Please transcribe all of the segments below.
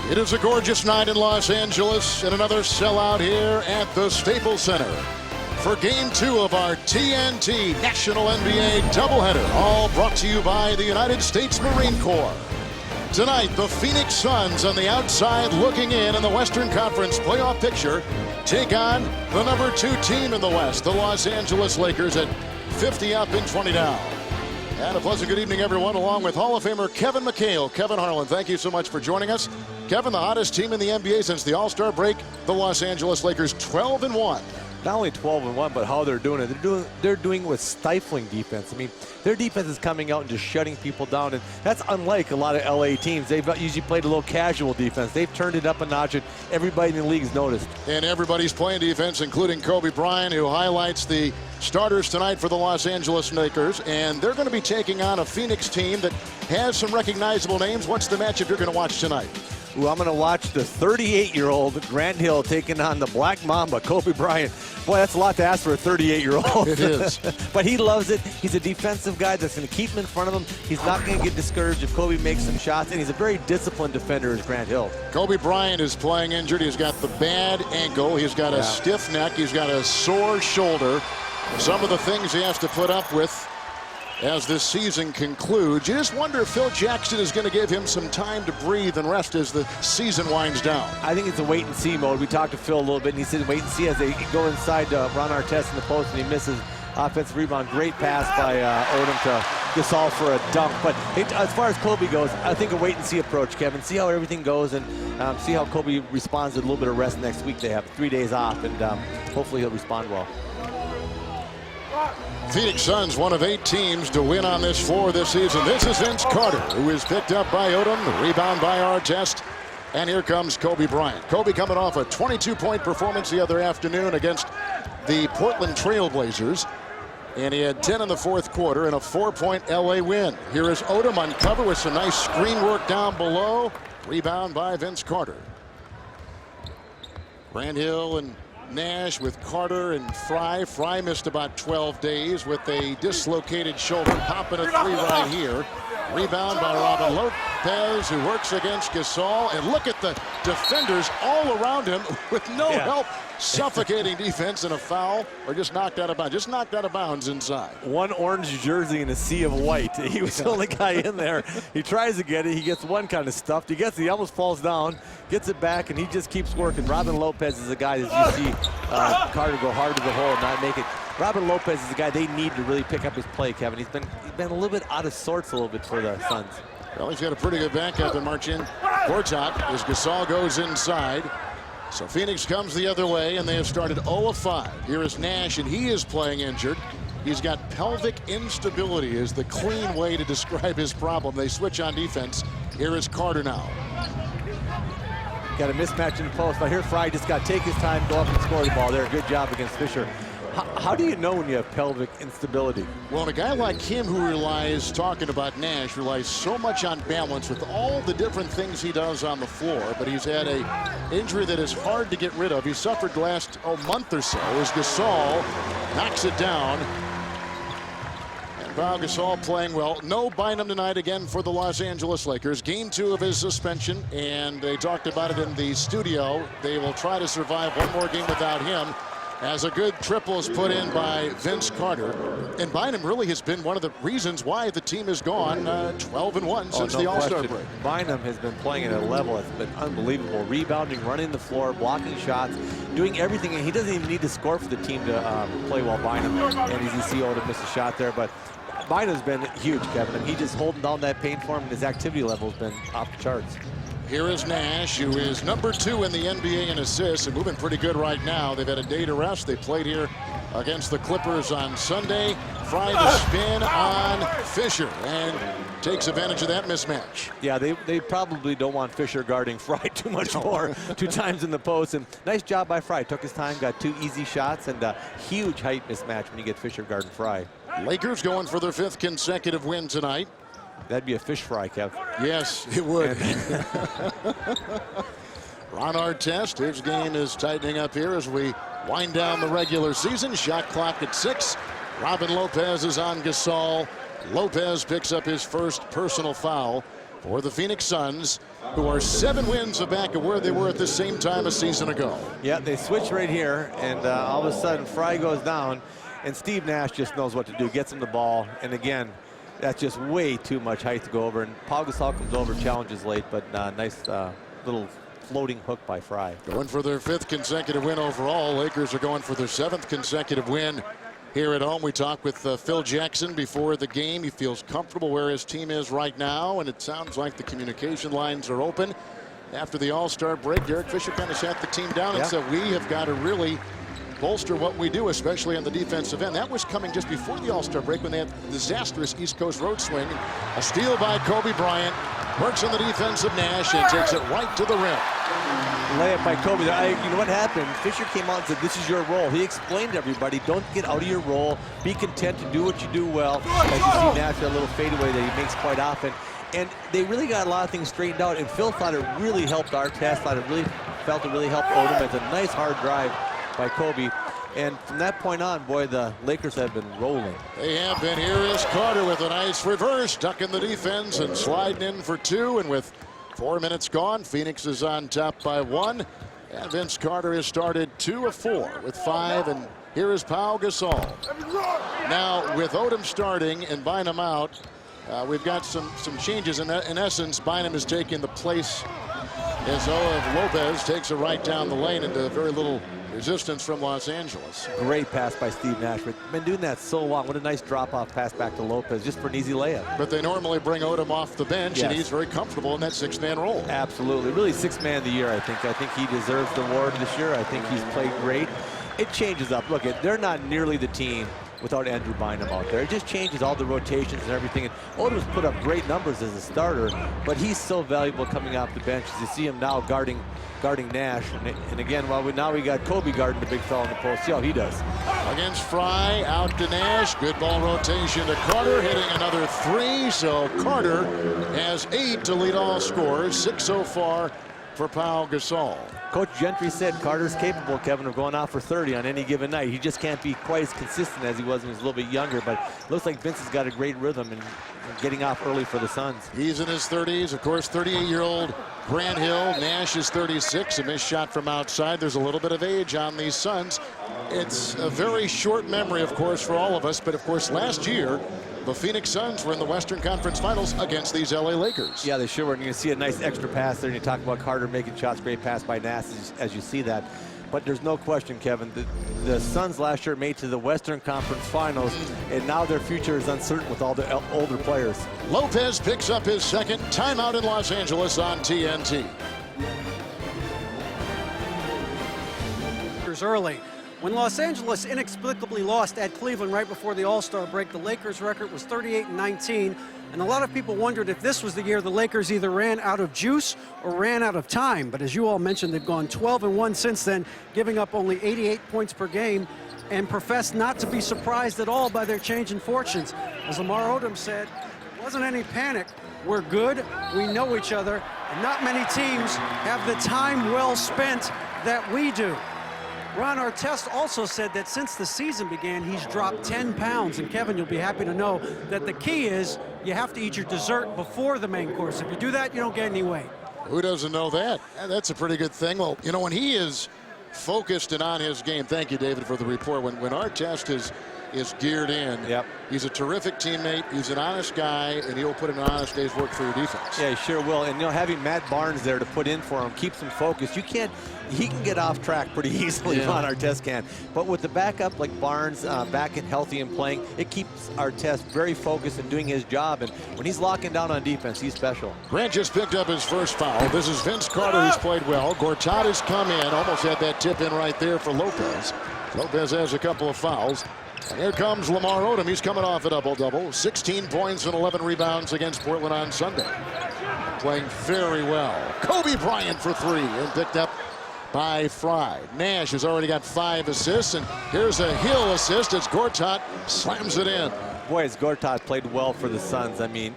It is a gorgeous night in Los Angeles and another sellout here at the Staples Center for Game 2 of our TNT National NBA doubleheader, all brought to you by the United States Marine Corps. Tonight, the Phoenix Suns on the outside looking in the Western Conference playoff picture take on the number 2 team in the West, the Los Angeles Lakers, at 50 up and 20 down. And a pleasant good evening, everyone, along with Hall of Famer Kevin McHale. Kevin Harlan, thank you so much for joining us. Kevin, the hottest team in the NBA since the All-Star break, the Los Angeles Lakers, 12-1. Not only 12-1, but how they're doing it. They're doing it with stifling defense. I mean, their defense is coming out and just shutting people down, and that's unlike a lot of LA teams. They've usually played a little casual defense. They've turned it up a notch, and everybody in the league has noticed. And everybody's playing defense, including Kobe Bryant, who highlights the starters tonight for the Los Angeles Lakers, and they're going to be taking on a Phoenix team that has some recognizable names. What's the matchup you're going to watch tonight? Ooh, I'm going to watch the 38-year-old Grant Hill taking on the Black Mamba, Kobe Bryant. Boy, that's a lot to ask for a 38-year-old. It is. But he loves it. He's a defensive guy that's going to keep him in front of him. He's not going to get discouraged if Kobe makes some shots, and he's a very disciplined defender as Grant Hill. Kobe Bryant is playing injured. He's got the bad ankle. He's got a stiff neck. He's got a sore shoulder. Some of the things he has to put up with as this season concludes. You just wonder if Phil Jackson is going to give him some time to breathe and rest as the season winds down. I think it's a wait-and-see mode. We talked to Phil a little bit, and he said wait and see as they go inside Ron Artest in the post, and he misses offensive rebound. Great pass by Odom to Gasol for a dunk. But as far as Kobe goes, I think a wait-and-see approach, Kevin. See how everything goes, and see how Kobe responds with a little bit of rest next week. They have 3 days off, and hopefully he'll respond well. Phoenix Suns, one of 8 teams to win on this floor this season. This is Vince Carter, who is picked up by Odom, the rebound by Artest, and here comes Kobe Bryant. Kobe coming off a 22-point performance the other afternoon against the Portland Trail Blazers, and he had 10 in the fourth quarter and a 4-point LA win. Here is Odom on cover with some nice screen work down below. Rebound by Vince Carter. Grant Hill and Nash with Carter and Frye. Frye missed about 12 days with a dislocated shoulder. Popping a 3 right here. Rebound by Robin Lopez, who works against Gasol. And look at the defenders all around him with no help. Suffocating defense and a foul, or just knocked out of bounds. Just knocked out of bounds inside. One orange jersey in a sea of white. He was the only guy in there. He tries to get it. He gets one kind of stuffed. He gets it. He almost falls down, gets it back, and he just keeps working. Robin Lopez is a guy that you see Carter go hard to the hole and not make it. Robin Lopez is the guy they need to really pick up his play, Kevin. He's been a little bit out of sorts a little bit for the Suns. Well, he's got a pretty good backup in Marcin. Gortat as Gasol goes inside. So Phoenix comes the other way, and they have started 0 of 5. Here is Nash, and he is playing injured. He's got pelvic instability is the clean way to describe his problem. They switch on defense. Here is Carter now. Got a mismatch in the post, but here Frye just got to take his time, go up and score the ball there. Good job against Fisher. How do you know when you have pelvic instability? Well, and a guy like him who relies, talking about Nash, relies so much on balance with all the different things he does on the floor, but he's had a injury that is hard to get rid of. He suffered the last month or so as Gasol knocks it down. And Pau Gasol playing well. No Bynum tonight again for the Los Angeles Lakers. Game 2 of his suspension, and they talked about it in the studio. They will try to survive one more game without him, as a good triple is put in by Vince Carter. And Bynum really has been one of the reasons why the team has gone 12-1 since the All-Star break. Bynum has been playing at a level that's been unbelievable. Rebounding, running the floor, blocking shots, doing everything. And he doesn't even need to score for the team to play well, Bynum. And as you see, Odom missed a shot there. But Bynum's been huge, Kevin. And he just holding down that paint for him, and his activity level has been off the charts. Here is Nash, who is number 2 in the NBA in assists and moving pretty good right now. They've had a day to rest. They played here against the Clippers on Sunday. Frye to spin on Fisher and takes advantage of that mismatch. Yeah, they probably don't want Fisher guarding Frye too much more. 2 times in the post, and nice job by Frye. Took his time, got 2 easy shots, and a huge height mismatch when you get Fisher guarding Frye. Lakers going for their 5th consecutive win tonight. That'd be a fish fry, Kev. Yes, it would. Ron Artest, his game is tightening up here as we wind down the regular season. Shot clock at 6. Robin Lopez is on Gasol. Lopez picks up his first personal foul. for the Phoenix Suns, who are 7 wins back of where they were at the same time a season ago. Yeah, they switch right here, and all of a sudden Frye goes down, and Steve Nash just knows what to do, gets him the ball, and again, that's just way too much height to go over. And Pau Gasol comes over, challenges late, but nice little floating hook by Frye. Going for their 5th consecutive win overall. Lakers are going for their 7th consecutive win here at home. We talked with Phil Jackson before the game. He feels comfortable where his team is right now, and it sounds like the communication lines are open. After the All-Star break, Derek Fisher kind of sat the team down and said, we have got to really bolster what we do, especially on the defensive end. That was coming just before the All-Star break when they had the disastrous East Coast road swing. A steal by Kobe Bryant, works on the defense of Nash and takes it right to the rim. Layup by Kobe. You know what happened? Fisher came out and said, this is your role. He explained to everybody, don't get out of your role. Be content to do what you do well. As you see Nash, that little fadeaway that he makes quite often. And they really got a lot of things straightened out. And Phil thought it really helped Artest. Felt it really helped Odom. It's a nice hard drive by Kobe. And from that point on, boy, the Lakers have been rolling. They have been. Here is Carter with a nice reverse, ducking the defense and sliding in for 2. And with 4 minutes gone, Phoenix is on top by 1. And Vince Carter has started 2 of 4 with 5. And here is Pau Gasol. Now, with Odom starting and Bynum out, we've got some changes. In essence, Bynum is taking the place as of Lopez. Takes it right down the lane into very little resistance from Los Angeles. Great pass by Steve Nash. Been doing that so long. What a nice drop-off pass back to Lopez, just for an easy layup. But they normally bring Odom off the bench, and he's very comfortable in that 6-man role. Absolutely. Really 6th man of the year, I think. I think he deserves the award this year. I think he's played great. It changes up. Look, they're not nearly the team without Andrew Bynum out there. It just changes all the rotations and everything. And Odom's put up great numbers as a starter, but he's so valuable coming off the bench. As you see him now guarding Nash. And again, now we got Kobe guarding the big fella in the post. See how he does. Against Frye, out to Nash. Good ball rotation to Carter, hitting another 3. So Carter has 8 to lead all scorers. 6 so far for Pau Gasol. Coach Gentry said Carter's capable, Kevin, of going out for 30 on any given night. He just can't be quite as consistent as he was when he was a little bit younger, but looks like Vince has got a great rhythm and getting off early for the Suns. He's in his 30s. Of course, 38-year-old Grant Hill. Nash is 36. A missed shot from outside. There's a little bit of age on these Suns. It's a very short memory, of course, for all of us, but of course, last year, the Phoenix Suns were in the Western Conference Finals against these LA Lakers. Yeah, they sure were. And you see a nice extra pass there. And you talk about Carter making shots. Great pass by Nash as you see that. But there's no question, Kevin, the Suns last year made to the Western Conference Finals, and now their future is uncertain with all the older players. Lopez picks up his 2nd timeout in Los Angeles on TNT. Early. When Los Angeles inexplicably lost at Cleveland right before the All-Star break, the Lakers' record was 38-19, and a lot of people wondered if this was the year the Lakers either ran out of juice or ran out of time. But as you all mentioned, they've gone 12-1 since then, giving up only 88 points per game, and professed not to be surprised at all by their change in fortunes. As Lamar Odom said, there wasn't any panic. We're good, we know each other, and not many teams have the time well spent that we do. Ron Artest also said that since the season began, he's dropped 10 pounds. And Kevin, you'll be happy to know that the key is you have to eat your dessert before the main course. If you do that, you don't get any weight. Who doesn't know that? That's a pretty good thing. Well, you know, when he is focused and on his game, thank you, David, for the report. When Artest is geared in, he's a terrific teammate. He's an honest guy, and he'll put in an honest day's work for your defense. Yeah, he sure will. And, you know, having Matt Barnes there to put in for him keeps him focused. He can get off track pretty easily, Ron Artest can. But with the backup like Barnes back and healthy and playing, it keeps Artest very focused and doing his job. And when he's locking down on defense, he's special. Grant just picked up his first foul. This is Vince Carter, who's played well. Gortat has come in, almost had that tip in right there for Lopez. Lopez has a couple of fouls. And here comes Lamar Odom. He's coming off a double-double. 16 points and 11 rebounds against Portland on Sunday. Playing very well. Kobe Bryant for 3 and picked up by Frye. Nash has already got 5 assists, and here's a Hill assist as Gortat slams it in. Boy, has Gortat played well for the Suns. I mean,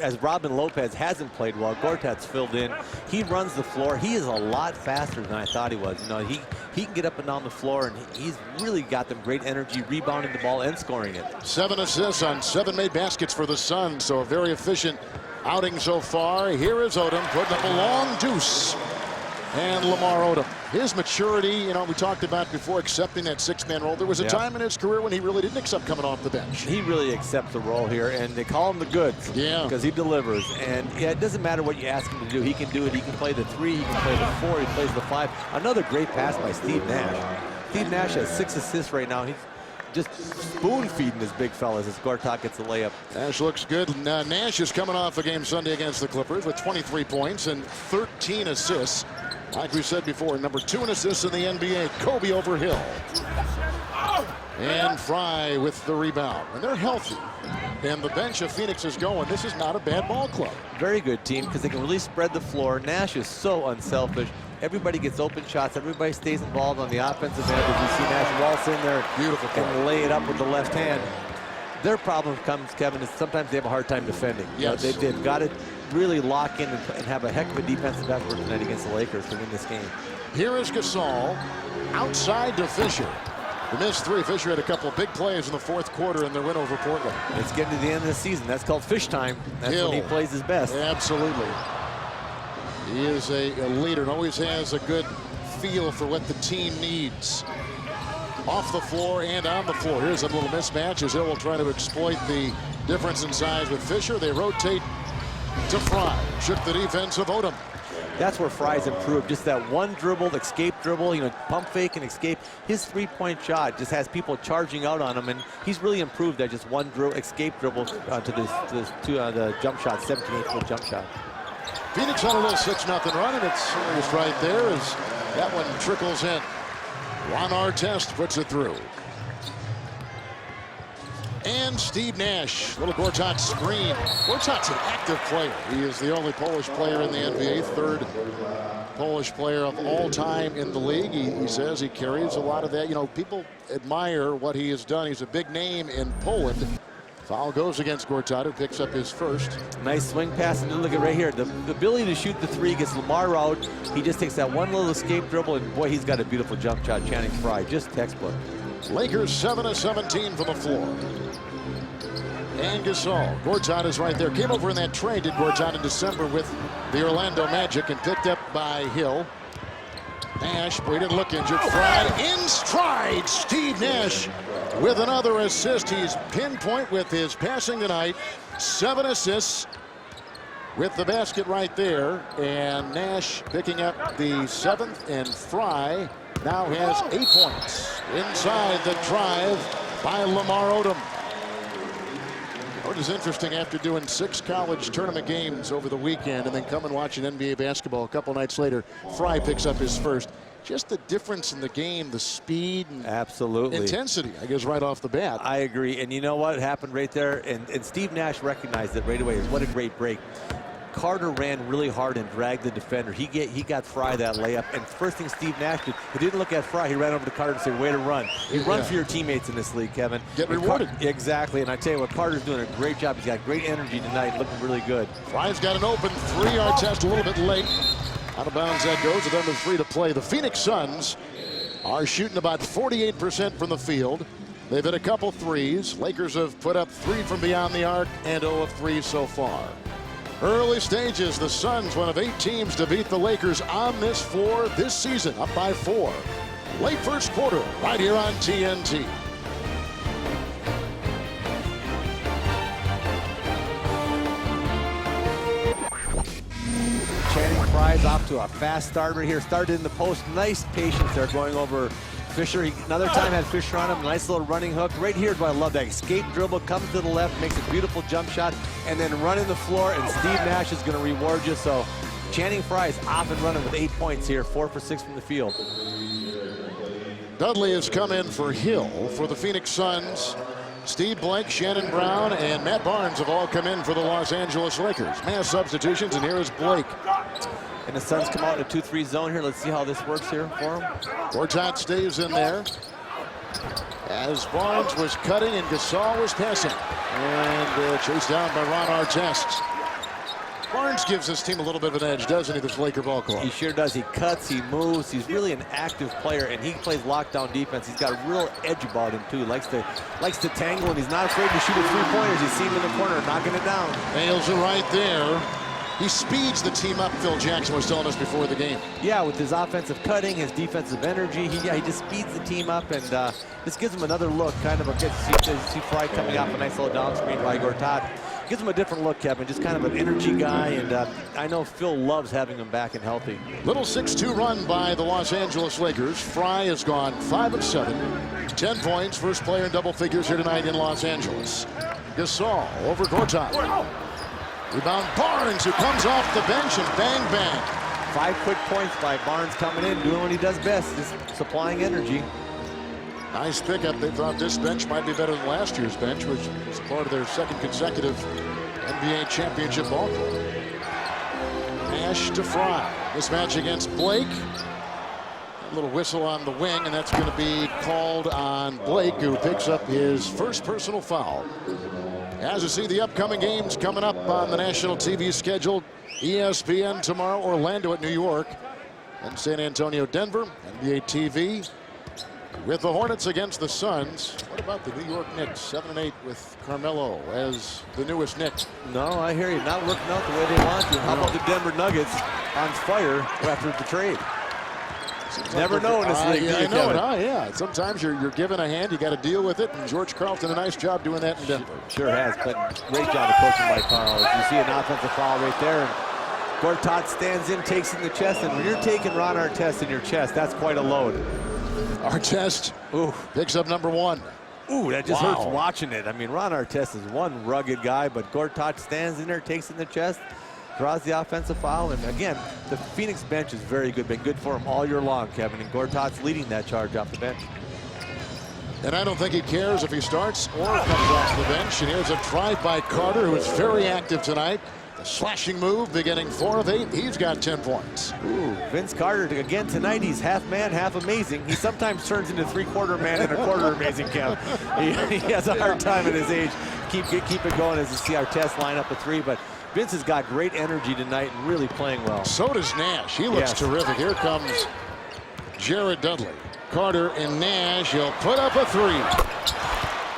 as Robin Lopez hasn't played well, Gortat's filled in. He runs the floor. He is a lot faster than I thought he was. You know, he can get up and down the floor, and he's really got them great energy, rebounding the ball and scoring it. 7 assists on 7 made baskets for the Suns, so a very efficient outing so far. Here is Odom putting up a long deuce. And Lamar Odom, his maturity, you know, we talked about before accepting that six-man role. There was a time in his career when he really didn't accept coming off the bench. He really accepts the role here, and they call him the goods. Yeah. Because he delivers. And yeah, it doesn't matter what you ask him to do. He can do it. He can play the 3. He can play the 4. He plays the 5. Another great pass by Steve Nash. Steve Nash has 6 assists right now. He's just spoon-feeding his big fellas as Gortat gets the layup. Nash looks good. Nash is coming off a game Sunday against the Clippers with 23 points and 13 assists. Like we said before, number 2 in assists in the NBA, Kobe over Hill. And Frye with the rebound. And they're healthy. And the bench of Phoenix is going. This is not a bad ball club. Very good team because they can really spread the floor. Nash is so unselfish. Everybody gets open shots. Everybody stays involved on the offensive end. As you see Nash waltz in there and lay it up with the left hand. Their problem comes, Kevin, is sometimes they have a hard time defending. Yes. You know, they've got to really lock in and have a heck of a defensive effort tonight against the Lakers to win this game. Here is Gasol outside to Fisher. The missed 3. Fisher had a couple of big plays in the 4th quarter in their win over Portland. It's getting to the end of the season. That's called fish time. That's Hill. when he plays his best. Absolutely. He is a leader and always has a good feel for what the team needs. Off the floor and on the floor. Here's a little mismatch as Hill will try to exploit the difference in size with Fisher. They rotate to Frye. Shook the defense of Odom. That's where Frye's improved. Just that one dribble, escape dribble, you know, pump fake and escape. His 3-point shot just has people charging out on him, and he's really improved that just one escape dribble to the jump shot, 17-8-foot jump shot. Phoenix on a little 6-0 run, and it's just right there as that one trickles in. Artest puts it through. And Steve Nash, little Gortat screen. Gortat's an active player. He is the only Polish player in the NBA, 3rd Polish player of all time in the league. He says he carries a lot of that. You know, people admire what he has done. He's a big name in Poland. Foul goes against Gortat, who picks up his first. Nice swing pass, and look at right here. The ability to shoot the 3 gets Lamar out. He just takes that one little escape dribble, and boy, he's got a beautiful jump shot. Channing Frye, just textbook. Lakers 7-17 from the floor. And Gasol. Gortat is right there. Came over in that trade, did Gortat in December with the Orlando Magic, and picked up by Hill. Nash, but he didn't look injured. Frye in stride. Steve Nash with another assist. He's pinpoint with his passing tonight. 7 assists with the basket right there. And Nash picking up the 7th, and Frye now has 8 points. Inside the drive by Lamar Odom. It is interesting after doing 6 college tournament games over the weekend and then come and watch an NBA basketball a couple nights later. Frye picks up his first. Just the difference in the game, the speed and absolutely intensity, I guess, right off the bat. I agree. And you know what happened right there? And Steve Nash recognized it right away. What a great break. Carter ran really hard and dragged the defender. He got Frye that layup. And first thing Steve Nash did, he didn't look at Frye. He ran over to Carter and said, way to run. You run for your teammates in this league, Kevin. Get rewarded. Exactly. And I tell you what, Carter's doing a great job. He's got great energy tonight, looking really good. Frye's got an open 3-yard test a little bit late. Out of bounds that goes. With under 3 to play. The Phoenix Suns are shooting about 48% from the field. They've hit a couple threes. Lakers have put up 3 from beyond the arc and 0 of 3 so far. Early stages, the Suns, one of 8 teams to beat the Lakers on this floor this season, up by 4. Late first quarter, right here on TNT. Channing Frye's off to a fast start right here. Started in the post. Nice patience there going over Fisher. Another time had Fisher on him. Nice little running hook. Right here is what I love. That escape dribble, comes to the left, makes a beautiful jump shot, and then running the floor, and Steve Nash is going to reward you. So Channing Frye is off and running with 8 points here, 4 for 6 from the field. Dudley has come in for Hill for the Phoenix Suns. Steve Blank, Shannon Brown, and Matt Barnes have all come in for the Los Angeles Lakers. Mass substitutions, and here is Blake. And the Suns come out in a 2-3 zone here. Let's see how this works here for them. Gortat stays in there as Barnes was cutting and Gasol was passing. And chased down by Artest. Barnes gives this team a little bit of an edge, doesn't he, this Laker ball club? He sure does. He cuts, he moves. He's really an active player, and he plays lockdown defense. He's got a real edge about him, too. Likes to tangle, and he's not afraid to shoot a three-pointers. You see him in the corner, knocking it down. Nails it right there. He speeds the team up, Phil Jackson was telling us before the game. Yeah, with his offensive cutting, his defensive energy, he just speeds the team up, and this gives him another look. Kind of see Frye coming off a nice little down screen by Gortat. Gives him a different look, Kevin. Just kind of an energy guy, and I know Phil loves having him back and healthy. Little 6-2 run by the Los Angeles Lakers. Frye has gone 5 of 7, 10 points, first player in double figures here tonight in Los Angeles. Gasol over Gortat. Rebound Barnes, who comes off the bench, and bang, bang. 5 quick points by Barnes coming in, doing what he does best, just supplying energy. Nice pickup. They thought this bench might be better than last year's bench, which was part of their second consecutive NBA championship ball club. Nash to Frye. This match against Blake. A little whistle on the wing, and that's going to be called on Blake, who picks up his first personal foul. As you see, the upcoming games coming up on the national TV schedule. ESPN tomorrow, Orlando at New York, and San Antonio, Denver. NBA TV with the Hornets against the Suns. What about the New York Knicks? 7-8 with Carmelo as the newest Knick. No, I hear you. Not working out the way they want to. How about the Denver Nuggets on fire after the trade? Never know in this league. Yeah, I know it, huh? Yeah. Sometimes you're given a hand, you got to deal with it, and George Carlton a nice job doing that in Denver. Sure has, but great job of coaching by Carl. You see an offensive foul right there, and Gortat stands in, takes in the chest, and when you're taking Ron Artest in your chest, that's quite a load. Artest picks up number 1. Ooh, that just hurts watching it. I mean, Ron Artest is one rugged guy, but Gortat stands in there, takes in the chest, draws the offensive foul, and again, the Phoenix bench is very good. Been good for him all year long, Kevin, and Gortat's leading that charge off the bench. And I don't think he cares if he starts or comes off the bench. And here's a drive by Carter, who is very active tonight. The slashing move, beginning 4 of 8. He's got 10 points. Ooh, Vince Carter, again tonight, he's half man, half amazing. He sometimes turns into 3/4 man and a quarter amazing, Kev. He has a hard time at his age. Keep it going as you see Artest line up a 3, but Vince has got great energy tonight and really playing well. So does Nash. He looks terrific. Here comes Jared Dudley. Carter and Nash. He'll put up a 3.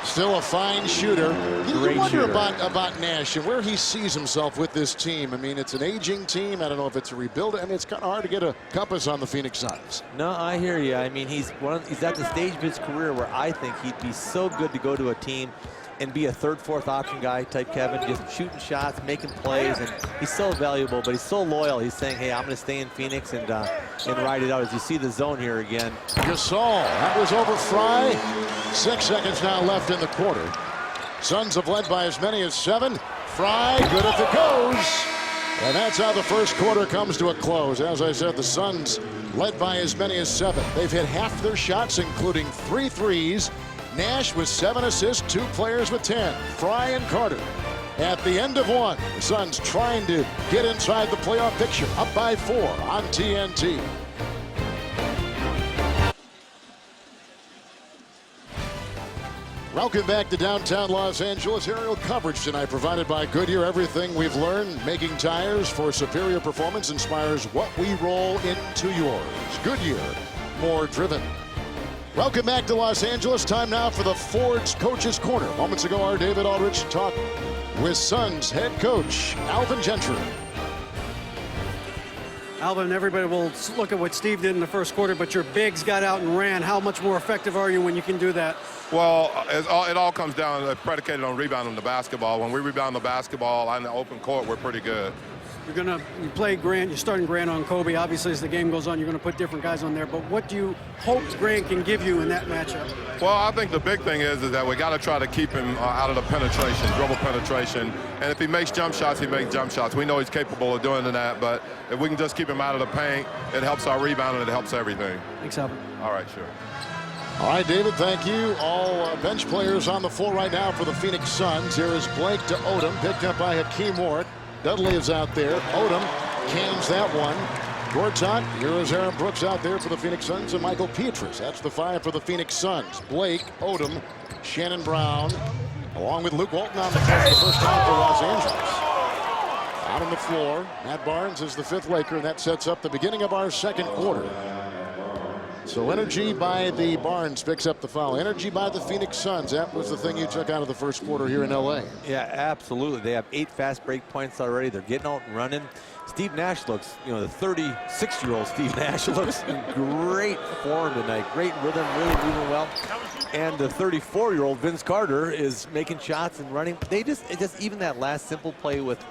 Still a fine shooter. You wonder about Nash and where he sees himself with this team. I mean, it's an aging team. I don't know if it's a rebuild. I mean, it's kind of hard to get a compass on the Phoenix Suns. No, I hear you. I mean, he's at the stage of his career where I think he'd be so good to go to a team and be a 3rd, 4th option guy type Kevin, just shooting shots, making plays, and he's so valuable, but he's so loyal. He's saying, hey, I'm going to stay in Phoenix and ride it out. As you see the zone here again. Gasol, that was over Frye. 6 seconds now left in the quarter. Suns have led by as many as 7. Frye, good if it goes. And that's how the first quarter comes to a close. As I said, the Suns led by as many as 7. They've hit half their shots, including 3 threes. Nash with 7 assists, 2 players with 10. Frye and Carter at the end of 1. The Suns trying to get inside the playoff picture, up by 4 on TNT. Welcome back to downtown Los Angeles. Aerial coverage tonight provided by Goodyear. Everything we've learned making tires for superior performance inspires what we roll into yours. Goodyear, more driven. Welcome back to Los Angeles. Time now for the Ford's Coach's Corner. Moments ago, our David Aldrich talked with Suns head coach Alvin Gentry. Alvin, everybody will look at what Steve did in the first quarter, but your bigs got out and ran. How much more effective are you when you can do that? Well, it all comes down predicated on rebounding the basketball. When we rebound the basketball on the open court, we're pretty good. You play Grant, you're starting Grant on Kobe. Obviously, as the game goes on, you're going to put different guys on there. But what do you hope Grant can give you in that matchup? Well, I think the big thing is that we got to try to keep him out of the penetration, dribble penetration. And if he makes jump shots, he makes jump shots. We know he's capable of doing that. But if we can just keep him out of the paint, it helps our rebound and it helps everything. Thanks, Alvin. All right, sure. All right, David, thank you. All bench players on the floor right now for the Phoenix Suns. Here is Blake to Odom, picked up by Hakeem Ward. Dudley is out there. Odom cans that one. Gortat, here is Aaron Brooks out there for the Phoenix Suns, and Michael Pietrus. That's the 5 for the Phoenix Suns. Blake, Odom, Shannon Brown, along with Luke Walton on the floor for the first time for Los Angeles. Out on the floor, Matt Barnes is the 5th Laker, and that sets up the beginning of our second quarter. So energy by the Barnes picks up the foul. Energy by the Phoenix Suns. That was the thing you took out of the first quarter here in L.A. Yeah, absolutely. They have 8 fast break points already. They're getting out and running. Steve Nash looks, the 36-year-old Steve Nash looks in great form tonight. Great rhythm, really moving well. And the 34-year-old Vince Carter is making shots and running. They just even that last simple play with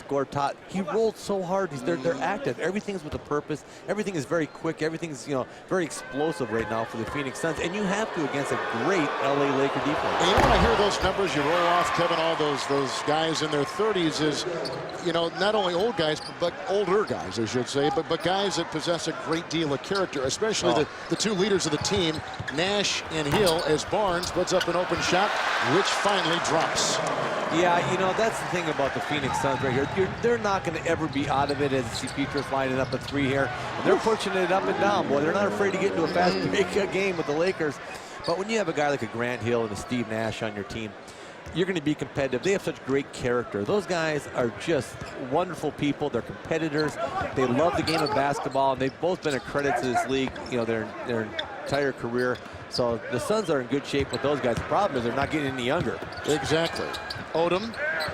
Gortat, he rolled so hard. They're active. Everything's with a purpose. Everything is very quick. Everything's very explosive right now for the Phoenix Suns, and you have to against a great LA Laker defense. And when I hear those numbers, you roll off, Kevin, all those guys in their 30s is, not only old guys, but older guys, I should say, but guys that possess a great deal of character, especially the 2 leaders of the team, Nash and Hill, as Barnes puts up an open shot, which finally drops. Yeah, that's the thing about the Phoenix Suns right here. They're not going to ever be out of it, as you see Petros lining up a 3 here. And they're pushing it up and down. Boy, they're not afraid to get into a fast break game with the Lakers. But when you have a guy like a Grant Hill and a Steve Nash on your team, you're going to be competitive. They have such great character. Those guys are just wonderful people. They're competitors. They love the game of basketball, and they've both been a credit to this league, their entire career. So the Suns are in good shape with those guys. The problem is they're not getting any younger. Exactly. Odom,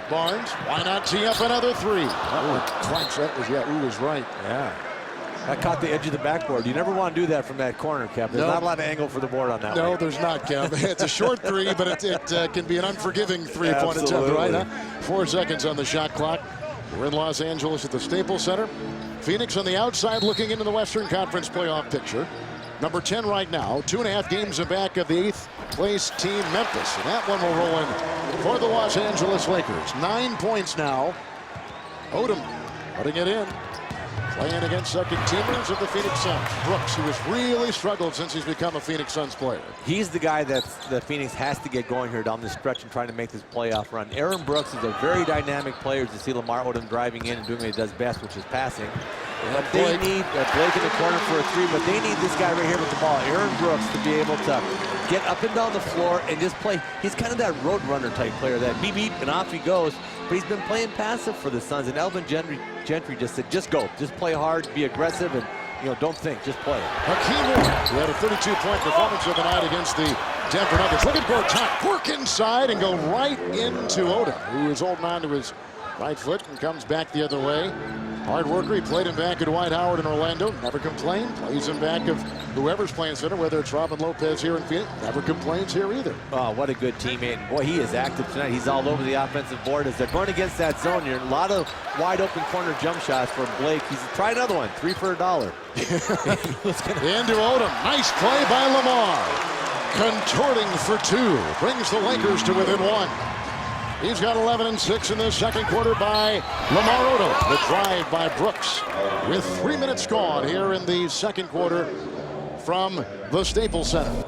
Barnes, why not tee up another 3? Clench, that was, Ooh was right. Yeah. That caught the edge of the backboard. You never want to do that from that corner, Kev. There's not a lot of angle for the board on that one. No, there's not, Kev. It's a short 3, but it can be an unforgiving 3-point attempt, right? Huh? 4 seconds on the shot clock. We're in Los Angeles at the Staples Center. Phoenix on the outside looking into the Western Conference playoff picture. Number 10 right now, 2.5 games back of the 8th place team, Memphis. And that one will roll in for the Los Angeles Lakers. 9 points now. Odom putting it in. Playing against second teamers of the Phoenix Suns. Brooks, who has really struggled since he's become a Phoenix Suns player. He's the guy that the Phoenix has to get going here down this stretch and trying to make this playoff run. Aaron Brooks is a very dynamic player. You see Lamar Odom driving in and doing what he does best, which is passing. But they need Blake in the corner for a 3, but they need this guy right here with the ball, Aaron Brooks, to be able to get up and down the floor and just play. He's kind of that road runner type player, that beep beep and off he goes. But he's been playing passive for the Suns, and Elvin Gentry just said, just go, just play hard, be aggressive, and don't think, just play. Hakeem Ward, who had a 32-point performance of the night against the Denver Nuggets. Look at Gortat work inside and go right into Odom, who is holding on to his right foot and comes back the other way. Hard worker. He played him back at Dwight Howard in Orlando. Never complained. Plays him back of whoever's playing center, whether it's Robin Lopez here in Phoenix. Never complains here either. Oh, what a good teammate. And boy, he is active tonight. He's all over the offensive board as they're going against that zone. You're a lot of wide open corner jump shots for Blake. He's tried another one. 3 for $1. Into Odom. Nice play by Lamar. Contorting for 2. Brings the Lakers to within 1. He's got 11 and 6 in the second quarter by Lamar Odom. The drive by Brooks with 3 minutes gone here in the second quarter from the Staples Center.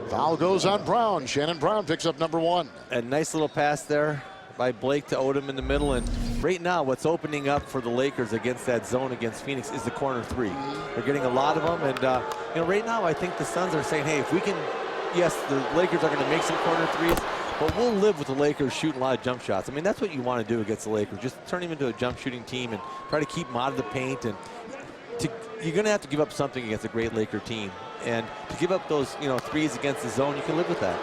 Foul goes on Brown. Shannon Brown picks up number 1. A nice little pass there by Blake to Odom in the middle. And right now, what's opening up for the Lakers against that zone against Phoenix is the corner 3. They're getting a lot of them. And right now, I think the Suns are saying, hey, if we can, yes, the Lakers are going to make some corner 3s. But we'll live with the Lakers shooting a lot of jump shots. I mean, that's what you want to do against the Lakers. Just turn them into a jump shooting team and try to keep them out of the paint. And you're going to have to give up something against a great Laker team. And to give up those, 3s against the zone, you can live with that.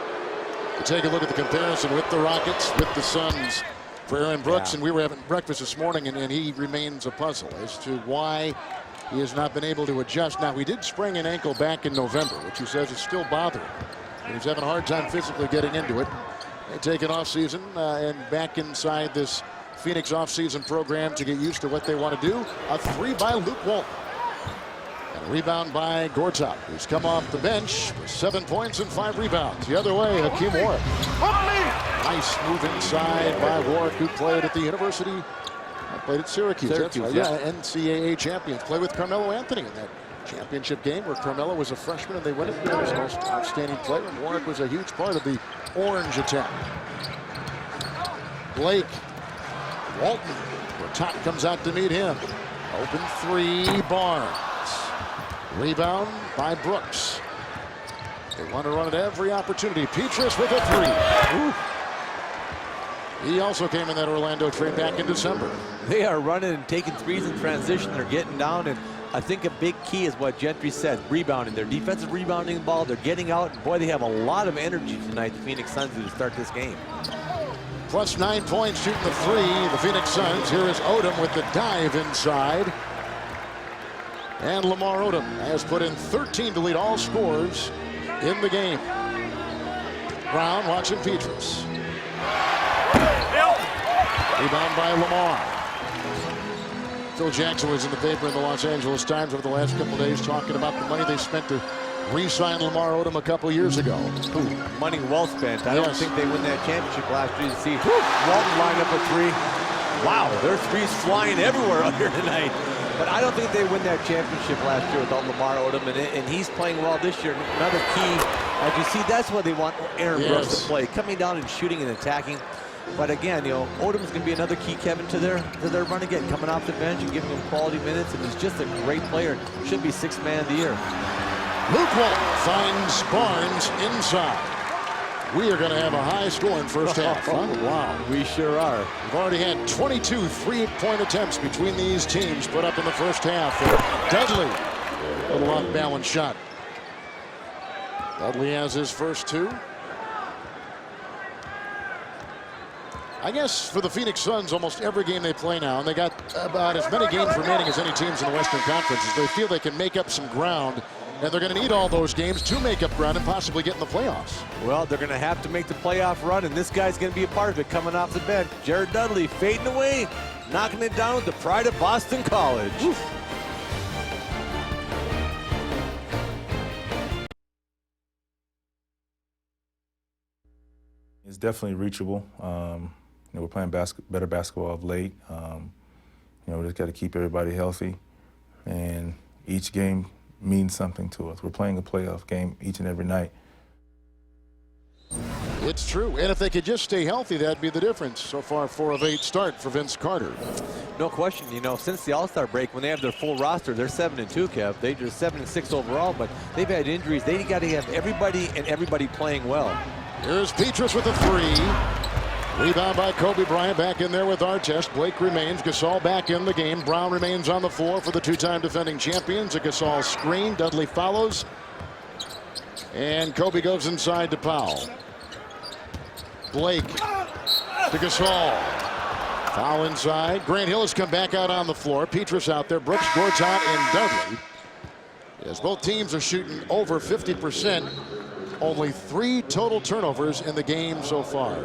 We'll take a look at the comparison with the Rockets, with the Suns for Aaron Brooks. And we were having breakfast this morning, and he remains a puzzle as to why he has not been able to adjust. Now, he did sprain an ankle back in November, which he says is still bothering him. And he's having a hard time physically getting into it. They take an off-season and back inside this Phoenix off-season program to get used to what they want to do. A 3 by Luke Walton. And a rebound by Gortat, who's come off the bench with 7 points and 5 rebounds. The other way, Hakeem Warwick. Nice move inside by Warwick, who played at the University. Played at Syracuse. That's right. Yeah, NCAA champions. Played with Carmelo Anthony in that championship game where Carmelo was a freshman and they won it. He was the most outstanding player, and Warwick was a huge part of the orange attack. Blake, Walton, Gortat comes out to meet him. Open 3, Barnes. Rebound by Brooks. They want to run at every opportunity. Petros with a 3. Ooh. He also came in that Orlando trade back in December. They are running and taking threes in transition. They're getting down, and I think a big key is what Gentry said, rebounding. Their defensive rebounding the ball. They're getting out, and boy, they have a lot of energy tonight, the Phoenix Suns, to start this game. Plus 9 points shooting the three, the Phoenix Suns. Here is Odom with the dive inside. And Lamar Odom has put in 13 to lead all scorers in the game. Brown watching Petrus. Rebound by Lamar. Phil Jackson was in the paper in the Los Angeles Times over the last couple of days talking about the money they spent to re-sign Lamar Odom a couple years ago. Ooh, money well spent. I don't think they win that championship last year. To see Walton line up a three. Wow, their threes flying everywhere out here tonight. But I don't think they win that championship last year without Lamar Odom, and he's playing well this year. Another key, as you see, that's what they want Aaron Brooks to play, coming down and shooting and attacking. But again, you know, Odom's going to be another key, Kevin, to their run again, coming off the bench and giving them quality minutes, and he's just a great player. Should be sixth man of the year. Luke Walton finds Barnes inside. We are going to have a high-scoring first half. Wow. We sure are. We've already had 22 three-point attempts between these teams put up in the first half. Dudley, a little off-balance shot. Dudley has his first two. I guess for the Phoenix Suns, almost every game they play now, and they got about as many games remaining as any teams in the Western Conference, as they feel they can make up some ground, and they're going to need all those games to make up ground and possibly get in the playoffs. Well, they're going to have to make the playoff run, and this guy's going to be a part of it coming off the bench. Jared Dudley fading away, knocking it down with the pride of Boston College. Oof. It's definitely reachable. You know, we're playing better basketball of late. You know, we just got to keep everybody healthy, and each game means something to us. We're playing a playoff game each and every night. It's true, and if they could just stay healthy, that'd be the difference. So far, 4 of 8 start for Vince Carter. No question. You know, since the All-Star break, when they have their full roster, they're 7-2, Kev. They're 7-6 overall, but they've had injuries. They got to have everybody playing well. Here's Petrus with a three. Rebound by Kobe Bryant, back in there with Artest. Blake remains. Gasol back in the game. Brown remains on the floor for the two-time defending champions. A Gasol screen. Dudley follows. And Kobe goes inside to Powell. Blake to Gasol. Foul inside. Grant Hill has come back out on the floor. Petrus out there. Brooks, Gortat, and Dudley. As both teams are shooting over 50%. Only 3 total turnovers in the game so far.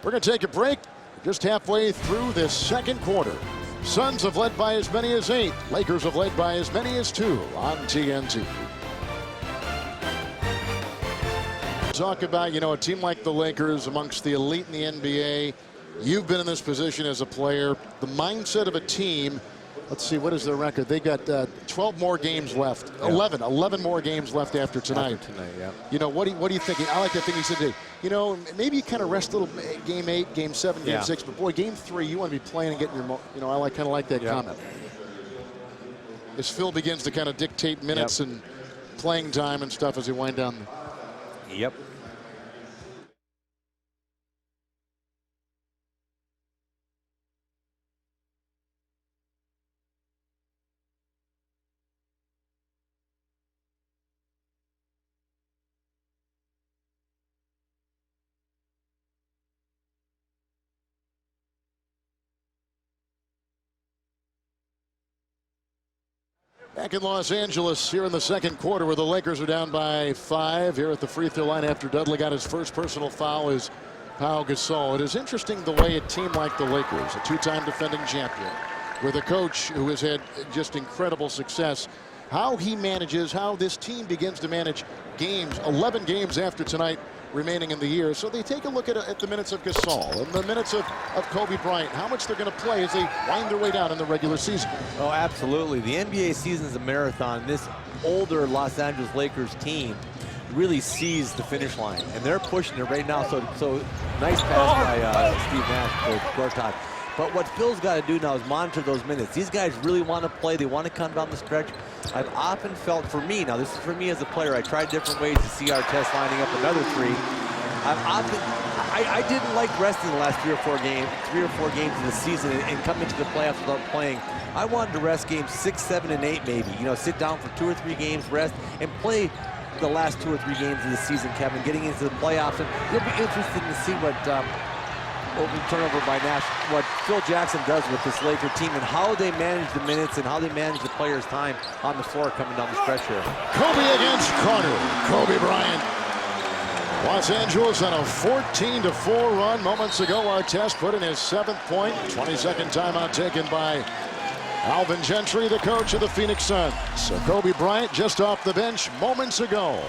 We're going to take a break. Just halfway through this second quarter. Suns have led by as many as 8. Lakers have led by as many as 2 on TNT. Talk about, you know, a team like the Lakers amongst the elite in the NBA. You've been in this position as a player. The mindset of a team. Let's see, what is their record? They got 12 more games left. Yeah. 11 more games left after tonight. Yeah. You know, what are you thinking? I like that thing he said today. You know, maybe you kind of rest a little. Game 8, game 7, game 6, but boy, game 3, you want to be playing and getting your. You know, I kind of like that comment. As Phil begins to kind of dictate minutes and playing time and stuff as he wind down. Yep. Back in Los Angeles here in the second quarter where the Lakers are down by 5 here at the free throw line after Dudley got his first personal foul is Pau Gasol. It is interesting the way a team like the Lakers, a two-time defending champion, with a coach who has had just incredible success, how he manages, how this team begins to manage games, 11 games after tonight remaining in the year. So they take a look at the minutes of Gasol and the minutes of Kobe Bryant, how much they're going to play as they wind their way down in the regular season. Oh, absolutely. The NBA season is a marathon. This older Los Angeles Lakers team really sees the finish line, and they're pushing it right now. So nice pass by Steve Nash to Gortat. But what Phil's got to do now is monitor those minutes. These guys really want to play. They want to come down the stretch. I've often felt, for me, now this is for me as a player, I tried different ways to see Artest lining up another three. I didn't like resting the last 3 or 4 games of the season and come into the playoffs without playing. I wanted to rest games 6, 7, and 8 maybe. You know, sit down for 2 or 3 games, rest, and play the last 2 or 3 games of the season, Kevin, getting into the playoffs. And you'll be interested to see what turnover by Nash, what Phil Jackson does with this Laker team and how they manage the minutes and how they manage the players' time on the floor coming down the stretch here. Kobe against Carter. Kobe Bryant. Los Angeles on a 14-4 run. Moments ago, Artest put in his 7th point. 22nd timeout taken by Alvin Gentry, the coach of the Phoenix Suns. So Kobe Bryant just off the bench moments ago.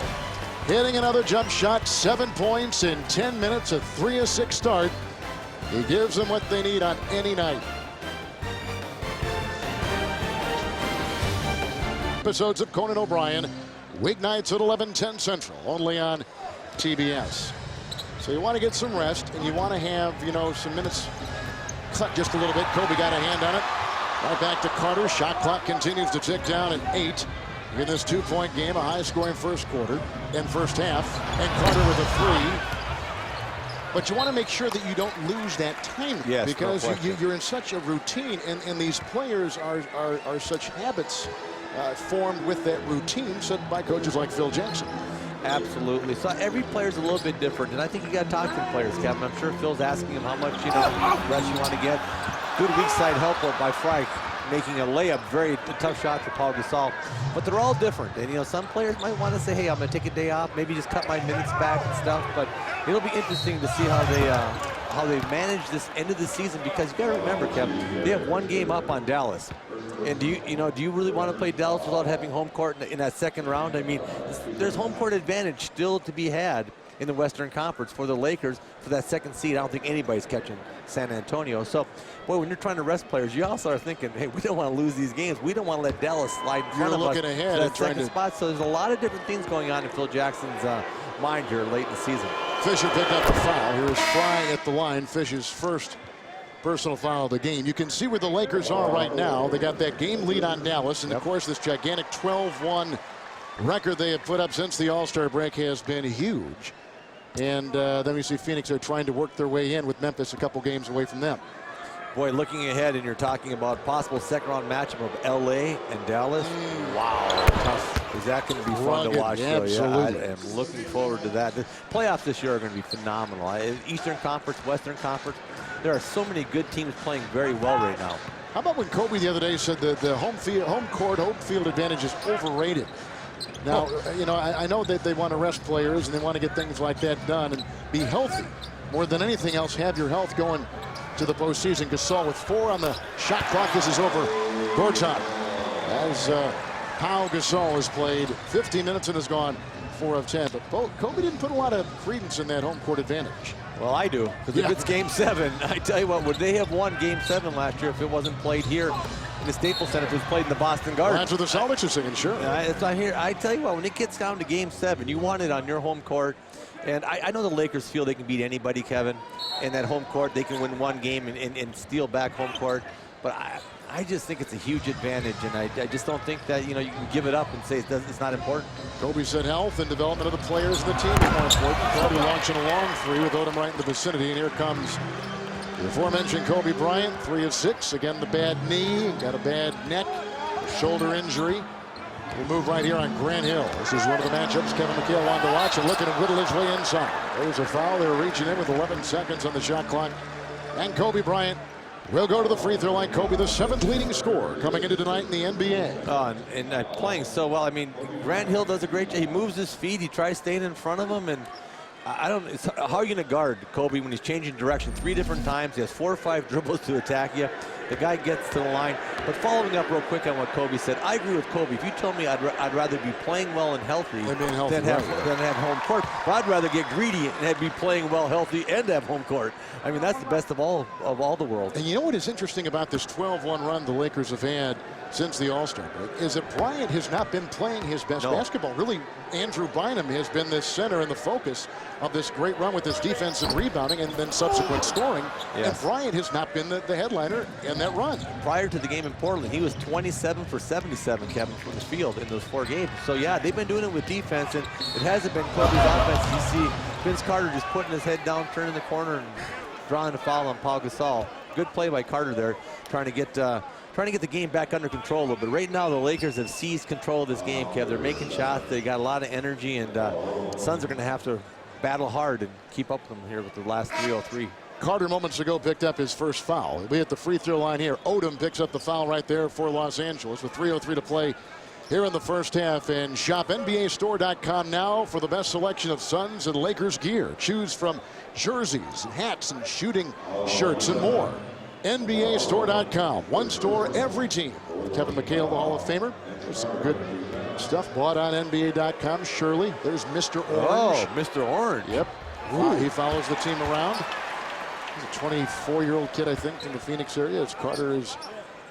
Hitting another jump shot, 7 points in 10 minutes, a 3-of-6 start. He gives them what they need on any night. Episodes of Conan O'Brien, weeknights at 11:10 Central, only on TBS. So you want to get some rest, and you want to have, you know, some minutes cut just a little bit. Kobe got a hand on it. Right back to Carter. Shot clock continues to tick down at 8 in this 2-point game, a high-scoring first quarter and first half. And Carter with a 3. But you want to make sure that you don't lose that time, because you're in such a routine, and these players are such habits formed with that routine set by coaches like Phil Jackson. Absolutely. So every player's a little bit different, and I think you got to talk to the players, Kevin. I'm sure Phil's asking him how much rest you want to get. Good weak side help by Frye, making a layup, very tough shot for Pau Gasol. But they're all different, and you know, some players might want to say, hey, I'm going to take a day off, maybe just cut my minutes back and stuff. But it'll be interesting to see how they manage this end of the season, because you got to remember, Kevin, they have 1 game up on Dallas. And do you really want to play Dallas without having home court in that second round? I mean, there's home court advantage still to be had in the Western Conference for the Lakers for that second seed. I don't think anybody's catching San Antonio. So, boy, when you're trying to rest players, you also are thinking, hey, we don't want to lose these games. We don't want to let Dallas slide in front of us. You're looking ahead to and that second spot. So there's a lot of different things going on in Phil Jackson's mind here late in the season. Fisher picked up the foul. Here's Frye at the line. Fish's first personal foul of the game. You can see where the Lakers are right now. They got that game lead on Dallas, and of course this gigantic 12-1 record they have put up since the All-Star break has been huge. And then we see Phoenix are trying to work their way in with Memphis a couple games away from them. Boy, looking ahead, and you're talking about possible second-round matchup of L.A. and Dallas. Wow, tough. Is that going to be fun to watch? Absolutely. I am looking forward to that. The playoffs this year are going to be phenomenal. Eastern Conference, Western Conference, there are so many good teams playing very well right now. How about when Kobe the other day said that the home field advantage is overrated? Now, you know, I know that they want to rest players and they want to get things like that done and be healthy. More than anything else, have your health going to the postseason. Gasol with 4 on the shot clock. This is over. Gortat, as Pau Gasol has played 15 minutes and has gone 4 of 10. But Kobe didn't put a lot of credence in that home court advantage. Well, I do, because if it's Game 7, I tell you what, would they have won Game 7 last year if it wasn't played here in the Staples Center, if it was played in the Boston Garden? Well, that's what the Celtics are saying, sure. It's not here. I tell you what, when it gets down to Game 7, you want it on your home court. And I know the Lakers feel they can beat anybody, Kevin, in that home court. They can win 1 game and steal back home court. But I just think it's a huge advantage, and I just don't think that, you know, you can give it up and say it's not important. Kobe said health and development of the players and the team is more important. Kobe launching a long 3 with Odom right in the vicinity, and here comes the aforementioned Kobe Bryant, 3 of 6. Again, the bad knee, got a bad neck, shoulder injury. We'll move right here on Grant Hill. This is one of the matchups Kevin McHale wanted to watch, and looking to whittle his way inside. There's a foul. They were reaching in with 11 seconds on the shot clock. And Kobe Bryant will go to the free throw line. Kobe, the 7th leading scorer coming into tonight in the NBA. And playing so well. I mean, Grant Hill does a great job. He moves his feet. He tries staying in front of him. And how are you going to guard Kobe when he's changing direction 3 different times? He has 4 or 5 dribbles to attack you. The guy gets to the line. But following up real quick on what Kobe said, I agree with Kobe. If you told me I'd rather be playing well and healthy than have home court, but I'd rather get greedy and be playing well, healthy, and have home court. I mean, that's the best of all the world. And you know what is interesting about this 12-1 run the Lakers have had since the All-Star break is that Bryant has not been playing his best basketball. Really, Andrew Bynum has been the center and the focus of this great run with his defense and rebounding and then subsequent scoring. Yes. And Bryant has not been the headliner and in that run. Prior to the game in Portland, he was 27 for 77, Kevin, from the field in those 4 games. So, yeah, they've been doing it with defense, and it hasn't been Kobe's offense. You see Vince Carter just putting his head down, turning the corner, and drawing a foul on Pau Gasol. Good play by Carter there, trying to get the game back under control a little bit. Right now, the Lakers have seized control of this game, Kev. They're making shots. They got a lot of energy, and Suns are going to have to battle hard and keep up with them here with the last 3:03. Carter moments ago picked up his first foul. He'll be at the free throw line here. Odom picks up the foul right there for Los Angeles with 3:03 to play here in the first half. And shop NBAstore.com now for the best selection of Suns and Lakers gear. Choose from jerseys, hats, and shooting shirts and more. NBAstore.com. One store, every team. Kevin McHale, the Hall of Famer. There's some good stuff bought on NBA.com. Shirley, there's Mr. Orange. Oh, Mr. Orange. Yep. Ooh, he follows the team around. He's a 24-year-old kid, I think, from the Phoenix area, as Carter is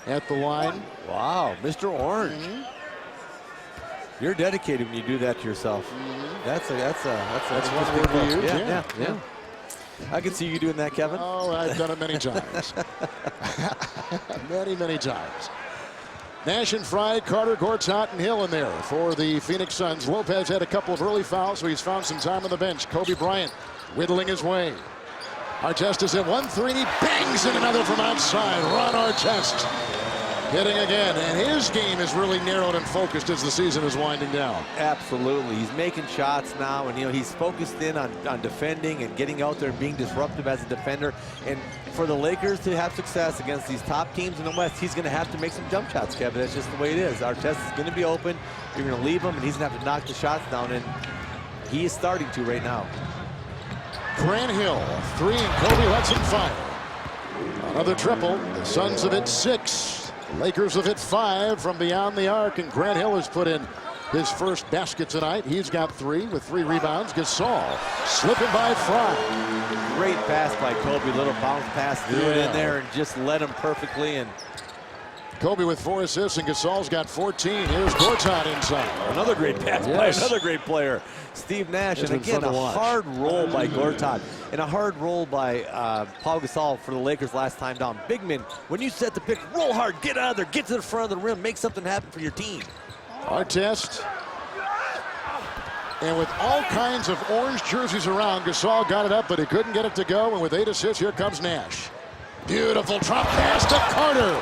at the line. Wow, Mr. Orange. You're dedicated when you do that to yourself. That's one word to use. Yeah. I can see you doing that, Kevin. Oh, I've done it many times. many times. Nash and Frye, Carter, Gortat, and Hill in there for the Phoenix Suns. Lopez had a couple of early fouls, so he's found some time on the bench. Kobe Bryant whittling his way. Artest is in 1-3, and he bangs in another from outside. Ron Artest hitting again, and his game is really narrowed and focused as the season is winding down. Absolutely. He's making shots now, and he's focused in on defending and getting out there and being disruptive as a defender. And for the Lakers to have success against these top teams in the West, he's going to have to make some jump shots, Kevin. That's just the way it is. Artest is going to be open. You're going to leave him, and he's going to have to knock the shots down, and he is starting to right now. Grant Hill, 3, and Kobe lets him fire. Another triple. The Suns have hit 6. Lakers have hit 5 from beyond the arc, and Grant Hill has put in his first basket tonight. He's got 3 with 3 rebounds. Gasol slipping by Frye. Great pass by Kobe, little bounce pass, threw it in there and just led him perfectly. And Kobe with 4 assists, and Gasol's got 14. Here's Gortat inside. Another great pass by another great player, Steve Nash. And again, a hard roll by Gortat and a hard roll by Pau Gasol for the Lakers last time down. Big men, when you set the pick, roll hard, get out of there, get to the front of the rim, make something happen for your team. Artest. And with all kinds of orange jerseys around, Gasol got it up, but he couldn't get it to go. And with 8 assists, here comes Nash. Beautiful drop pass to Carter.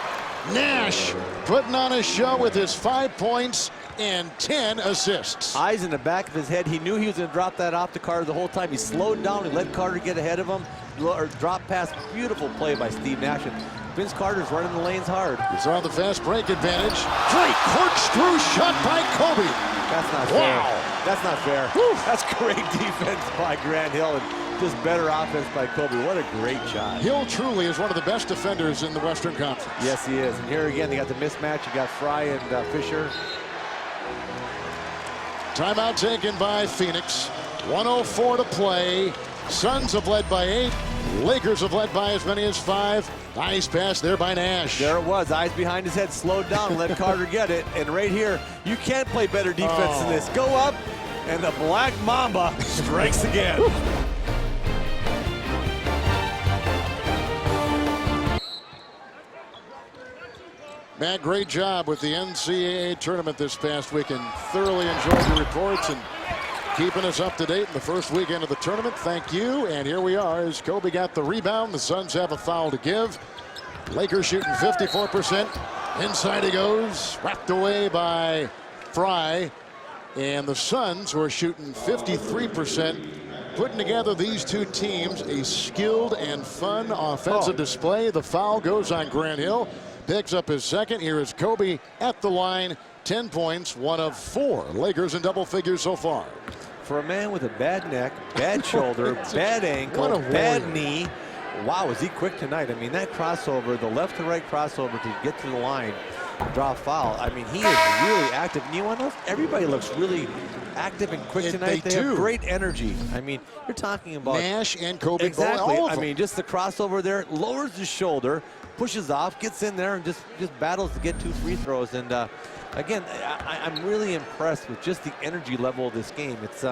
Nash putting on a show with his 5 points and 10 assists. Eyes in the back of his head. He knew he was going to drop that off to Carter the whole time. He slowed down. He let Carter get ahead of him. Or drop pass. Beautiful play by Steve Nash. And Vince Carter's running the lanes hard. You saw the fast break advantage. Great corkscrew shot by Kobe. That's not fair. That's not fair. Whew. That's great defense by Grant Hill. And just better offense by Kobe. What a great shot. Hill truly is one of the best defenders in the Western Conference. Yes, he is. And here again, they got the mismatch. You got Frye and Fisher. Timeout taken by Phoenix. 1:04 to play. Suns have led by 8. Lakers have led by as many as 5. Nice pass there by Nash. There it was. Eyes behind his head. Slowed down. Let Carter get it. And right here, you can't play better defense than this. Go up, and the Black Mamba strikes again. Matt, great job with the NCAA tournament this past weekend. Thoroughly enjoyed the reports and keeping us up to date in the first weekend of the tournament. Thank you. And here we are as Kobe got the rebound. The Suns have a foul to give. Lakers shooting 54%. Inside he goes. Whacked away by Frye. And the Suns, who are shooting 53%, putting together these two teams a skilled and fun offensive display. The foul goes on Grant Hill. Picks up his second. Here is Kobe at the line. 10 points, 1 of 4. Lakers in double figures so far. For a man with a bad neck, bad shoulder, bad ankle, bad knee. Wow, is he quick tonight? I mean, that crossover, the left to right crossover to get to the line, draw foul. I mean, he is really active. And you know, everybody looks really active and quick tonight. They have great energy. I mean, you're talking about Nash and Kobe. Exactly. All of them. I mean, just the crossover there, lowers his shoulder, pushes off, gets in there, and just battles to get 2 free throws. And again, I'm really impressed with just the energy level of this game. It's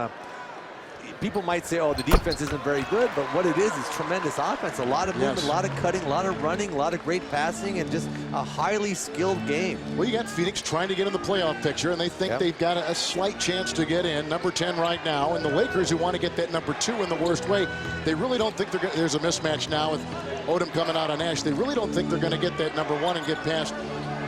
people might say, oh, the defense isn't very good, but what it is tremendous offense. A lot of movement, a lot of cutting, a lot of running, a lot of great passing, and just a highly skilled game. Well, you got Phoenix trying to get in the playoff picture, and they think they've got a slight chance to get in, number 10 right now. And the Lakers, who want to get that number 2 in the worst way, they really don't think there's a mismatch now with Odom coming out on Nash. They really don't think they're going to get that number 1 and get past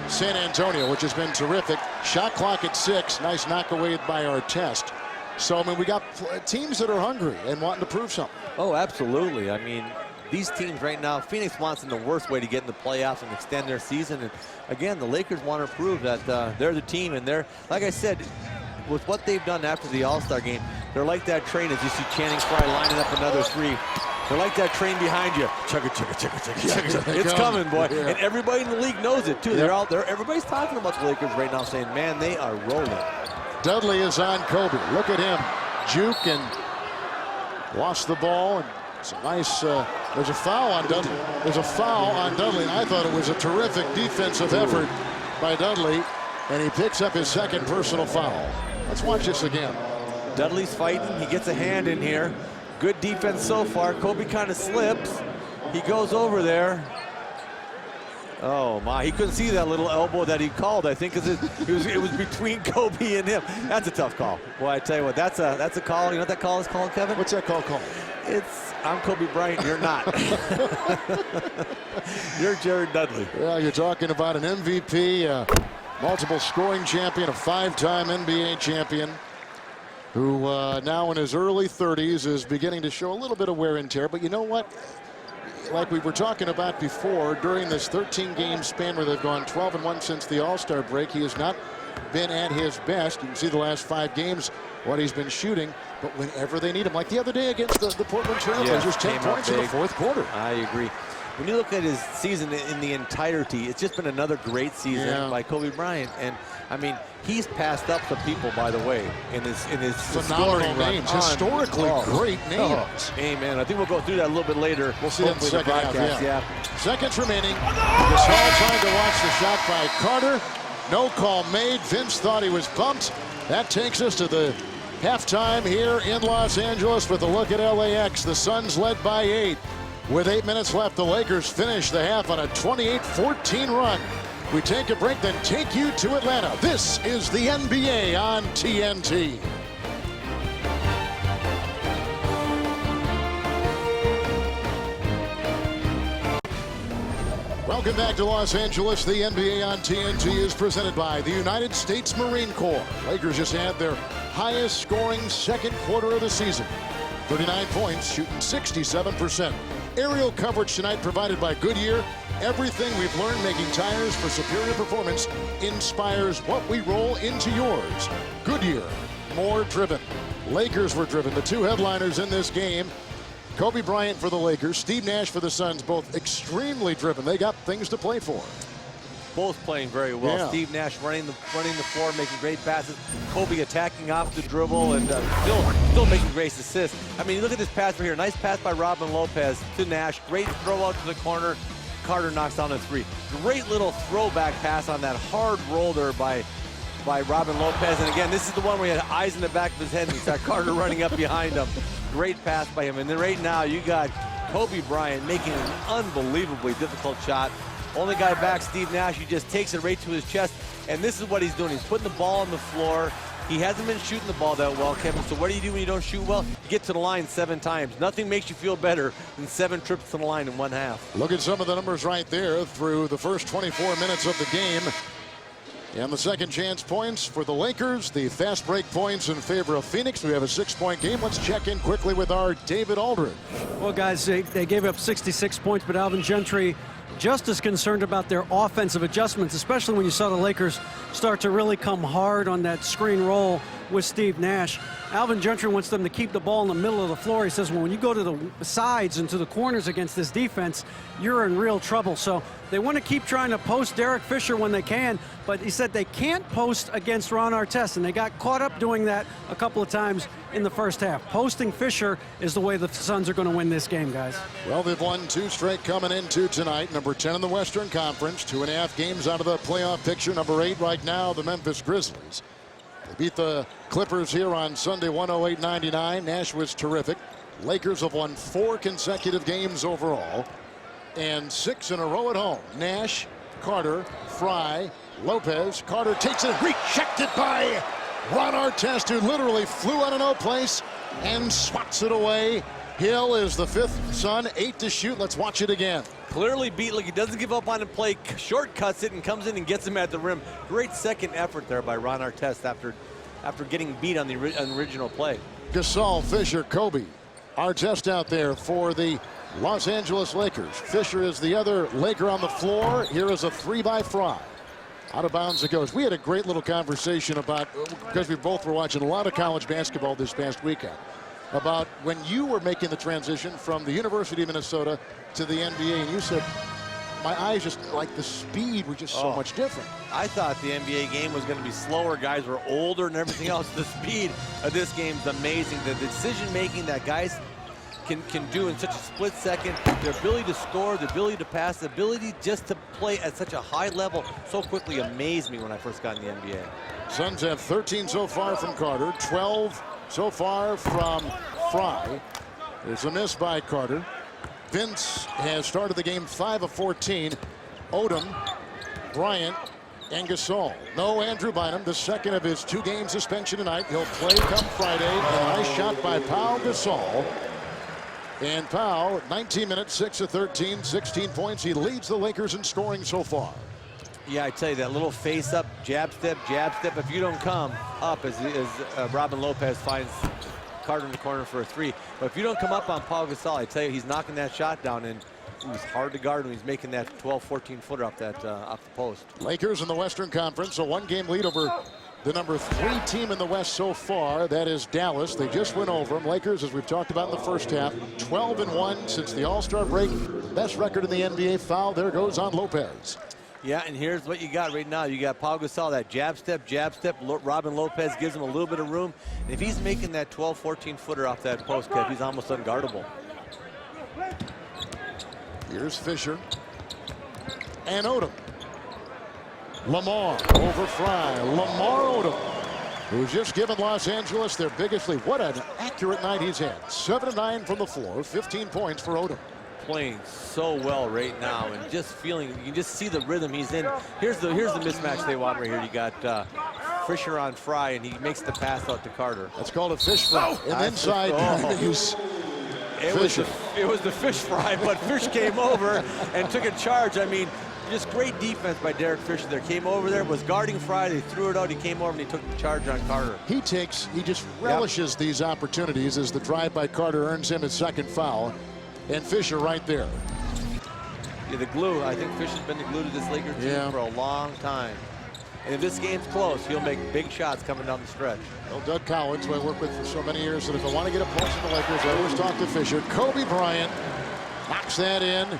San Antonio, which has been terrific. Shot clock at 6. Nice knock away by Artest. So, I mean, we got teams that are hungry and wanting to prove something. Oh, absolutely. I mean, these teams right now, Phoenix wants in the worst way to get in the playoffs and extend their season. And again, the Lakers want to prove that they're the team. And they're, like I said, with what they've done after the All-Star game, they're like that train as you see Channing Frye lining up another 3. They're like that train behind you. Chugga, chugga, chugga, chugga, chugga. It's coming, boy. Yeah. And everybody in the league knows it, too. They're out there. Everybody's talking about the Lakers right now, saying, man, they are rolling. Dudley is on Kobe. Look at him. Juke and lost the ball. And it's a nice, there's a foul on Dudley. There's a foul on Dudley. And I thought it was a terrific defensive effort by Dudley. And he picks up his 2nd personal foul. Let's watch this again. Dudley's fighting. He gets a hand in here. Good defense so far. Kobe kind of slips. He goes over there. Oh my, he couldn't see that little elbow that he called, I think, because it was between Kobe and him. That's a tough call. Boy, I tell you what, that's a call. You know what that call is called, Kevin? What's that call called? It's, I'm Kobe Bryant, you're not. You're Jared Dudley. Well, you're talking about an MVP, multiple scoring champion, a 5-time NBA champion, who now in his early 30s is beginning to show a little bit of wear and tear. But you know what? Like we were talking about before, during this 13-game span where they've gone 12-1 since the All-Star break, he has not been at his best. You can see the last 5 games, what he's been shooting. But whenever they need him, like the other day against the Portland Trailblazers, 10 points in the 4th quarter. I agree. When you look at his season in the entirety, it's just been another great season by Kobe Bryant. And I mean, he's passed up some people, by the way, in his phenomenal names, historically great names. Amen. I think we'll go through that a little bit later. We'll see that in the second half. Seconds remaining. Gasol trying to watch the shot by Carter. No call made. Vince thought he was bumped. That takes us to the halftime here in Los Angeles with a look at LAX. The Suns led by 8. With 8 minutes left, the Lakers finish the half on a 28-14 run. We take a break, then take you to Atlanta. This is the NBA on TNT. Welcome back to Los Angeles. The NBA on TNT is presented by the United States Marine Corps. Lakers just had their highest scoring 2nd quarter of the season. 39 points, shooting 67%. Aerial coverage tonight provided by Goodyear. Everything we've learned making tires for superior performance inspires what we roll into yours. Goodyear, more driven. Lakers were driven. The 2 headliners in this game, Kobe Bryant for the Lakers, Steve Nash for the Suns, both extremely driven. They got things to play for. Both playing very well. Yeah. Steve Nash running the floor, making great passes. Kobe attacking off the dribble and still making great assists. I mean, look at this pass right here. Nice pass by Robin Lopez to Nash. Great throw out to the corner. Carter knocks down a 3. Great little throwback pass on that hard roller by Robin Lopez. And again, this is the one where he had eyes in the back of his head and he saw Carter running up behind him. Great pass by him. And then right now you got Kobe Bryant making an unbelievably difficult shot. Only guy back, Steve Nash, he just takes it right to his chest. And this is what he's doing. He's putting the ball on the floor. He hasn't been shooting the ball that well, Kevin. So what do you do when you don't shoot well? You get to the line 7 times. Nothing makes you feel better than 7 trips to the line in 1 half. Look at some of the numbers right there through the first 24 minutes of the game. And the second chance points for the Lakers. The fast break points in favor of Phoenix. We have a 6-point game. Let's check in quickly with our David Aldridge. Well, guys, they gave up 66 points, but Alvin Gentry just as concerned about their offensive adjustments, especially when you saw the Lakers start to really come hard on that screen roll with Steve Nash. Alvin Gentry wants them to keep the ball in the middle of the floor. He says, well, when you go to the sides and to the corners against this defense, you're in real trouble. So they want to keep trying to post Derek Fisher when they can, but he said they can't post against Ron Artest, and they got caught up doing that a couple of times in the first half. Posting Fisher is the way the Suns are going to win this game, guys. Well, they've won 2 straight coming into tonight. Number 10 in the Western Conference, 2.5 games out of the playoff picture. Number 8 right now, the Memphis Grizzlies. They beat the Clippers here on Sunday 108-99. Nash was terrific. Lakers have won 4 consecutive games overall and 6 in a row at home. Nash, Carter, Frye, Lopez. Carter takes it, rejected by Ron Artest, who literally flew out of no place and swats it away. Hill is the 5th son, 8 to shoot. Let's watch it again. Clearly beat, like he doesn't give up on the play, shortcuts it and comes in and gets him at the rim. Great second effort there by Ron Artest after getting beat on the original play. Gasol, Fisher, Kobe. Artest out there for the Los Angeles Lakers. Fisher is the other Laker on the floor. Here is a 3 by Frye. Out of bounds it goes. We had a great little conversation about, because we both were watching a lot of college basketball this past weekend, about when you were making the transition from the University of Minnesota to the NBA, and you said, my eyes just, like the speed was just so much different. I thought the NBA game was going to be slower. Guys were older and everything else. The speed of this game is amazing. The decision-making that guys can do in such a split second, their ability to score, the ability to pass, the ability just to play at such a high level so quickly amazed me when I first got in the NBA. Suns have 13 so far from Carter, 12 so far from Frye. There's a miss by Carter. Vince has started the game 5 of 14. Odom, Bryant, and Gasol. No Andrew Bynum, the second of his 2-game suspension tonight. He'll play come Friday. A nice shot by Pau Gasol. And Pau, 19 minutes, 6 of 13, 16 points. He leads the Lakers in scoring so far. Yeah, I tell you, that little face-up, jab step, if you don't come up as Robin Lopez finds Carter in the corner for a 3. But if you don't come up on Pau Gasol, I tell you, he's knocking that shot down, and it was hard to guard when he's making that 12-14 footer off the post. Lakers in the Western Conference, a 1-game lead over the number 3 team in the West so far. That is Dallas. They just went over them. Lakers, as we've talked about in the first half, 12-1 since the All-Star break. Best record in the NBA. Foul there goes on Lopez. Yeah, and here's what you got right now. You got Pau Gasol, that jab step. Robin Lopez gives him a little bit of room. And if he's making that 12-14 footer off that post, Kev, he's almost unguardable. Here's Fisher and Odom. Lamar over Frye. Lamar Odom, who's just given Los Angeles their biggest lead. What an accurate night he's had. 7 of 9 from the floor, 15 points for Odom. Playing so well right now, and just feeling, you can just see the rhythm he's in. Here's the mismatch they want right here. You got Fisher on Frye, and he makes the pass out to Carter. That's called a fish fry. And inside, it was the fish fry, but Fish came over and took a charge. I mean, just great defense by Derek Fisher there. Came over there, was guarding Frye. They threw it out. He came over and he took the charge on Carter. He just relishes these opportunities as the drive by Carter earns him his 2nd foul. And Fisher right there. Yeah, the glue. I think Fisher's been the glue to this Lakers team for a long time. And if this game's close, he'll make big shots coming down the stretch. Well, Doug Collins, who I worked with for so many years, that if I want to get a pulse from the Lakers, I always talk to Fisher. Kobe Bryant knocks that in.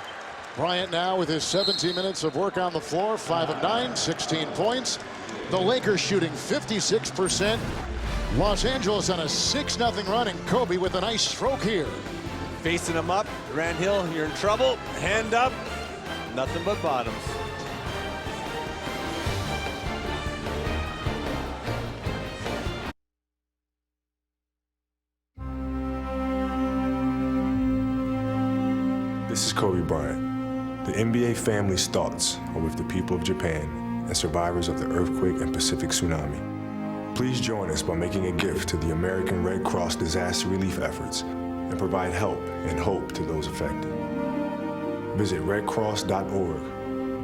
Bryant now with his 17 minutes of work on the floor, 5 of 9, 16 points. The Lakers shooting 56%. Los Angeles on a 6-0 run, and Kobe with a nice stroke here. Facing him up, Grant Hill, you're in trouble. Hand up, nothing but bottoms. This is Kobe Bryant. The NBA family's thoughts are with the people of Japan and survivors of the earthquake and Pacific tsunami. Please join us by making a gift to the American Red Cross disaster relief efforts and provide help and hope to those affected. Visit redcross.org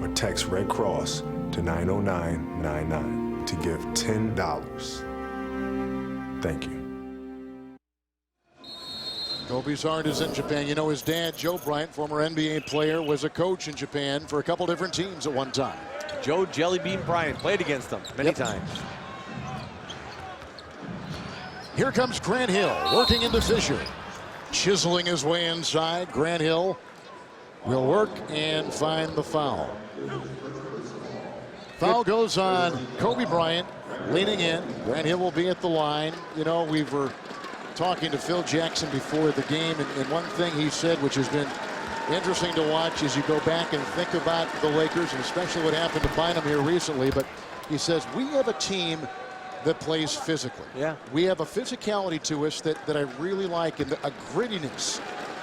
or text Red Cross to 90999 to give $10. Thank you. Kobe's heart is in Japan. You know, his dad, Joe Bryant, former NBA player, was a coach in Japan for a couple different teams at one time. Joe Jellybean Bryant played against him many times. Here comes Grant Hill working into Fisher. Chiseling his way inside. Grant Hill will work and find the foul. Foul goes on Kobe Bryant, leaning in. Grant Hill will be at the line. You know, we were talking to Phil Jackson before the game, and one thing he said, which has been interesting to watch as you go back and think about the Lakers, and especially what happened to Bynum here recently, but he says, we have a team that plays physically. Yeah. We have a physicality to us that I really like, and a grittiness,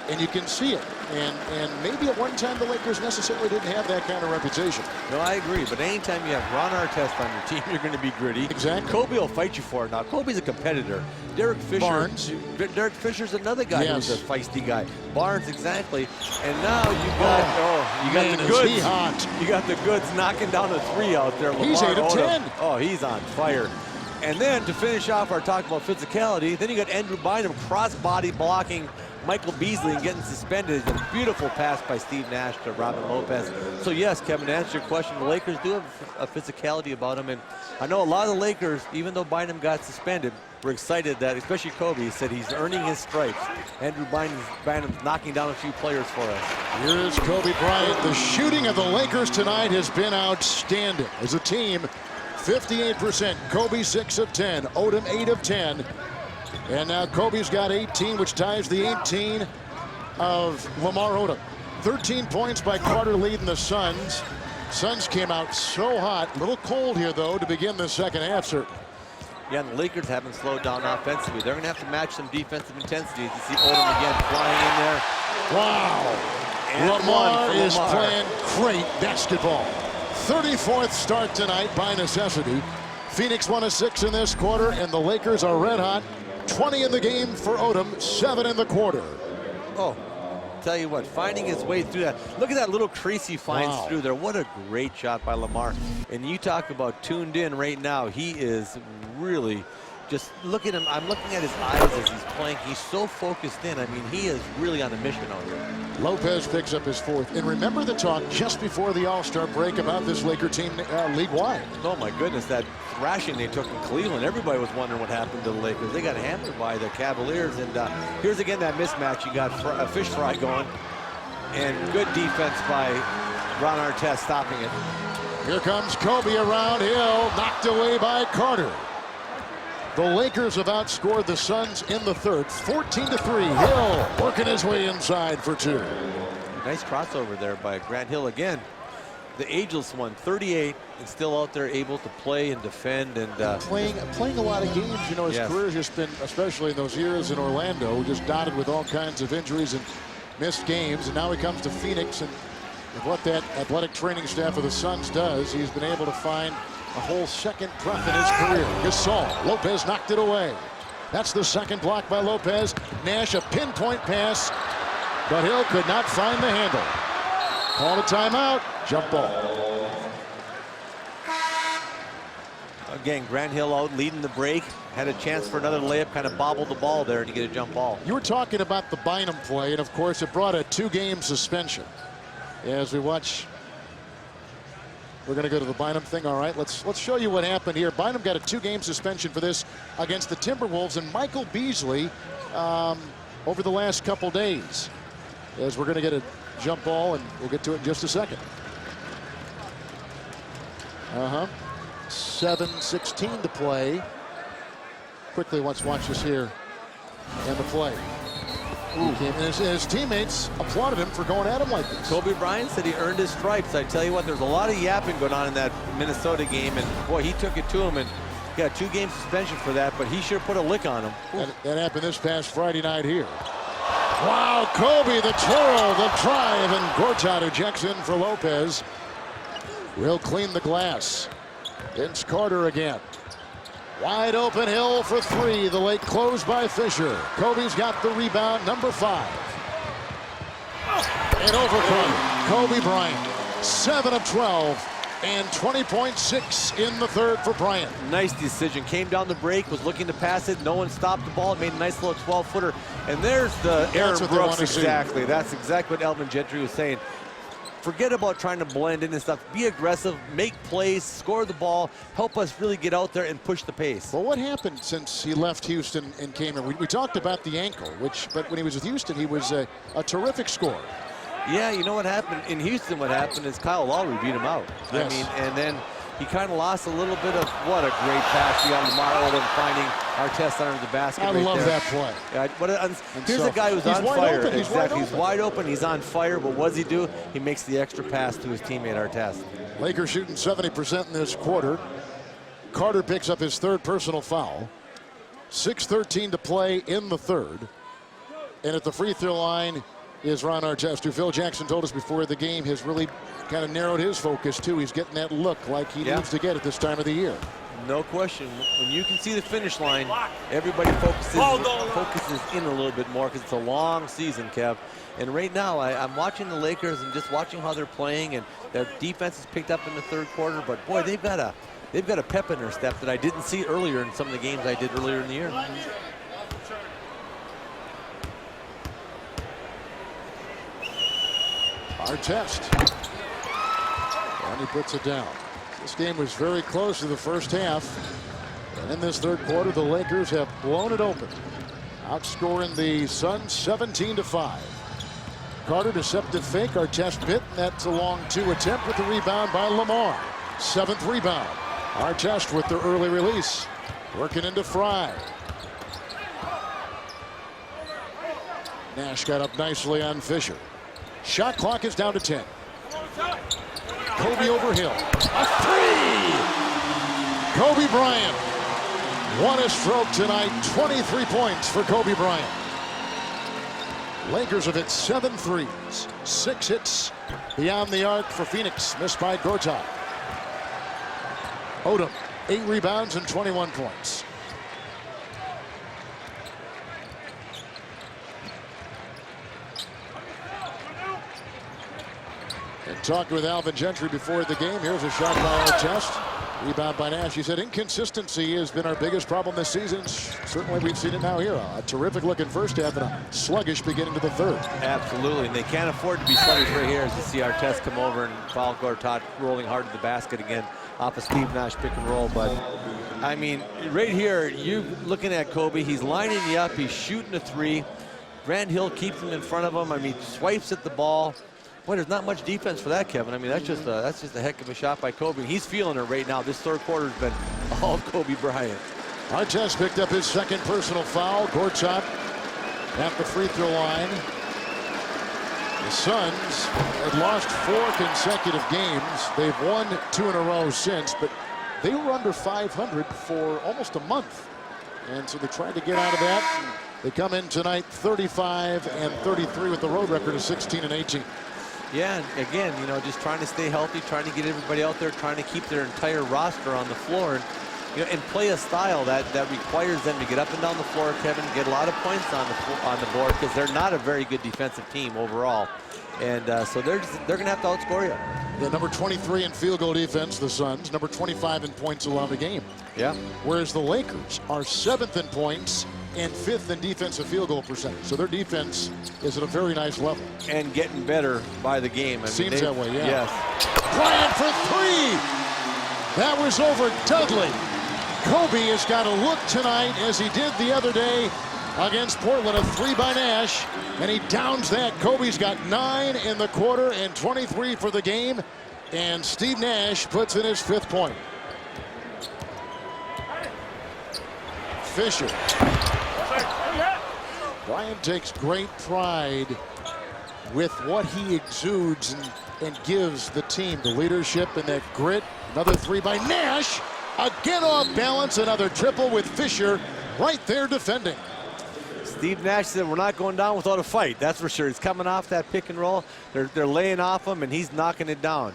and you can see it. And maybe at one time the Lakers necessarily didn't have that kind of reputation. No, I agree. But anytime you have Ron Artest on your team, you're going to be gritty. Exactly. Kobe will fight you for it now. Kobe's a competitor. Derek Fisher. Barnes. Derek Fisher's another guy Yes. who's a feisty guy. Barnes, exactly. And now you got you man, got the is goods. he hot. You got the goods knocking down the three out there. He's Lamar 8 of Odom. 10. Oh, he's on fire. And then to finish off our talk about physicality, then you got Andrew Bynum cross-body blocking Michael Beasley and getting suspended. A beautiful pass by Steve Nash to Robin Lopez. So yes, Kevin, to answer your question, the Lakers do have a physicality about them. And I know a lot of the Lakers, even though Bynum got suspended, were excited that, especially Kobe, said he's earning his stripes. Andrew Bynum's knocking down a few players for us. Here's Kobe Bryant. The shooting of the Lakers tonight has been outstanding. As a team, 58%. Kobe 6 of 10. Odom 8 of 10. And now Kobe's got 18, which ties the 18 of Lamar Odom. 13 points by Carter leading the Suns. Suns came out so hot. A little cold here, though, to begin the second half, sir. Yeah, and the Lakers haven't slowed down offensively. They're going to have to match some defensive intensity. You see Odom again flying in there. Wow. And Lamar is Lamar. playing great basketball. 34th start tonight by necessity. Phoenix won a 6 in this quarter, and the Lakers are red hot. 20 in the game for Odom, 7 in the quarter. Oh, tell you what, finding his way through that. Look at that little crease he finds Wow. through there. What a great shot by Lamar. And you talk about tuned in right now. He is really just, look at him. I'm looking at his eyes as he's playing. He's so focused in. I mean, he is really on a mission out here. Lopez picks up his 4th. And remember the talk just before the All-Star break about this Laker team league-wide. Oh my goodness, that thrashing they took in Cleveland. Everybody was wondering what happened to the Lakers. They got hammered by the Cavaliers. And here's again that mismatch. You got Fish Frye going. And good defense by Ron Artest stopping it. Here comes Kobe around Hill, knocked away by Carter. The Lakers have outscored the Suns in the third, 14-3. Hill working his way inside for 2. Nice crossover there by Grant Hill again. The ageless one, 38, and still out there able to play and defend and Playing a lot of games. You know, his Yes. career's just been, especially in those years in Orlando, just dotted with all kinds of injuries and missed games. And now he comes to Phoenix, and with what that athletic training staff of the Suns does, he's been able to find a whole second breath in his career. Gasol, Lopez knocked it away. That's the second block by Lopez. Nash, a pinpoint pass, but Hill could not find the handle. Call a timeout. Jump ball. again, Grant Hill out leading the break. Had a chance for another layup, kind of bobbled the ball there, and you get a jump ball. You were talking about the Bynum play, and of course it brought a 2-game suspension. As we watch, we're going to go to the Bynum thing. All right, let's show you what happened here. Bynum got a 2-game suspension for this against the Timberwolves and Michael Beasley over the last couple days. As we're going to get a jump ball, and we'll get to it in just a second. 7:16 to play. Quickly, let's watch this here and the play. And his teammates applauded him for going at him like this. Kobe Bryant said he earned his stripes. I tell you what, there's a lot of yapping going on in that Minnesota game, and boy, he took it to him and got a 2-game suspension for that, but he should have put a lick on him. That happened this past Friday night here. Wow, Kobe, the twirl, the drive, and Gortat ejects in for Lopez. Will clean the glass. It's Carter again. Wide open Hill for 3. The late close by Fisher. Kobe's got the rebound, number 5. And overcome. Kobe Bryant, 7 of 12. And 20.6 in the third for Bryant. Nice decision. Came down the break, was looking to pass it. No one stopped the ball. It made a nice little 12-footer. And there's the Aaron Brooks. Exactly. That's exactly what Elvin Gentry was saying. Forget about trying to blend in and stuff. Be aggressive, make plays, score the ball, help us really get out there and push the pace. Well, what happened since he left Houston and came in? We talked about the ankle, but when he was with Houston, he was a terrific scorer. Yeah, you know what happened? In Houston, what happened is Kyle Lowry beat him out. Yes. I mean, and then he kind of lost a little bit of, what a great pass beyond Lamar Odom finding Artest under the basket. I right love there. that play. Yeah, here's a guy who's on fire. Open. Exactly. He's wide open. He's on fire. But what does he do? He makes the extra pass to his teammate Artest. Lakers shooting 70% in this quarter. Carter picks up his 3rd personal foul. 6:13 to play in the 3rd. And at the free throw line is Ron Artest, who Phil Jackson told us before the game has really kind of narrowed his focus too. He's getting that look like he needs to get at this time of the year. No question. When you can see the finish line, everybody focuses in a little bit more because it's a long season, Kev. And right now, I'm watching the Lakers and just watching how they're playing, and their defense is picked up in the 3rd quarter. But boy, they've got a pep in their step that I didn't see earlier in some of the games I did earlier in the year. Artest. And he puts it down. This game was very close to the first half. And in this 3rd quarter, the Lakers have blown it open, outscoring the Suns 17-5. Carter deceptive fake. Artest bit. That's a long 2 attempt with the rebound by Lamar. 7th rebound. Artest with the early release. Working into Frye. Nash got up nicely on Fisher. Shot clock is down to 10. Kobe over Hill. A 3! Kobe Bryant. 1 a stroke tonight. 23 points for Kobe Bryant. Lakers have hit 7 threes. 6 hits beyond the arc for Phoenix. Missed by Gortat. Odom, 8 rebounds and 21 points. And talked with Alvin Gentry before the game. Here's a shot by Artest. Rebound by Nash. He said inconsistency has been our biggest problem this season. Certainly we've seen it now here. A terrific looking first half and a sluggish beginning to the 3rd. Absolutely, and they can't afford to be sluggish right here as you see Artest come over and foul Gortat rolling hard to the basket again off of Steve Nash pick and roll. But I mean, right here, you looking at Kobe, he's lining you up, he's shooting a 3. Grant Hill keeps him in front of him. I mean, swipes at the ball. Boy, there's not much defense for that, Kevin. I mean, that's just a heck of a shot by Kobe. He's feeling it right now. This 3rd quarter has been all Kobe Bryant. Artest picked up his 2nd personal foul. Gortat at the free throw line. The Suns had lost 4 consecutive games. They've won 2 in a row since, but they were under 500 for almost a month. And so they tried to get out of that. They come in tonight 35-33 with the road record of 16-18. Yeah, and again, you know, just trying to stay healthy, trying to get everybody out there, trying to keep their entire roster on the floor, and you know, and play a style that requires them to get up and down the floor, Kevin, get a lot of points on the board because they're not a very good defensive team overall, and so they're going to have to outscore you. The number 23 in field goal defense, the Suns, number 25 in points allowed a game. Yeah. Whereas the Lakers are 7th in points and 5th in defensive field goal percentage. So their defense is at a very nice level. And getting better by the game. Seems that way, yeah. Yes. Bryant for 3. That was over Dudley. Kobe has got a look tonight as he did the other day against Portland. A 3 by Nash, and he downs that. Kobe's got 9 in the quarter and 23 for the game. And Steve Nash puts in his 5th point. Fisher. Bryant takes great pride with what he exudes and gives the team, the leadership and that grit. Another 3 by Nash. Again off balance, another triple with Fisher right there defending. Steve Nash said we're not going down without a fight. That's for sure. He's coming off that pick and roll. They're laying off him, and he's knocking it down.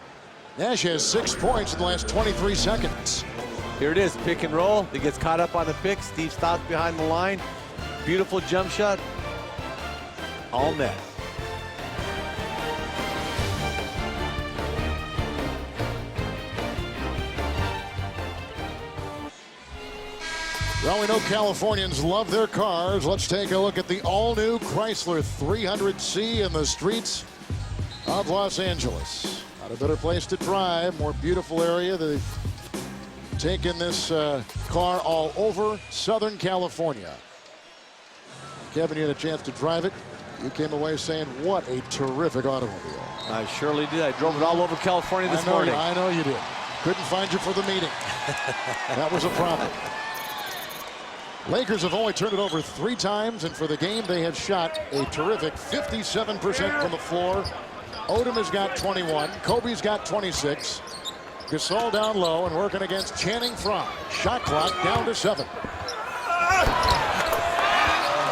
Nash has 6 points in the last 23 seconds. Here it is, pick and roll. He gets caught up on the pick. Steve stops behind the line. Beautiful jump shot. All net. Well, we know Californians love their cars. Let's take a look at the all-new Chrysler 300C in the streets of Los Angeles. Not a better place to drive, more beautiful area. They've taken this car all over Southern California. Kevin, you had a chance to drive it. You came away saying, what a terrific automobile. I surely did. I drove it all over California this morning. I know you did. Couldn't find you for the meeting. That was a problem. Lakers have only turned it over 3 times, and for the game they have shot a terrific 57% from the floor. Odom has got 21. Kobe's got 26. Gasol down low and working against Channing Frye. Shot clock down to 7.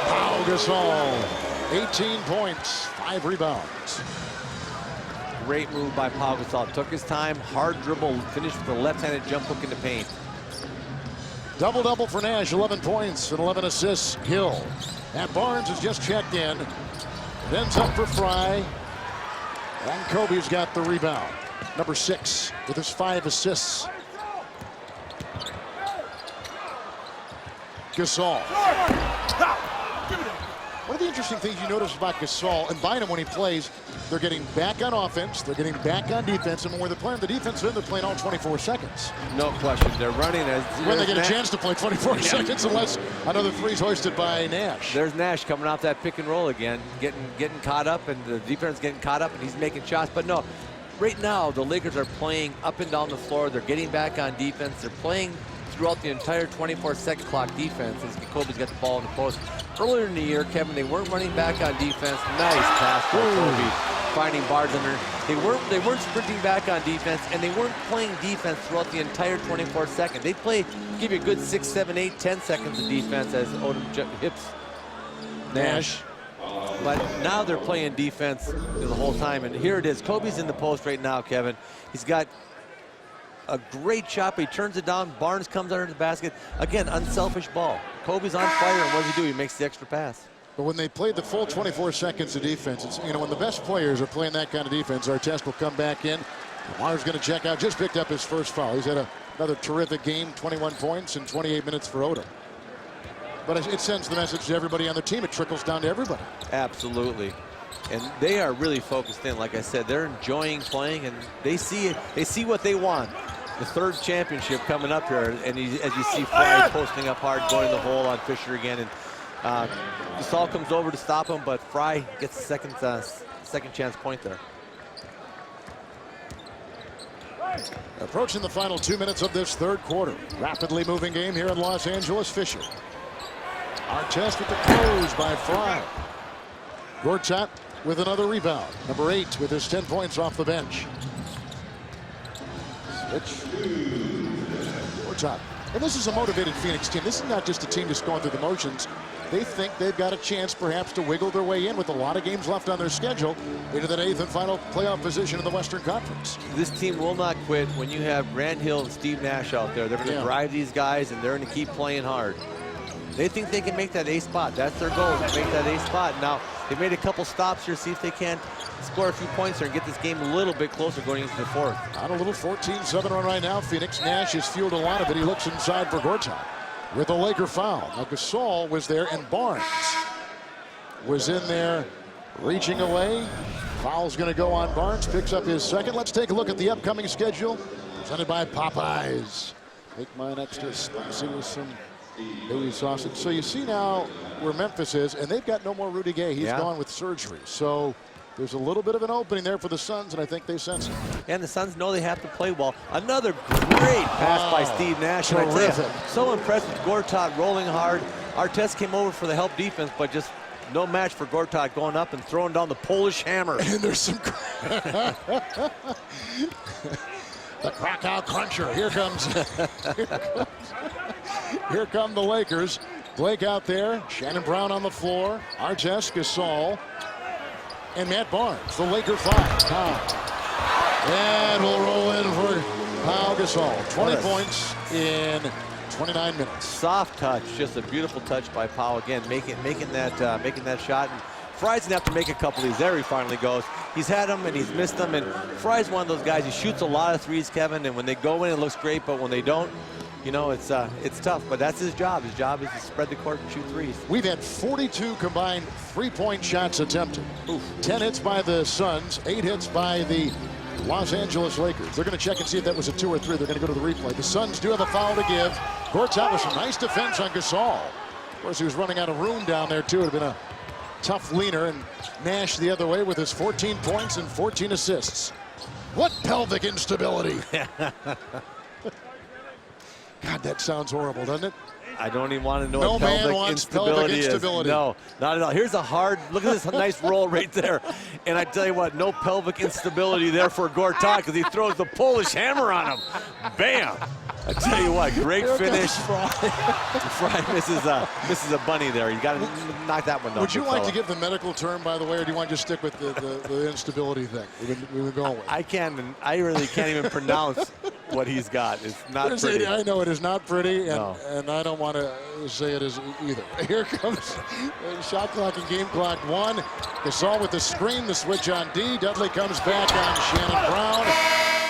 Pau Gasol, 18 points, 5 rebounds. Great move by Pau Gasol. Took his time, hard dribble, finished with a left-handed jump hook in the paint. Double-double for Nash, 11 points and 11 assists. Hill. And Barnes has just checked in. It ends up for Frye. And Kobe's got the rebound. Number 6 with his 5 assists. Gasol. One of the interesting things you notice about Gasol and Bynum when he plays, they're getting back on offense, they're getting back on defense, and when they're playing the defense, they're playing all 24 seconds. No question. They're running as when they get a chance to play 24 seconds, unless another three's hoisted by Nash. There's Nash coming off that pick and roll again, getting caught up, and the defense getting caught up, and he's making shots. But no, right now the Lakers are playing up and down the floor. They're getting back on defense. They're playing throughout the entire 24-second clock defense as Kobe's got the ball in the post. Earlier in the year, Kevin, they weren't running back on defense. Nice pass by Kobe, finding Barnes under. They weren't sprinting back on defense, and they weren't playing defense throughout the entire 24-second. They give you a good 6, 7, 8, 10 seconds of defense as Odom hips Nash. But now they're playing defense the whole time, and here it is. Kobe's in the post right now, Kevin. He's got a great shot, but he turns it down. Barnes comes under the basket. Again, unselfish ball. Kobe's on fire, and what does he do? He makes the extra pass. But when they played the full 24 seconds of defense, it's, when the best players are playing that kind of defense, Artest will come back in. Lamar's going to check out. Just picked up his first foul. He's had another terrific game, 21 points in 28 minutes for Odom. But it sends the message to everybody on the team. It trickles down to everybody. Absolutely. And they are really focused in. Like I said, they're enjoying playing, and they see it. They see what they want. The 3rd championship coming up here, and as you see Frye posting up hard, going to the hole on Fisher again, and Gasol comes over to stop him, but Frye gets the second chance point there. Approaching the final 2 minutes of this 3rd quarter. Rapidly moving game here in Los Angeles. Fisher. Artest with the close by Frye. Gortat with another rebound. Number 8 with his 10 points off the bench. Gortat. And this is a motivated Phoenix team. This is not just a team just going through the motions. They think they've got a chance perhaps to wiggle their way in with a lot of games left on their schedule into that 8th and final playoff position in the Western Conference. This team will not quit when you have Grant Hill and Steve Nash out there. They're going to drive these guys, and they're going to keep playing hard. They think they can make that A spot. That's their goal, to make that A spot. Now, they made a couple stops here, see if they can score a few points here and get this game a little bit closer going into the 4th. On a little 14-7 run right now. Phoenix. Nash has fueled a lot of it. He looks inside for Gortat with a Laker foul. Now, Gasol was there, and Barnes was in there reaching away. Foul's going to go on Barnes. Picks up his 2nd. Let's take a look at the upcoming schedule presented by Popeyes. Make mine extra spicy with some baby sausage. So you see now where Memphis is, and they've got no more Rudy Gay. He's gone with surgery. So there's a little bit of an opening there for the Suns, and I think they sense it. And the Suns know they have to play well. Another great pass by Steve Nash. Terrific. So impressed with Gortat rolling hard. Artest came over for the help defense, but just no match for Gortat going up and throwing down the Polish hammer. And there's some the Krakow Cruncher. Here comes. Here come the Lakers. Blake out there. Shannon Brown on the floor. Artest, Gasol, and Matt Barnes. The Laker 5. And we'll roll in for Pau Gasol. 20 points in 29 minutes. Soft touch, just a beautiful touch by Pau again, making that shot. And Frye's gonna have to make a couple of these. There he finally goes. He's had them and he's missed them. And Frye's one of those guys. He shoots a lot of threes, Kevin. And when they go in, it looks great. But when they don't, it's tough. But that's his job. His job is to spread the court and shoot threes. We've had 42 combined three-point shots attempted. 10 hits by the Suns, 8 hits by the Los Angeles Lakers. They're going to check and see if that was a 2 or 3. They're going to go to the replay. The Suns do have a foul to give. Gortat with some nice defense on Gasol. Of course, he was running out of room down there, too. It would have been a tough leaner. And Nash the other way with his 14 points and 14 assists. What pelvic instability. God, that sounds horrible, doesn't it? I don't even want to know No what man pelvic wants instability pelvic is. instability. No, not at all. Here's a hard, look at this nice roll right there. And I tell you what, no pelvic instability there for Gortat because he throws the Polish hammer on him. Bam! I tell you what, great finish. Frye misses a bunny there. You got to knock that one down. Would you like to give the medical term, by the way, or do you want to just stick with the instability thing we've been going with? I really can't even pronounce what he's got. It's not pretty. I know it is not pretty, and, No. and I don't want to say it is either. Here comes shot clock and game clock 1. Gasol with the screen, the switch on D. Dudley comes back on Shannon Brown.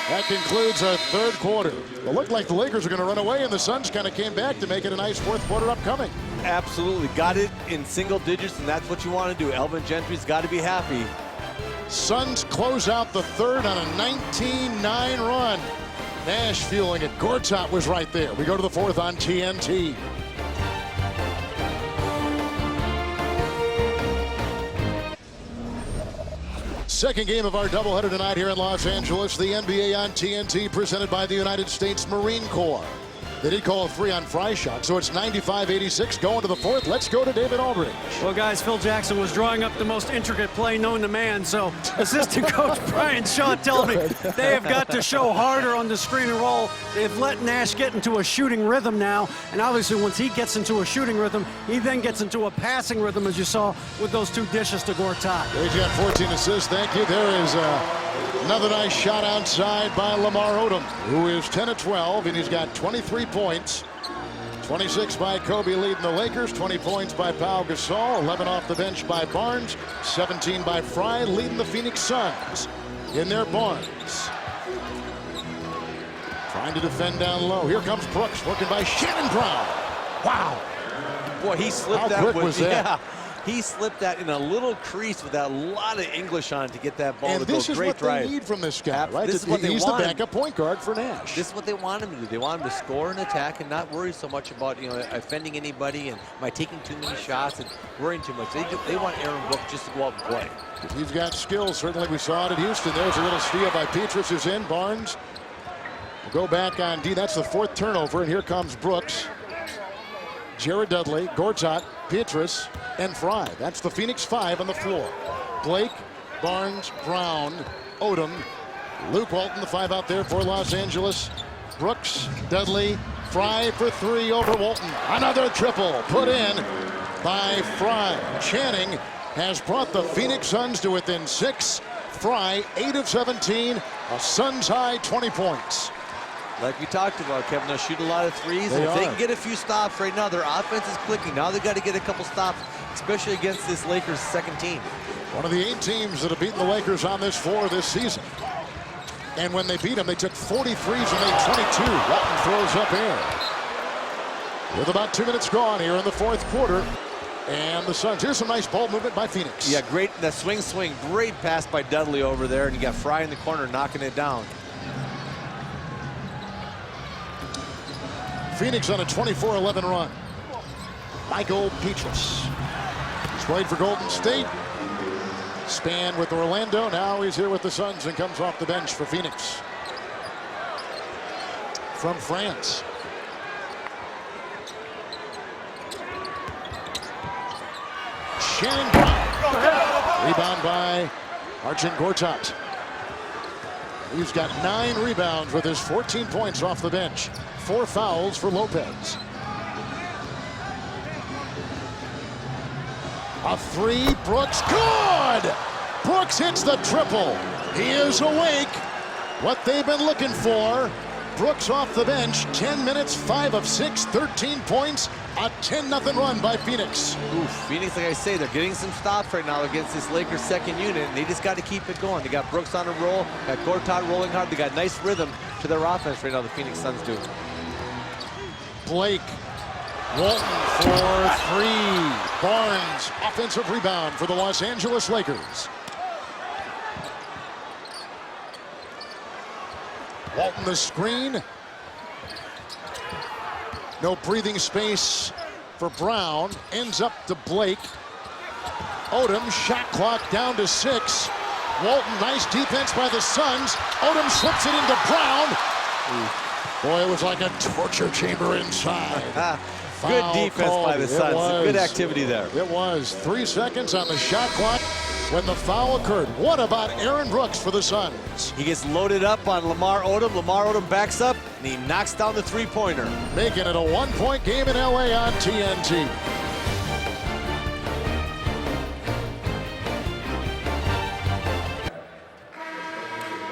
That concludes our third quarter. It looked like the Lakers were going to run away, and the Suns kind of came back to make it a nice fourth quarter upcoming. Absolutely. Got it in single digits, and that's what you want to do. Elvin Gentry's got to be happy. Suns close out the third on a 19-9 run. Nash fueling it. Gortat was right there. We go to the fourth on TNT. Second game of our doubleheader tonight here in Los Angeles. The NBA on TNT presented by the United States Marine Corps. They did call a 3 on Frye shot, so it's 95-86 going to the fourth. Let's go to David Aldridge. Well, guys, Phil Jackson was drawing up the most intricate play known to man, so assistant coach Bryant Shaw tells me they have got to show harder on the screen and roll. They've let Nash get into a shooting rhythm now, and obviously once he gets into a shooting rhythm, he then gets into a passing rhythm, as you saw with those 2 dishes to Gortat. He's got 14 assists. Thank you. There is another nice shot outside by Lamar Odom, who is 10 of 12, and he's got 23 points. 26 by Kobe leading the Lakers, 20 points by Pau Gasol, 11 off the bench by Barnes, 17 by Frye leading the Phoenix Suns in their Barnes. Trying to defend down low. Here comes Brooks, working by Shannon Brown. Wow. Boy, he slipped How that quick with, was that? Yeah. He slipped that in a little crease with a lot of English on it to get that ball And to go. this is Great what drive. they need from this guy, right? This is what they He's want. the backup point guard for Nash. This is what they want him to do. They want him to score and attack and not worry so much about, offending anybody and am I taking too many shots and worrying too much. They want Aaron Book just to go out and play. He's got skills. Certainly we saw it at Houston. There's a little steal by Petrus who's in. Barnes will go back on D. That's the 4th turnover, and here comes Brooks. Jared Dudley, Gortat, Petrus, and Frye. That's the Phoenix 5 on the floor. Blake, Barnes, Brown, Odom, Luke Walton, the 5 out there for Los Angeles. Brooks, Dudley, Frye for 3 over Walton. Another triple put in by Frye. Channing has brought the Phoenix Suns to within 6. Frye, 8 of 17, a Suns high 20 points. Like we talked about, Kevin, they'll shoot a lot of threes. They And if they are. can get a few stops right now, their offense is clicking. Now they've got to get a couple stops, especially against this Lakers second team. One of the 8 teams that have beaten the Lakers on this floor this season. And when they beat them, they took 43s and made 22. Walton throws up air. With about 2 minutes gone here in the fourth quarter. And the Suns, here's some nice ball movement by Phoenix. Yeah, great. That swing. Great pass by Dudley over there. And you got Frye in the corner knocking it down. Phoenix on a 24-11 run. Michael Petrus. He's played for Golden State. Span with Orlando. Now he's here with the Suns and comes off the bench for Phoenix. From France. Shannon Brown. Rebound by Marcin Gortat. He's got 9 rebounds with his 14 points off the bench. 4 fouls for Lopez. A 3, Brooks, good! Brooks hits the triple. He is awake. What they've been looking for. Brooks off the bench, 10 minutes, 5 of 6, 13 points. A 10-0 run by Phoenix. Ooh, Phoenix, like I say, they're getting some stops right now against this Lakers second unit, and they just got to keep it going. They got Brooks on a roll, got Gortat rolling hard. They got nice rhythm to their offense right now, the Phoenix Suns do. Blake, Walton for 3. Barnes, offensive rebound for the Los Angeles Lakers. Walton the screen. No breathing space for Brown. Ends up to Blake. Odom, shot clock down to 6. Walton, nice defense by the Suns. Odom slips it into Brown. Boy, it was like a torture chamber inside. Good defense by the Suns. Good activity there. It was 3 seconds on the shot clock when the foul occurred. What about Aaron Brooks for the Suns? He gets loaded up on Lamar Odom. Lamar Odom backs up, and he knocks down the three-pointer. Making it a one-point game in LA on TNT.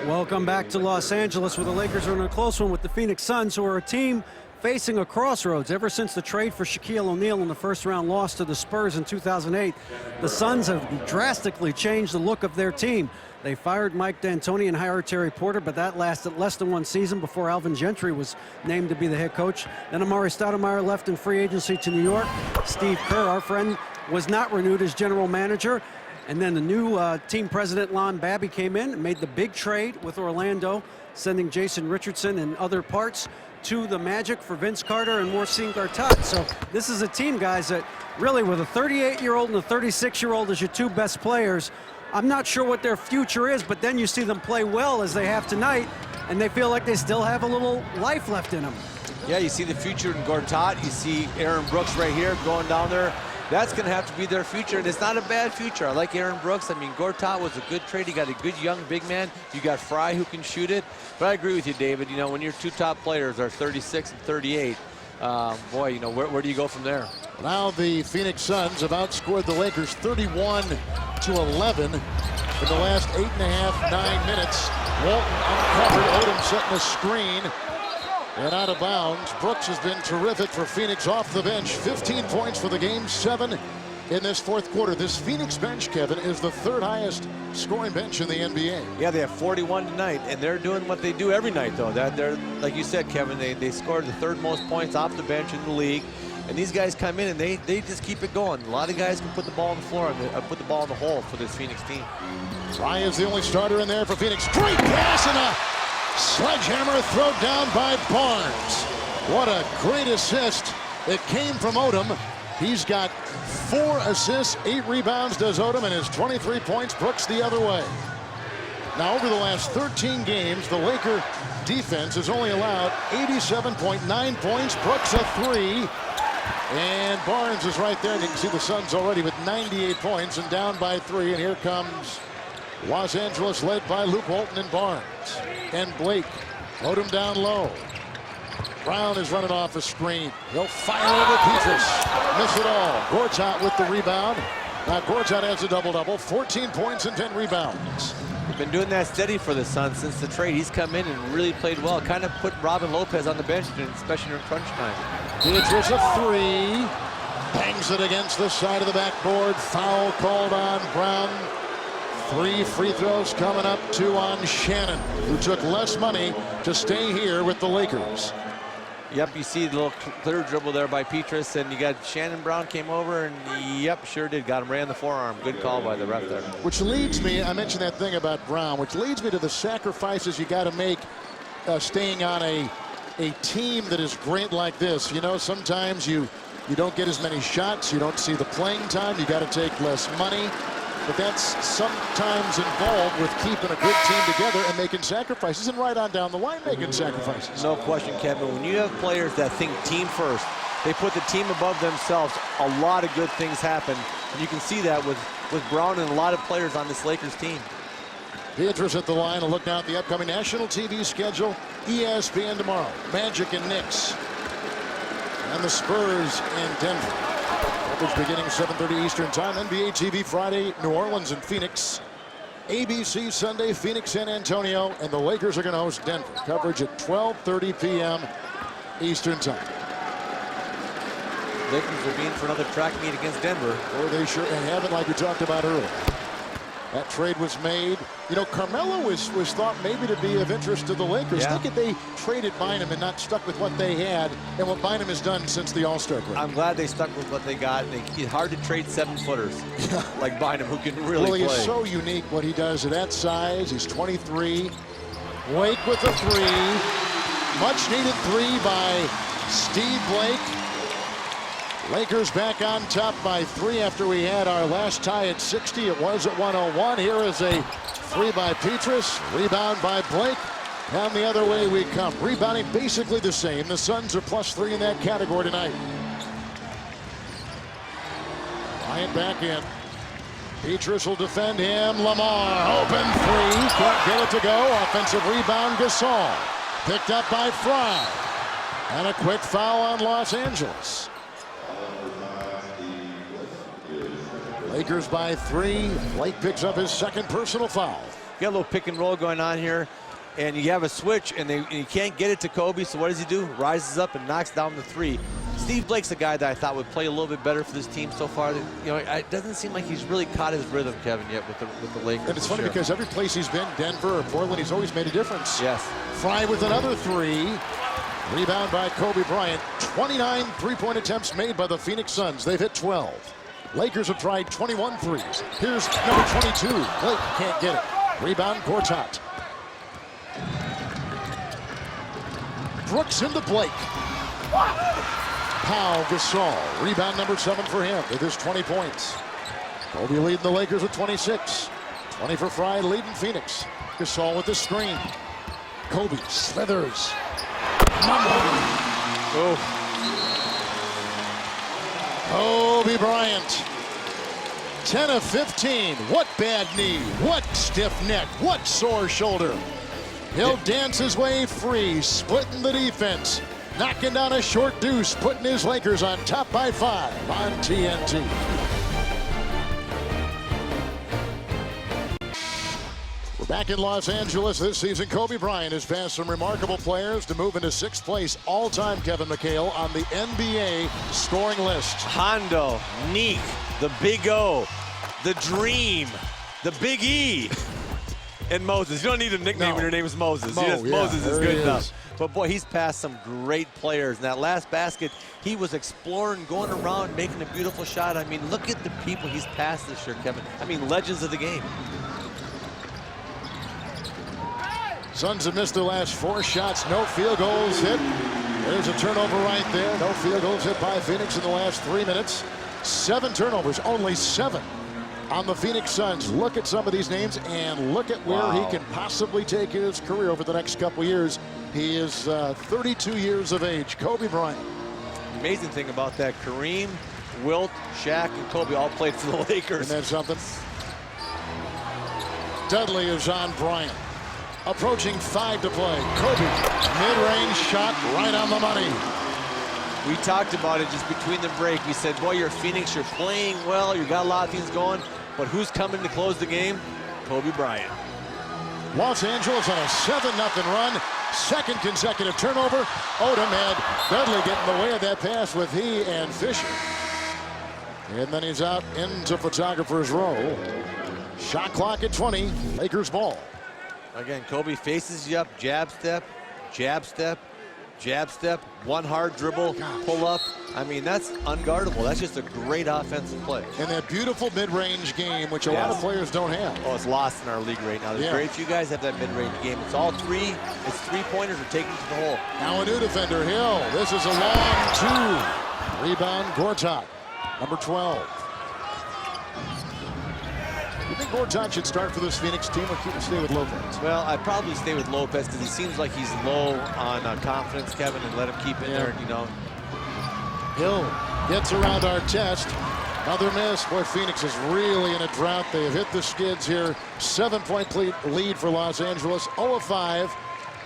Welcome back to Los Angeles, where the Lakers are in a close one with the Phoenix Suns, who are a team facing a crossroads. Ever since the trade for Shaquille O'Neal in the first-round loss to the Spurs in 2008, the Suns have drastically changed the look of their team. They fired Mike D'Antoni and hired Terry Porter, but that lasted less than 1 season before Alvin Gentry was named to be the head coach. Then Amari Stoudemire left in free agency to New York. Steve Kerr, our friend, was not renewed as general manager. And then the new team president, Lon Babby, came in and made the big trade with Orlando, sending Jason Richardson and other parts to the Magic for Vince Carter and Marcin Gortat. So this is a team, guys, that really with a 38-year-old and a 36-year-old as your two best players, I'm not sure what their future is, but then you see them play well as they have tonight, and they feel like they still have a little life left in them. Yeah, you see the future in Gortat. You see Aaron Brooks right here going down there. That's going to have to be their future, and it's not a bad future. I like Aaron Brooks. I mean, Gortat was a good trade. You got a good young big man. You got Frye who can shoot it. But I agree with you, David. You know, when your two top players are 36 and 38, boy, you know, where do you go from there? Now the Phoenix Suns have outscored the Lakers 31-11 in the last 8.5, 9 minutes. Walton uncovered, Odom setting a screen. And out of bounds. Brooks has been terrific for Phoenix off the bench. 15 points for the game, 7 in this fourth quarter. This Phoenix bench, Kevin, is the 3rd highest scoring bench in the NBA. Yeah, they have 41 tonight, and they're doing what they do every night, though. They're, like you said, Kevin, they scored the 3rd most points off the bench in the league. And these guys come in and they just keep it going. A lot of guys can put the ball on the floor and put the ball in the hole for this Phoenix team. Frye is the only starter in there for Phoenix. Great pass and a sledgehammer throw down by Barnes. What a great assist. It came from Odom. He's got 4 assists, 8 rebounds does Odom, and his 23 points. Brooks the other way. Now over the last 13 games, the Laker defense has only allowed 87.9 points. Brooks a 3. And Barnes is right there. And you can see the Suns already with 98 points and down by 3. And here comes Los Angeles, led by Luke Walton and Barnes. And Blake. Odom down low. Brown is running off a screen. He'll fire over Petrus. Miss it all. Gortat with the rebound. Now Gortat has a double-double. 14 points and 10 rebounds. He's been doing that steady for the Suns since the trade. He's come in and really played well. Kind of put Robin Lopez on the bench, especially in crunch time. Petrus a 3. Bangs it against the side of the backboard. Foul called on Brown. 3 free throws coming up, 2 on Shannon, who took less money to stay here with the Lakers. Yep, you see the little clear dribble there by Petrus, and you got Shannon Brown came over, and yep, sure did. Got him right on the forearm. Good call by the ref there. Which leads me, I mentioned that thing about Brown, which leads me to the sacrifices you got to make staying on a team that is great like this. You know, sometimes you don't get as many shots, you don't see the playing time, you got to take less money. But that's sometimes involved with keeping a good team together and making sacrifices, and right on down the line making sacrifices. No question, Kevin. When you have players that think team first, they put the team above themselves, a lot of good things happen. And you can see that with Brown and a lot of players on this Lakers team. Petrus at the line. A look now at the upcoming national TV schedule. ESPN tomorrow. Magic and Knicks. And the Spurs in Denver. Beginning 7:30 Eastern Time. NBA TV Friday, New Orleans and Phoenix. ABC Sunday, Phoenix, San Antonio, and the Lakers are going to host Denver. Coverage at 12:30 p.m. Eastern Time. Lakers are being for another track meet against Denver. Or they sure have it, like we talked about earlier. That trade was made. You know, Carmelo was thought maybe to be of interest to the Lakers. Yeah. Think if they traded Bynum and not stuck with what they had and what Bynum has done since the All-Star break. I'm glad they stuck with what they got. It's hard to trade 7-footers like Bynum, who can really play. Well, he is so unique what he does at that size. He's 23. Blake with a 3. Much needed 3 by Steve Blake. Lakers back on top by 3 after we had our last tie at 60. It was at 101. Here is a 3 by Petrus. Rebound by Blake. Down the other way we come. Rebounding basically the same. The Suns are +3 in that category tonight. Bryant back in. Petrus will defend him. Lamar, open three. Can't get it to go. Offensive rebound, Gasol. Picked up by Frye. And a quick foul on Los Angeles. Lakers by 3. Blake picks up his second personal foul. You got a little pick and roll going on here, and you have a switch, and you can't get it to Kobe, so what does he do? Rises up and knocks down the 3. Steve Blake's a guy that I thought would play a little bit better for this team so far. You know, it doesn't seem like he's really caught his rhythm, Kevin, yet with the Lakers. And it's funny because every place he's been, Denver or Portland, he's always made a difference. Yes. Frye with another 3. Rebound by Kobe Bryant. 29 three-point attempts made by the Phoenix Suns. They've hit 12. Lakers have tried 21 threes. Here's number 22. Blake can't get it. Rebound, Gortat. Brooks into Blake. Pau Gasol. Rebound number 7 for him with his 20 points. Kobe leading the Lakers with 26. 20 for Frye, leading Phoenix. Gasol with the screen. Kobe slithers. Oh. Kobe Bryant. 10 of 15. What bad knee. What stiff neck. What sore shoulder. He'll dance his way free, splitting the defense. Knocking down a short deuce, putting his Lakers on top by 5 on TNT. We're back in Los Angeles this season. Kobe Bryant has passed some remarkable players to move into 6th place all-time, Kevin McHale, on the NBA scoring list. Hondo, Neek, the Big O, the Dream, the Big E, and Moses. You don't need a nickname when your name is Moses. Moses is good enough. But boy, he's passed some great players. In that last basket, he was exploring, going around, making a beautiful shot. I mean, look at the people he's passed this year, Kevin. I mean, legends of the game. Suns have missed their last 4 shots. No field goals hit. There's a turnover right there. No field goals hit by Phoenix in the last 3 minutes. 7 turnovers, only 7 on the Phoenix Suns. Look at some of these names and look at where he can possibly take his career over the next couple years. He is 32 years of age. Kobe Bryant. The amazing thing about that, Kareem, Wilt, Shaq, and Kobe all played for the Lakers. Isn't that something? Dudley is on Bryant. Approaching 5 to play. Kobe, mid-range shot right on the money. We talked about it just between the break. We said, boy, you're Phoenix, you're playing well, you got a lot of things going, but who's coming to close the game? Kobe Bryant. Los Angeles on a 7-0 run. 2nd consecutive turnover. Odom had Dudley get in the way of that pass with he and Fisher. And then he's out into photographer's row. Shot clock at 20. Lakers ball. Again, Kobe faces you up, jab step, jab step, jab step, one hard dribble, pull up. I mean, that's unguardable. That's just a great offensive play. And that beautiful mid-range game, which a lot of players don't have. Oh, it's lost in our league right now. There's very few guys have that mid-range game. It's all 3. It's 3-pointers or taking to the hole. Now a new defender, Hill. This is a long 2. Rebound, Gortat, number 12. You think Gortat should start for this Phoenix team or keep him stay with Lopez? Well, I'd probably stay with Lopez because he seems like he's low on confidence, Kevin, and let him keep in there, you know. Hill gets around Artest. Another miss. Boy, Phoenix is really in a drought. They have hit the skids here. 7-point lead for Los Angeles. 0 of 5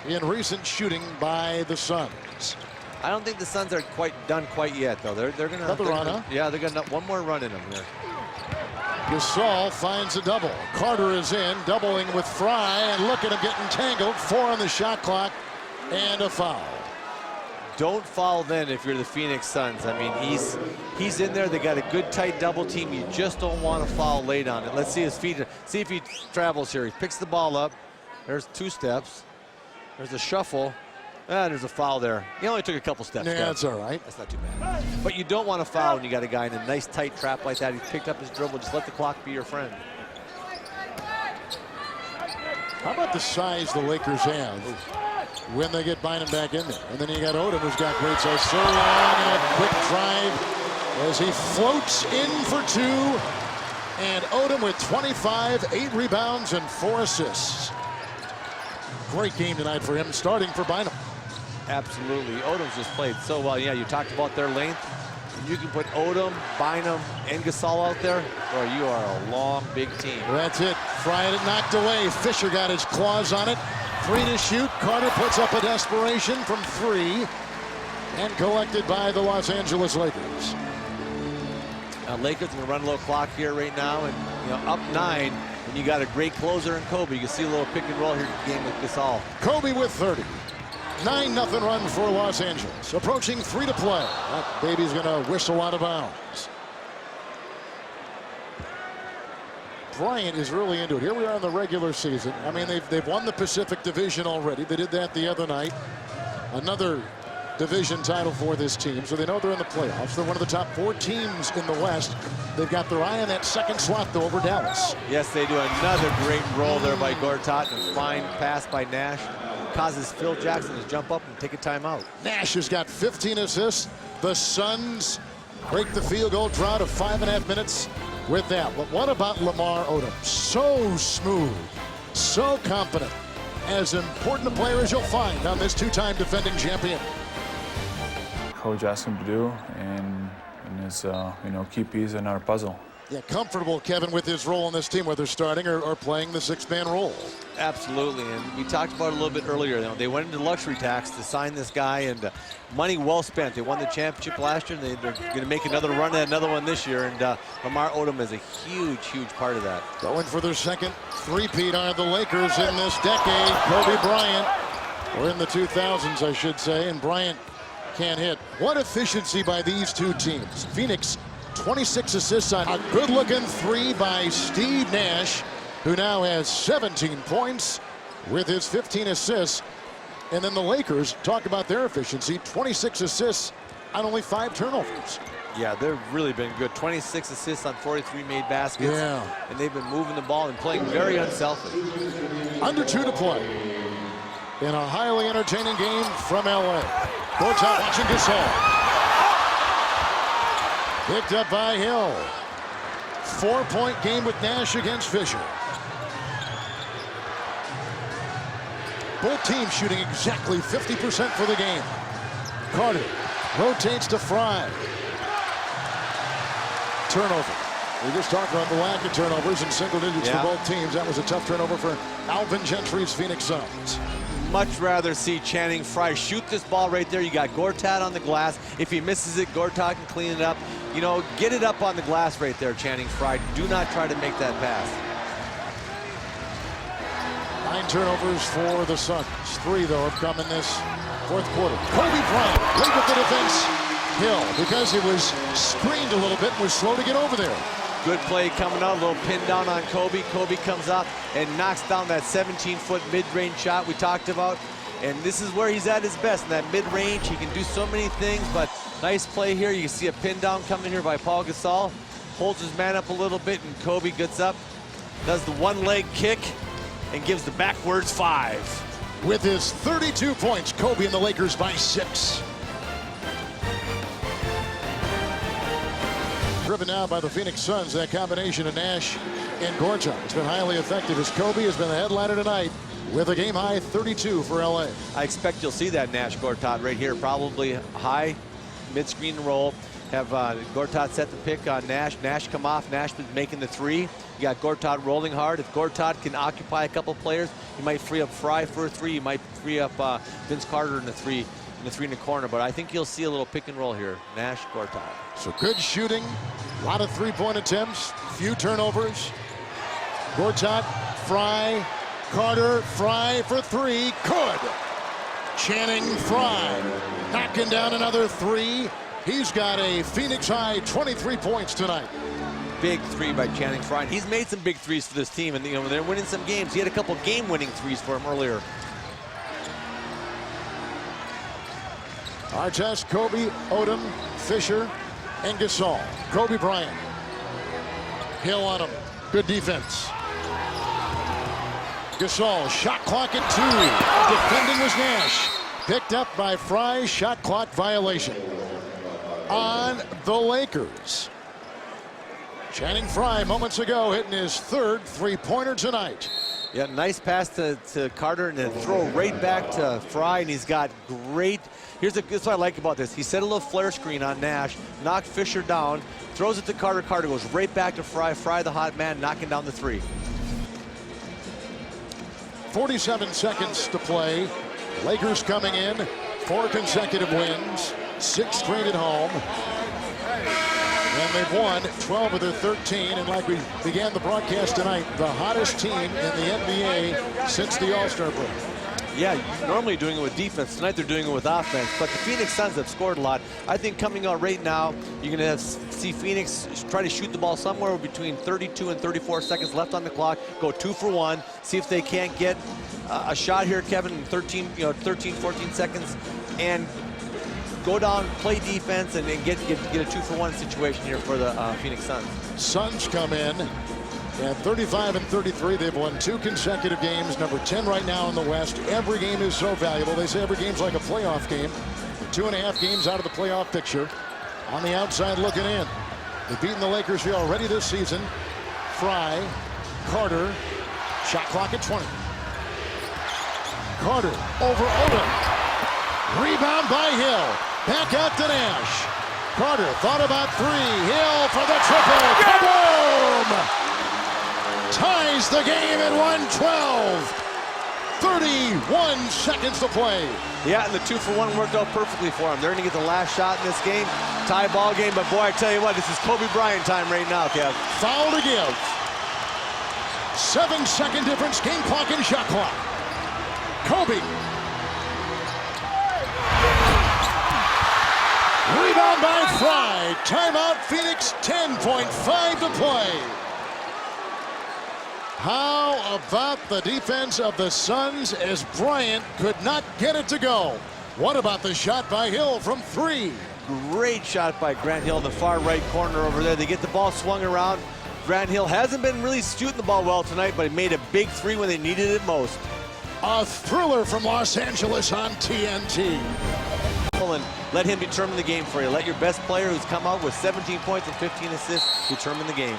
in recent shooting by the Suns. I don't think the Suns are quite done yet, though. They're going to another run, huh? Yeah, they're going to one more run in them here. Gasol finds a double. Carter is in, doubling with Frye, and look at him getting tangled. 4 on the shot clock, and a foul. Don't foul then if you're the Phoenix Suns. I mean, he's in there. They got a good tight double team. You just don't want to foul late on it. Let's see his feet. See if he travels here. He picks the ball up. There's 2 steps. There's a shuffle. There's a foul there. He only took a couple steps. Yeah, that's all right. That's not too bad. But you don't want to foul when you got a guy in a nice tight trap like that. He's picked up his dribble. Just let the clock be your friend. How about the size the Lakers have when they get Bynum back in there? And then you got Odom, who's got great size. So long and a quick drive as he floats in for 2. And Odom with 25, 8 rebounds, and 4 assists. Great game tonight for him, starting for Bynum. Absolutely. Odom's just played so well. Yeah, you talked about their length. You can put Odom, Bynum, and Gasol out there. Boy, you are a long, big team. That's it. Frye had it knocked away. Fisher got his claws on it. 3 to shoot. Carter puts up a desperation from 3. And collected by the Los Angeles Lakers. Lakers are going to run a little clock here right now. And, up 9. And you got a great closer in Kobe. You can see a little pick and roll here in the game with Gasol. Kobe with 30. 9-0 run for Los Angeles. Approaching 3 to play. That baby's going to whistle out of bounds. Bryant is really into it. Here we are in the regular season. I mean, they've won the Pacific Division already. They did that the other night. Another division title for this team, so they know they're in the playoffs. They're one of the top 4 teams in the West. They've got their eye on that second slot, though, over Dallas. Yes, they do. Another great roll there by Gortat, and a fine pass by Nash. Causes Phil Jackson to jump up and take a timeout. Nash has got 15 assists. The Suns break the field goal drought of 5.5 minutes with that. But what about Lamar Odom? So smooth, so confident. As important a player as you'll find on this 2-time defending champion. Coach asked him to do, and it's key piece in our puzzle. Yeah, comfortable, Kevin, with his role in this team, whether starting or playing the 6-man role. Absolutely, and we talked about it a little bit earlier. They went into luxury tax to sign this guy, and money well spent. They won the championship last year, and they're going to make another run at another one this year, and Lamar Odom is a huge, huge part of that. Going for their second three-peat are the Lakers in this decade. Kobe Bryant, or in the 2000s, I should say, and Bryant can't hit. What efficiency by these two teams. Phoenix, 26 assists on a good-looking 3 by Steve Nash, who now has 17 points with his 15 assists. And then the Lakers, talk about their efficiency, 26 assists on only 5 turnovers. Yeah, they've really been good. 26 assists on 43 made baskets. Yeah. And they've been moving the ball and playing very unselfish. Under 2 to play in a highly entertaining game from LA. Gortat watching Gasol. Picked up by Hill. 4-point game with Nash against Fisher. Both teams shooting exactly 50% for the game. Carter rotates to Frye. Turnover. We just talked about the lack of turnovers in single digits for both teams. That was a tough turnover for Alvin Gentry's Phoenix Suns. Much rather see Channing Frye shoot this ball right there. You got Gortat on the glass. If he misses it, Gortat can clean it up. Get it up on the glass right there, Channing Frye. Do not try to make that pass. 9 turnovers for the Suns. 3, though, have come in this fourth quarter. Kobe Bryant late with the defense. Hill, because he was screened a little bit, was slow to get over there. Good play coming out, a little pin down on Kobe. Kobe comes up and knocks down that 17-foot mid-range shot we talked about. And this is where he's at his best, in that mid-range. He can do so many things, but nice play here. You can see a pin down coming here by Pau Gasol. Holds his man up a little bit, and Kobe gets up, does the one-leg kick, and gives the backwards 5. With his 32 points, Kobe and the Lakers by 6. Driven now by the Phoenix Suns, that combination of Nash and Gortat. It's been highly effective as Kobe has been the headliner tonight with a game-high 32 for LA. I expect you'll see that Nash Gortat right here, probably high mid-screen roll. Have Gortat set the pick on Nash. Nash come off. Nash making the 3. You got Gortat rolling hard. If Gortat can occupy a couple players, he might free up Frye for a 3. He might free up Vince Carter in the 3 in the corner. But I think you'll see a little pick and roll here. Nash, Gortat. So good shooting, a lot of 3-point attempts, few turnovers. Gortat, Frye, Carter, Frye for 3. Good. Channing Frye knocking down another 3. He's got a Phoenix high 23 points tonight. Big 3 by Channing Frye. He's made some big 3s for this team, and they're winning some games. He had a couple game-winning 3s for him earlier. Artest, Kobe, Odom, Fisher, and Gasol. Kobe Bryant. Hill on him. Good defense. Gasol, shot clock at 2. Defending was Nash. Picked up by Frye, shot clock violation on the Lakers. Channing Frye moments ago hitting his 3rd 3-pointer tonight. Yeah, nice pass to Carter and then throw right back to Frye, and he's got great. Here's what I like about this. He set a little flare screen on Nash, knocked Fisher down, throws it to Carter. Carter goes right back to Frye. Frye, the hot man, knocking down the three. 47 seconds to play. Lakers coming in, 4 consecutive wins, 6 straight at home. And they've won 12 of their 13, and like we began the broadcast tonight, the hottest team in the NBA since the All-Star break. Yeah, normally doing it with defense. Tonight they're doing it with offense, but the Phoenix Suns have scored a lot. I think coming out right now, you're going to see Phoenix try to shoot the ball somewhere between 32 and 34 seconds left on the clock, go 2 for 1, see if they can't get a shot here, Kevin, in 13, 14 seconds, and go down, play defense, and get a 2 for 1 situation here for the Phoenix Suns. Suns come in at 35 and 33. They've won 2 consecutive games, number 10 right now in the West. Every game is so valuable. They say every game's like a playoff game. 2.5 games out of the playoff picture. On the outside looking in. They've beaten the Lakers here already this season. Frye, Carter, shot clock at 20. Carter over Odom. Rebound by Hill. Back out to Nash. Carter thought about 3. Hill for the triple. Kaboom! Ties the game at 112. 31 seconds to play. Yeah, and the 2 for 1 worked out perfectly for him. They're going to get the last shot in this game. Tie ball game, but boy, I tell you what, this is Kobe Bryant time right now, Kev. Foul to give. 7-second difference, game clock and shot clock. Kobe. Rebound by Frye. Timeout, Phoenix, 10.5 to play. How about the defense of the Suns as Bryant could not get it to go? What about the shot by Hill from 3? Great shot by Grant Hill in the far right corner over there. They get the ball swung around. Grant Hill hasn't been really shooting the ball well tonight, but he made a big 3 when they needed it most. A thriller from Los Angeles on TNT. And let him determine the game for you. Let your best player who's come out with 17 points and 15 assists determine the game.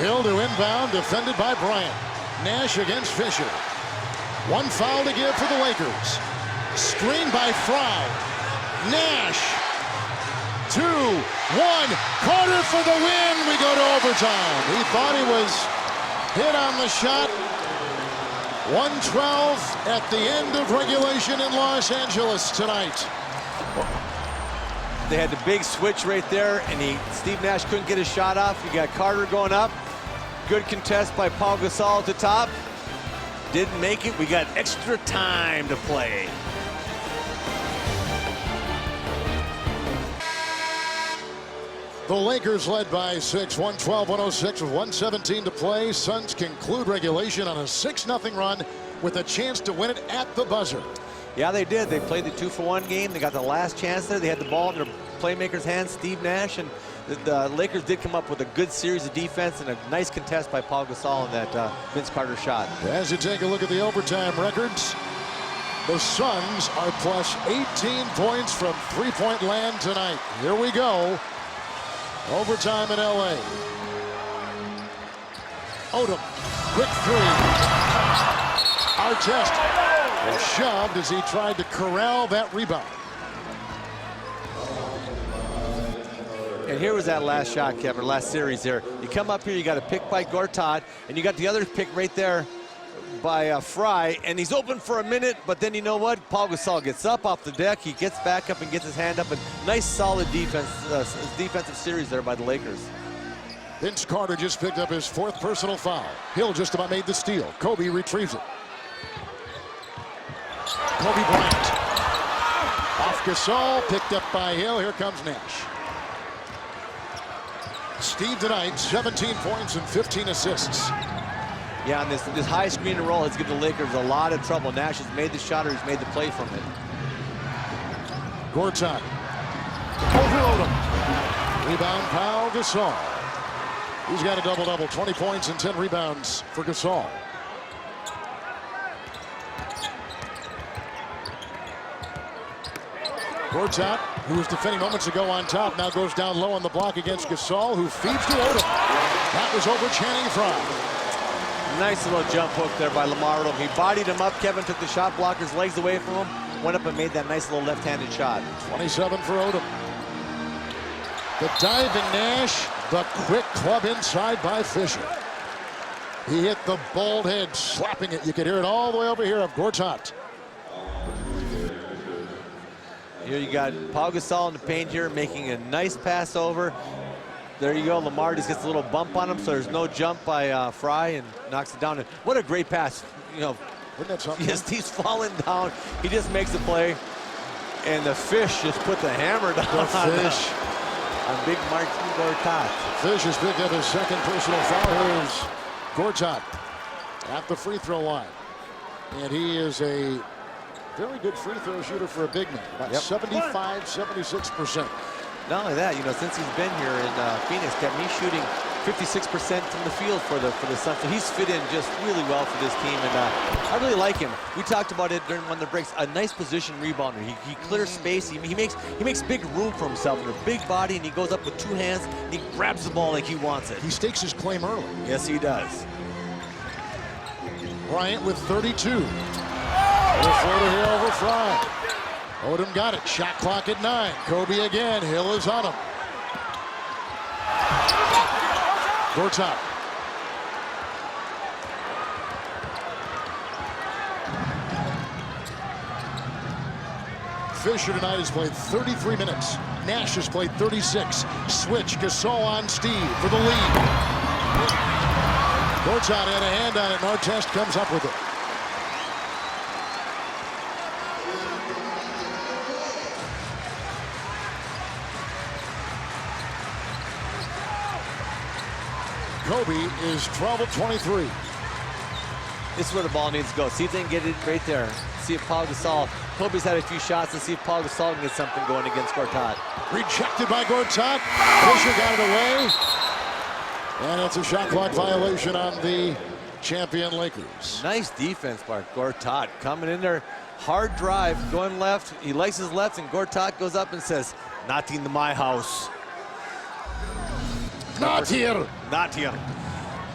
Hill to inbound, defended by Bryant. Nash against Fisher. 1 foul to give for the Lakers. Screen by Frye. Nash. 2, 1. Carter for the win. We go to overtime. He thought he was hit on the shot. 112 at the end of regulation in Los Angeles tonight. They had the big switch right there, and Steve Nash couldn't get his shot off. You got Carter going up. Good contest by Pau Gasol at the top. Didn't make it. We got extra time to play. The Lakers led by 6, 112-106 with 1:17 to play. Suns conclude regulation on a 6-0 run with a chance to win it at the buzzer. Yeah, they did. They played the 2 for 1 game. They got the last chance there. They had the ball in their playmaker's hands, Steve Nash, and the Lakers did come up with a good series of defense and a nice contest by Pau Gasol in that Vince Carter shot. As you take a look at the overtime records, the Suns are plus 18 points from three-point land tonight. Here we go. Overtime in LA. Odom, quick 3. Artest was shoved as he tried to corral that rebound. And here was that last shot, Kevin, last series there. You come up here, you got a pick by Gortat, and you got the other pick right there by Frye, and he's open for a minute, but then you know what? Pau Gasol gets up off the deck, he gets back up and gets his hand up, and nice solid defense, defensive series there by the Lakers. Vince Carter just picked up his 4th personal foul. Hill just about made the steal. Kobe retrieves it. Kobe Bryant. Off Gasol, picked up by Hill. Here comes Nash. Steve tonight, 17 points and 15 assists. Yeah, and this high screen and roll has given the Lakers a lot of trouble. Nash has made the shot or he's made the play from it. Gortat. Over Odom. Rebound, Pau Gasol. He's got a double-double, 20 points and 10 rebounds for Gasol. Gortat, who was defending moments ago on top, now goes down low on the block against Gasol, who feeds to Odom. That was over Channing Frye. Nice little jump hook there by Lamar Odom. He bodied him up. Kevin took the shot blocker's legs away from him, went up and made that nice little left-handed shot. 27 for Odom. The diving Nash, the quick club inside by Fisher. He hit the bald head, slapping it. You could hear it all the way over here of Gortat. Here you got Pau Gasol in the paint here, making a nice pass over. There you go. Lamar just gets a little bump on him, so there's no jump by Frye and knocks it down. And what a great pass. You know, Isn't that something? yes, he's falling down. He just makes the play. And the Fish just put the hammer down on big Marcin Gortat. Fish has picked up his second personal foul. Here's Gortat at the free throw line. And he is a very good free throw shooter for a big man. About 75, 76%. Not only that, you know, since he's been here in Phoenix, he's shooting 56% from the field for the Suns. So he's fit in just really well for this team, and I really like him. We talked about it during one of the breaks. A nice position rebounder. He clears space. He makes big room for himself in a big body, and he goes up with two hands. And he grabs the ball like he wants it. He stakes his claim early. Yes, he does. Bryant with 32. The floater here over Frye. Odom got it. Shot clock at 9. Kobe again. Hill is on him. Gortat. Fisher tonight has played 33 minutes. Nash has played 36. Switch. Gasol on Steve for the lead. Gortat had a hand on it, and Artest comes up with it. Kobe is 12 of 23. This is where the ball needs to go. See if they can get it right there. See if Pau Gasol. Kobe's had a few shots. Let's see if Pau Gasol can get something going against Gortat. Rejected by Gortat. Fisher got it away. And it's a shot clock violation on the champion Lakers. Nice defense by Gortat. Coming in there, hard drive, going left. He likes his left, and Gortat goes up and says, "Not in my house. Not here." Not here.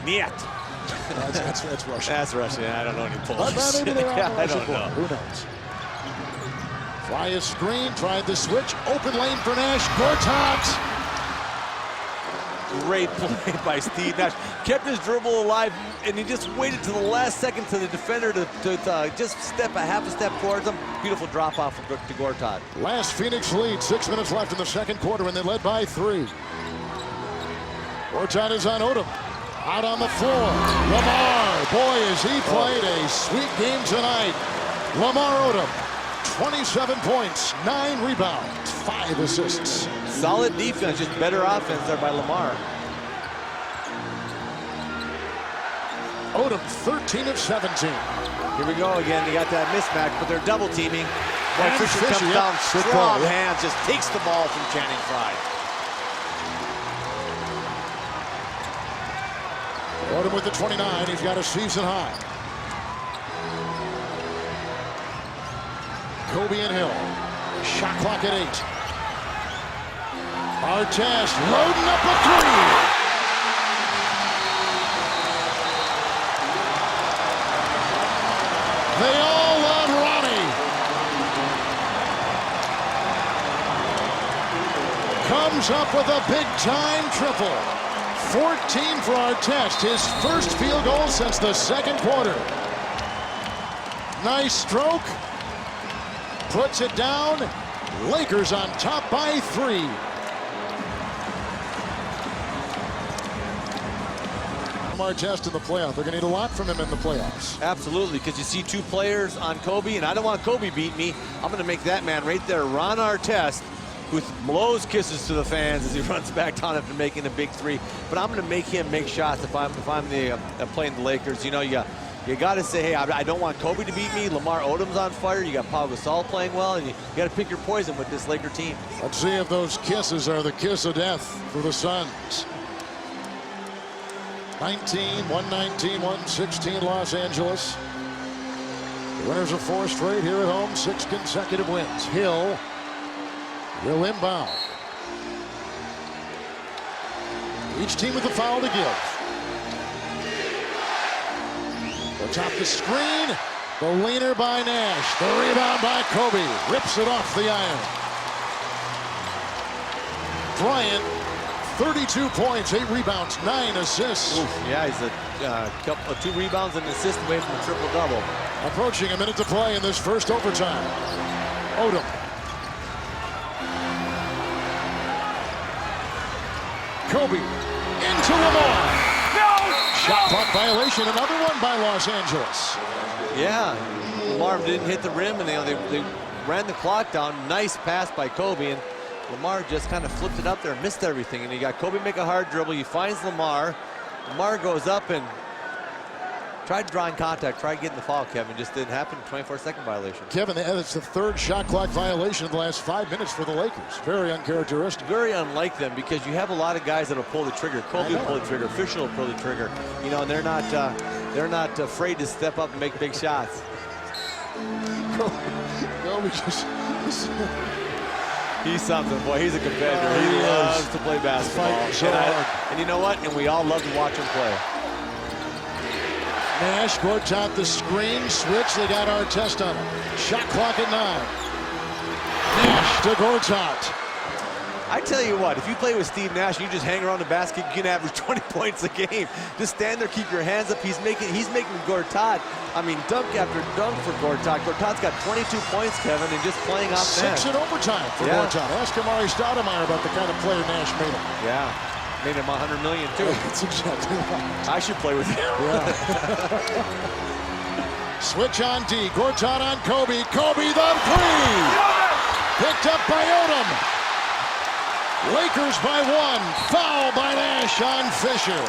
Niet. That's Russian. That's Russian. I don't know any Polish. But maybe they're Yeah, on I Russian don't board. know. Who knows? Frye screen, tried the switch. Open lane for Nash. Gortat. Great play by Steve Nash. Kept his dribble alive, and he just waited to the last second to the defender to just step a half a step towards him. Beautiful drop off to Gortat. Last Phoenix lead. 6 minutes left in the second quarter, and they led by 3. Gortat is on Odom. Out on the floor. Lamar. Boy, has he played a sweet game tonight. Lamar Odom. 27 points, 9 rebounds, 5 assists. Solid defense, just better offense there by Lamar. Odom, 13 of 17. Here we go again. They got that mismatch, but they're double teaming. Boy, And Fisher Fisher, comes yep. down, Good strong call, yep. hands, just takes the ball from Channing Frye. Odom with the 29. He's got a season high. Kobe and Hill. Shot clock at 8. Artest loading up a 3. They all love Ronnie. Comes up with a big-time triple. 14 for Artest, his first field goal since the second quarter. Nice stroke. Puts it down. Lakers on top by 3. Artest in the playoff. They're going to need a lot from him in the playoffs. Absolutely, because you see 2 players on Kobe, and I don't want Kobe beat me. I'm going to make that man right there, Ron Artest, who blows kisses to the fans as he runs back down after making a big 3. But I'm going to make him make shots if I'm playing the Lakers. You know, you got to say, hey, I don't want Kobe to beat me. Lamar Odom's on fire. You got Pau Gasol playing well, and you got to pick your poison with this Laker team. Let's see if those kisses are the kiss of death for the Suns. 119-116 Los Angeles. The winners of 4 straight here at home. 6 consecutive wins. Hill will inbound. Each team with a foul to give. top the screen. The leaner by Nash. The rebound by Kobe. Rips it off the iron. Bryant, 32 points, 8 rebounds, 9 assists. Oof, yeah, he's a 2 rebounds and an assist away from a triple-double. Approaching a minute to play in this first overtime. Odom. Kobe into Lamar. Shot clock violation, another one by Los Angeles. Yeah, Lamar didn't hit the rim, and they ran the clock down. Nice pass by Kobe, and Lamar just kind of flipped it up there, missed everything. And you got Kobe make a hard dribble. He finds Lamar. Lamar goes up and tried drawing contact, tried getting the foul, Kevin. Just didn't happen. 24-second violation. Kevin, that's the third shot clock violation in the last 5 minutes for the Lakers. Very uncharacteristic. Very unlike them, because you have a lot of guys that'll pull the trigger. Kobe will pull the trigger. Fisher will pull the trigger. You know, and they're not afraid to step up and make big shots. Kobe just... He's something, boy. He's a competitor. He loves to play basketball. So and you know what? And we all love to watch him play. Nash, Gortat the screen, switch. They got Artest on him. Shot clock at 9. Nash to Gortat. I tell you what, if you play with Steve Nash, you just hang around the basket, you can average 20 points a game. Just stand there, keep your hands up. He's making Gortat, I mean, dunk after dunk for Gortat. Gortat's got 22 points, Kevin, and just playing off Nash. 6 in overtime for Gortat. Ask Amari Stoudemire about the kind of player Nash made him. Yeah, made him $100 million too. That's exactly right. I should play with him. Yeah. Switch on D. Gortat on Kobe. Kobe the 3. Picked up by Odom. Lakers by 1. Foul by Nash on Fisher.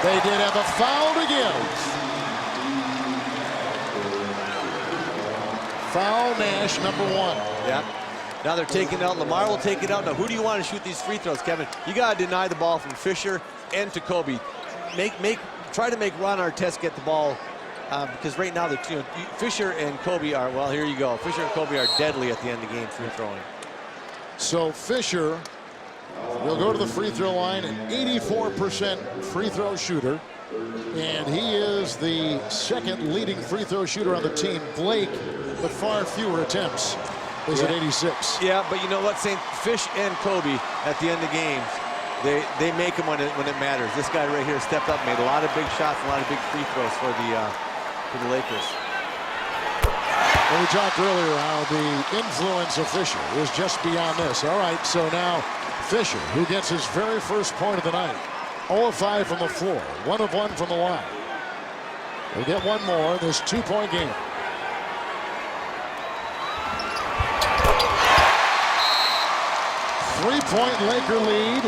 They did have a foul to give. Foul Nash, number 1. Yeah. Now they're taking it out. Lamar will take it out. Now, who do you want to shoot these free throws, Kevin? You got to deny the ball from Fisher and to Kobe. Try to make Ron Artest get the ball, because right now Fisher and Kobe are, well, here you go. Fisher and Kobe are deadly at the end of the game free throwing. So Fisher will go to the free throw line, an 84% free throw shooter. And he is the second leading free throw shooter on the team. Blake, but far fewer attempts, is at 86. Yeah, but you know what, St. Fish and Kobe at the end of games, they make them when it matters. This guy right here stepped up, made a lot of big shots, a lot of big free throws for the Lakers. Well, we talked earlier how the influence of Fisher is just beyond this. All right, so now Fisher, who gets his very first point of the night, 0 of 5 from the floor, 1 of 1 from the line. We'll get one more in this 2-point game. Three-point Laker lead.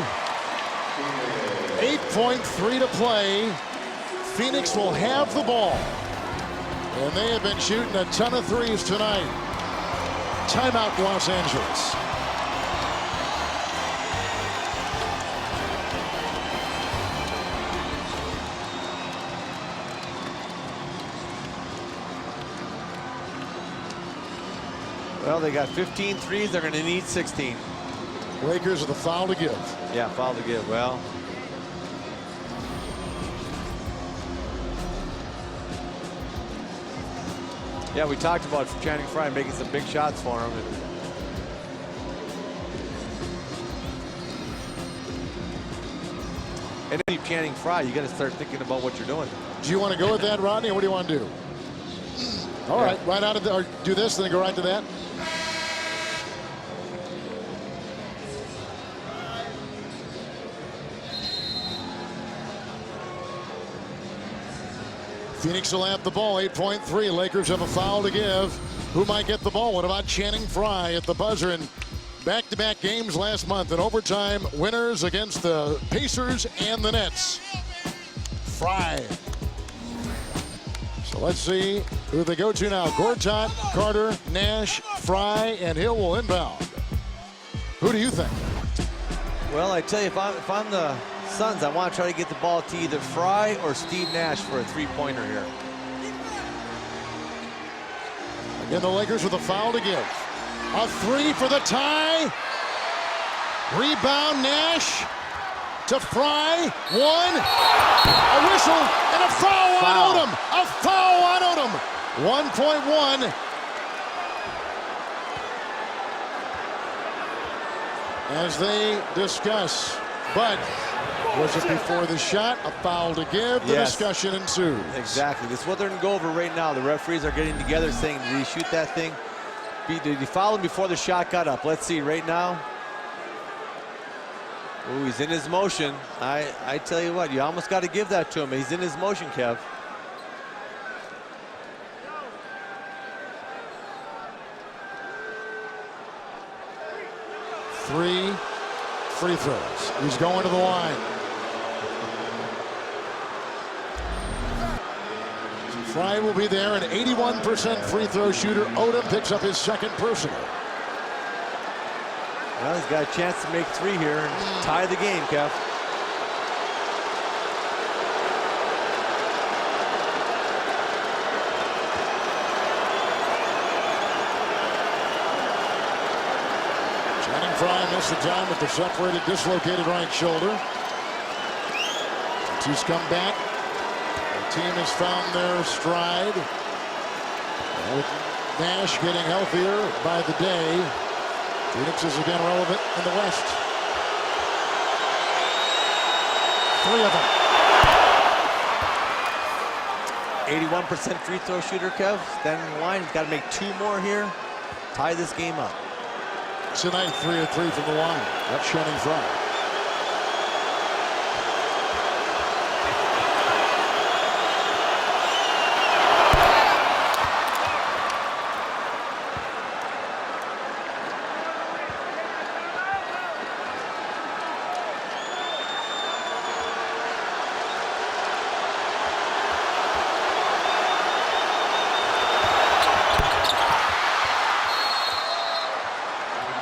8.3 to play. Phoenix will have the ball. And they have been shooting a ton of threes tonight. Timeout, Los Angeles. Well, they got 15 threes. They're going to need 16. Lakers with a foul to give. Yeah, foul to give. Well, yeah, we talked about Channing Frye making some big shots for him. And if you're Channing Frye, you got to start thinking about what you're doing. Do you want to go with that, Rodney, or what do you want to do? All right, right out of the, or do this, then go right to that. Phoenix will have the ball, 8.3. Lakers have a foul to give. Who might get the ball? What about Channing Frye at the buzzer in back-to-back games last month in overtime winners against the Pacers and the Nets? Frye. So let's see who they go to now. Gortat, Carter, Nash, Frye, and Hill will inbound. Who do you think? Well, I tell you, if I'm the Suns, I want to try to get the ball to either Frye or Steve Nash for a three-pointer here. Again, the Lakers with a foul to give. A 3 for the tie. Rebound, Nash. to Frye. One. A whistle and a foul on Odom. A foul on Odom. 1.1. As they discuss, but was it before the shot? A foul to give. The discussion ensues. Exactly. This is what they're going to go over right now. The referees are getting together saying, did he shoot that thing? Did he foul him before the shot got up? Let's see right now. Oh, he's in his motion. I tell you what, you almost got to give that to him. He's in his motion, Kev. Three free throws. He's going to the line. Frye will be there, an 81% free throw shooter. Odom picks up his second personal. Well, he's got a chance to make three here and tie the game, Kev. Frye missed the time with the separated, dislocated right shoulder. He's come back. The team has found their stride. With Nash getting healthier by the day, Phoenix is again relevant in the West. Three of them. 81% free throw shooter, Kev. Standing in the line. He's got to make two more here. Tie this game up. Tonight, 3 of 3 from the line. That's Channing Frye.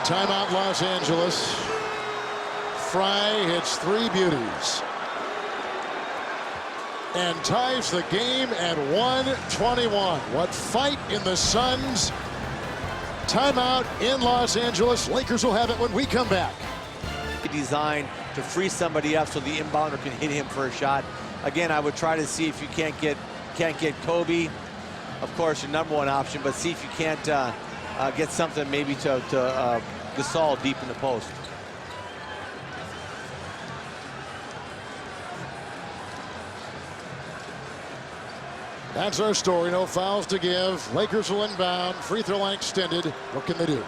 Timeout, Los Angeles. Frye hits three beauties and ties the game at 121. What fight in the Suns. Timeout in Los Angeles. Lakers will have it when we come back. Designed to free somebody up so the inbounder can hit him for a shot. Again, I would try to see if you can't get Kobe, of course, your number one option, but see if you can't get something maybe to Gasol deep in the post. That's our story. No fouls to give. Lakers will inbound. Free throw line extended. What can they do?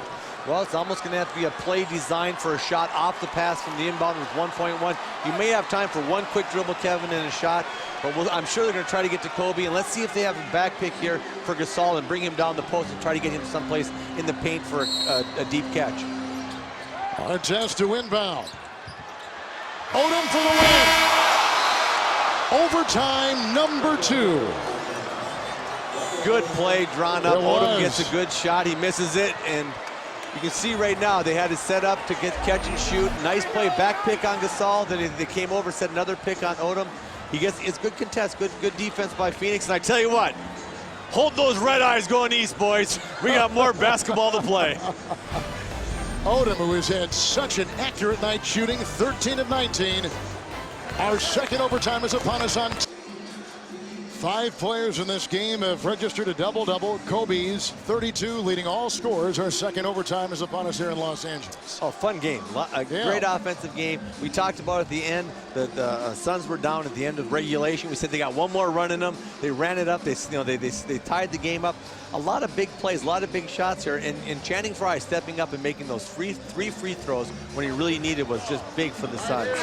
Well, it's almost going to have to be a play designed for a shot off the pass from the inbound with 1.1. You may have time for one quick dribble, Kevin, and a shot, but I'm sure they're going to try to get to Kobe. And let's see if they have a back pick here for Gasol and bring him down the post and try to get him someplace in the paint for a deep catch. Artest to inbound. Odom for the win. Overtime number 2. Good play drawn up. Odom gets a good shot. He misses it, and you can see right now they had it set up to get catch and shoot. Nice play, back pick on Gasol. Then they came over, set another pick on Odom. It's good contest, good defense by Phoenix. And I tell you what, hold those red eyes going east, boys. We got more basketball to play. Odom, who has had such an accurate night shooting, 13 of 19. Our second overtime is upon us on 5 players in this game have registered a double-double. Kobe's 32 leading all scorers. Our second overtime is upon us here in Los Angeles. Oh, fun game. Great offensive game. We talked about at the end that the Suns were down at the end of regulation. We said they got one more run in them. They ran it up. They tied the game up. A lot of big plays, a lot of big shots here. And Channing Frye stepping up and making those three free throws when he really needed was just big for the Suns.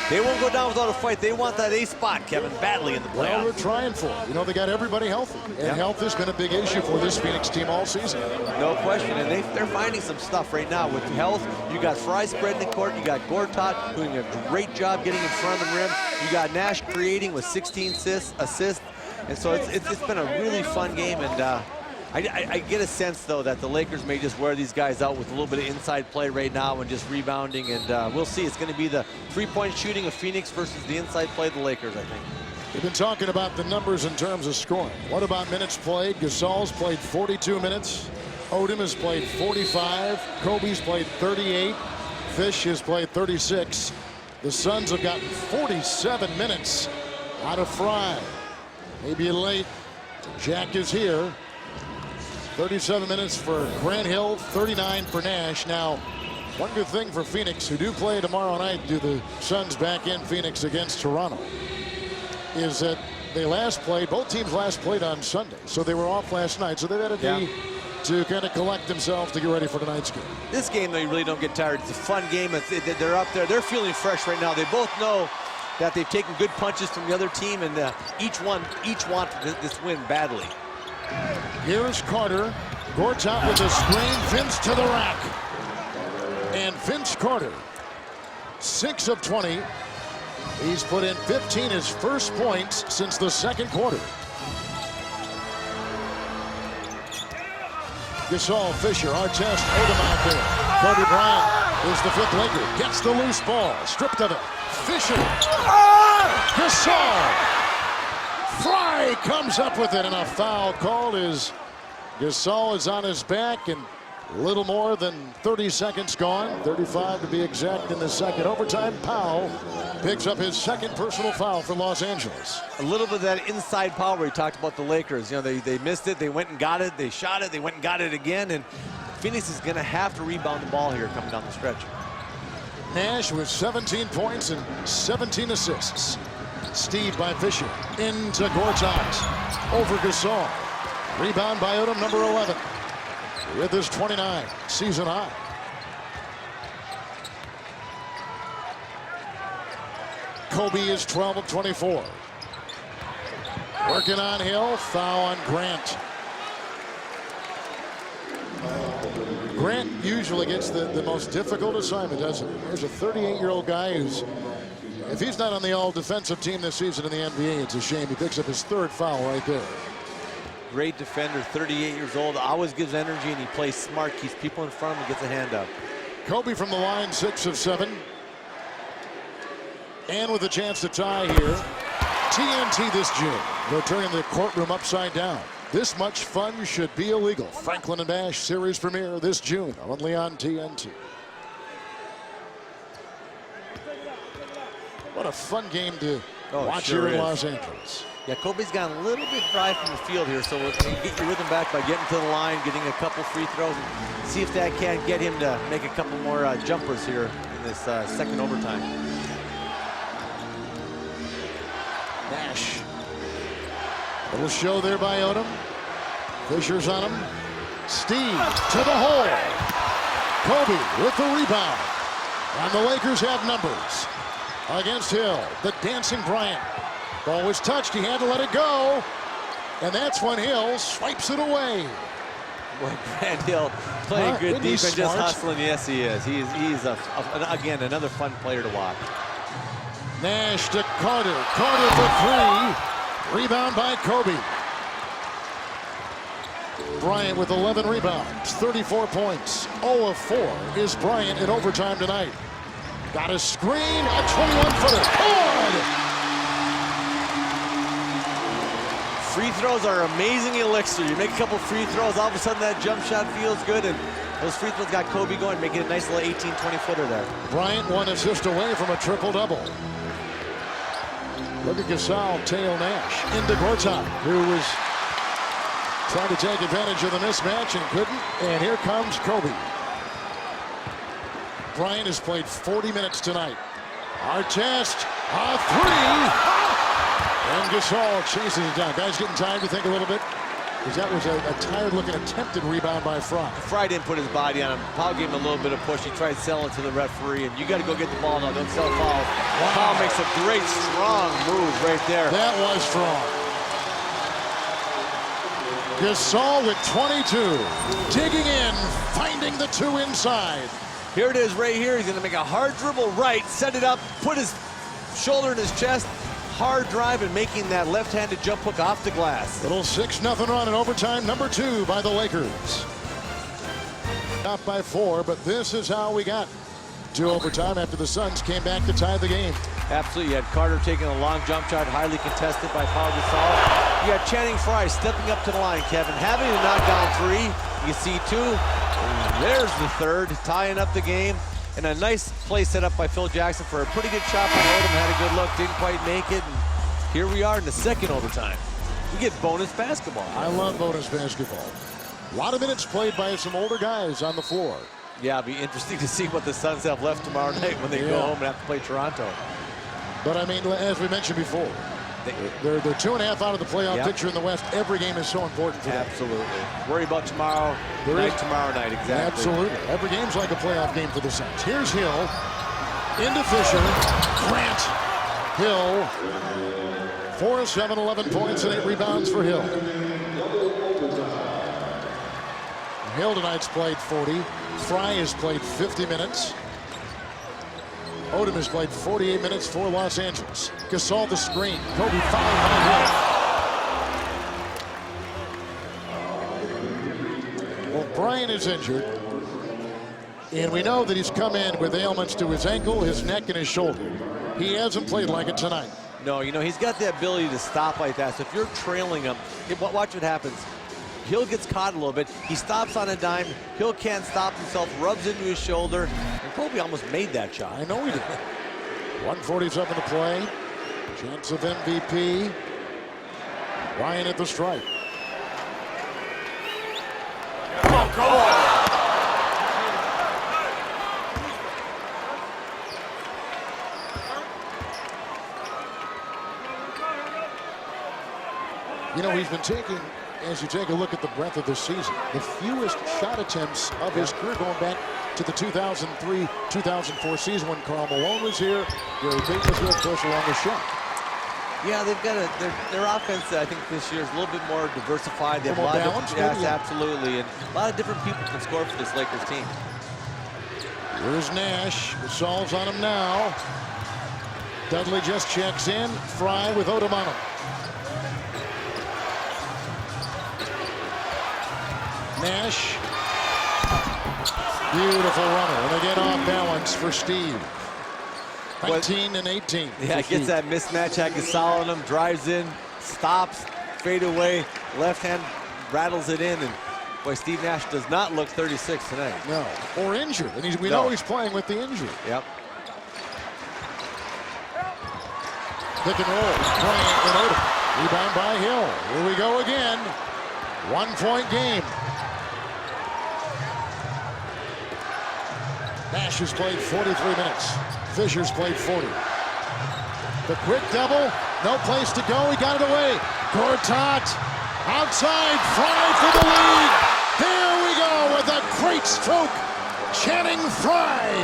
They won't go down without a fight. They want that ace spot, Kevin, badly in the playoffs. Well, we're trying for it. You know, they got everybody healthy. And health has been a big issue for this Phoenix team all season. No question. And they're finding some stuff right now. With health, you got Frye spreading the court. You got Gortat doing a great job getting in front of the rim. You got Nash creating with 16 assists. And so it's been a really fun game. And I get a sense, though, that the Lakers may just wear these guys out with a little bit of inside play right now and just rebounding. And we'll see. It's going to be the three-point shooting of Phoenix versus the inside play of the Lakers, I think. We've been talking about the numbers in terms of scoring. What about minutes played? Gasol's played 42 minutes. Odom has played 45. Kobe's played 38. Fish has played 36. The Suns have gotten 47 minutes out of Frye. Maybe late. Jack is here. 37 minutes for Grant Hill, 39 for Nash. Now, one good thing for Phoenix, who do play tomorrow night, do the Suns back in Phoenix against Toronto, is that they last played, both teams last played on Sunday. So they were off last night. So they've had a day to kind of collect themselves to get ready for tonight's game. This game, though, you really don't get tired. It's a fun game. They're up there. They're feeling fresh right now. They both know that they've taken good punches from the other team, and each want this win badly. Here's Carter. Gortat with a screen. Vince to the rack. And Vince Carter, 6 of 20. He's put in 15, his first points since the second quarter. Gasol, Fisher, Artest, Odom out there. Kobe Bryant is the 5th Laker. Gets the loose ball. Stripped of it. Fisher. Gasol. Frye comes up with it, and a foul called as Gasol is on his back, and a little more than 30 seconds gone. 35 to be exact in the second overtime. Pau picks up his second personal foul for Los Angeles. A little bit of that inside power we talked about the Lakers. You know, they missed it, they went and got it, they shot it, they went and got it again, and Phoenix is going to have to rebound the ball here coming down the stretch. Nash with 17 points and 17 assists. Steve by Fisher. Into Gortat. Over Gasol. Rebound by Odom, number 11. With his 29 season high. Kobe is 12 of 24. Working on Hill. Foul on Grant. Grant usually gets the most difficult assignment, doesn't he? There's a 38-year-old guy who's, if he's not on the all-defensive team this season in the NBA, it's a shame. He picks up his 3rd foul right there. Great defender, 38 years old, always gives energy, and he plays smart, keeps people in front of him, gets a hand up. Kobe from the line, 6 of 7. And with a chance to tie here. TNT this June. They're turning the courtroom upside down. This much fun should be illegal. Franklin and Nash series premiere this June, only on TNT. What a fun game to watch here in Los Angeles. Yeah, Kobe's gotten a little bit dry from the field here, so we'll get your rhythm back by getting to the line, getting a couple free throws, and see if that can get him to make a couple more jumpers here in this second overtime. Nash. Little show there by Odom. Fisher's on him. Steve to the hole. Kobe with the rebound. And the Lakers have numbers against Hill. The dancing Bryant. Ball was touched. He had to let it go. And that's when Hill swipes it away. Boy, Grant Hill playing good defense, just hustling. Yes, he is. He's again, another fun player to watch. Nash to Carter. Carter for 3. Rebound by Kobe. Bryant with 11 rebounds, 34 points. 0 of 4 is Bryant in overtime tonight. Got a screen, a 21-footer. Good! Free throws are amazing elixir. You make a couple free throws, all of a sudden that jump shot feels good, and those free throws got Kobe going, making a nice little 18, 20-footer there. Bryant 1 assist away from a triple-double. Look at Gasol tail Nash into Gortat, who was trying to take advantage of the mismatch and couldn't. And here comes Kobe. Bryant has played 40 minutes tonight. Artest, a 3. And Gasol chases it down. Guys getting tired, you think, a little bit? Because that was a tired-looking attempted rebound by Frye. Frye didn't put his body on him. Pau gave him a little bit of push. He tried selling to the referee, and you got to go get the ball now. Don't sell fouls. Wow. Pau makes a great, strong move right there. That was strong. Gasol with 22. Digging in, finding the 2 inside. Here it is right here. He's going to make a hard dribble right, set it up, put his shoulder in his chest, hard drive, and making that left-handed jump hook off the glass. Little 6-0 run in overtime, number 2 by the Lakers. Up by 4, but this is how we got to overtime after the Suns came back to tie the game. Absolutely. You had Carter taking a long jump shot, highly contested by Pau Gasol. You had Channing Frye stepping up to the line, Kevin, having to knock down 3. You see 2. And there's the 3rd, tying up the game. And a nice play set up by Phil Jackson for a pretty good shot by Odom. Had a good look, didn't quite make it. And here we are in the second overtime. We get bonus basketball. I love bonus basketball. A lot of minutes played by some older guys on the floor. Yeah, it'll be interesting to see what the Suns have left tomorrow night when they go home and have to play Toronto. But I mean, as we mentioned before, they're 2.5 out of the playoff picture in the West. Every game is so important for them. Absolutely. Worry about tomorrow night, exactly. Absolutely. Every game's like a playoff game for the Suns. Here's Hill. Into Fisher. Grant. Hill. 4 7, 11 points and 8 rebounds for Hill. Hill tonight's played 40. Frye has played 50 minutes. Odom has played 48 minutes for Los Angeles. Gasol the screen. Kobe fouled by Hill. Well, Bryant is injured. And we know that he's come in with ailments to his ankle, his neck, and his shoulder. He hasn't played like it tonight. No, you know, he's got the ability to stop like that. So if you're trailing him, watch what happens. Hill gets caught a little bit. He stops on a dime. Hill can't stop himself, rubs into his shoulder. And Kobe almost made that shot. I know he did. 147 to play. Chance of MVP. Ryan at the strike. Come on, come on. You know, he's been taking, as you take a look at the breadth of this season, the fewest shot attempts of his career going back to the 2003-2004 season when Karl Malone was here. Gary Payton was here, of course, along with shot. Yeah, they've got their offense, I think, this year is a little bit more diversified. They have a lot balanced, of yes, absolutely, and a lot of different people can score for this Lakers team. Here's Nash. Gasol's on him now. Dudley just checks in. Frye with Odom on him. Nash. Beautiful runner. And again off balance for Steve. 19 and 18. Yeah, gets that mismatch. Had Gasol on him, drives in, stops, fade away, left hand rattles it in, and boy, Steve Nash does not look 36 tonight. No, or injured, and we know he's playing with the injury. Yep. Pick and roll. Bryant and Odom. Rebound by Hill. Here we go again. 1-point game. Nash has played 43 minutes. Fisher's played 40. The quick double. No place to go. He got it away. Gortat outside. Frye for the lead. There we go with a great stroke. Channing Frye.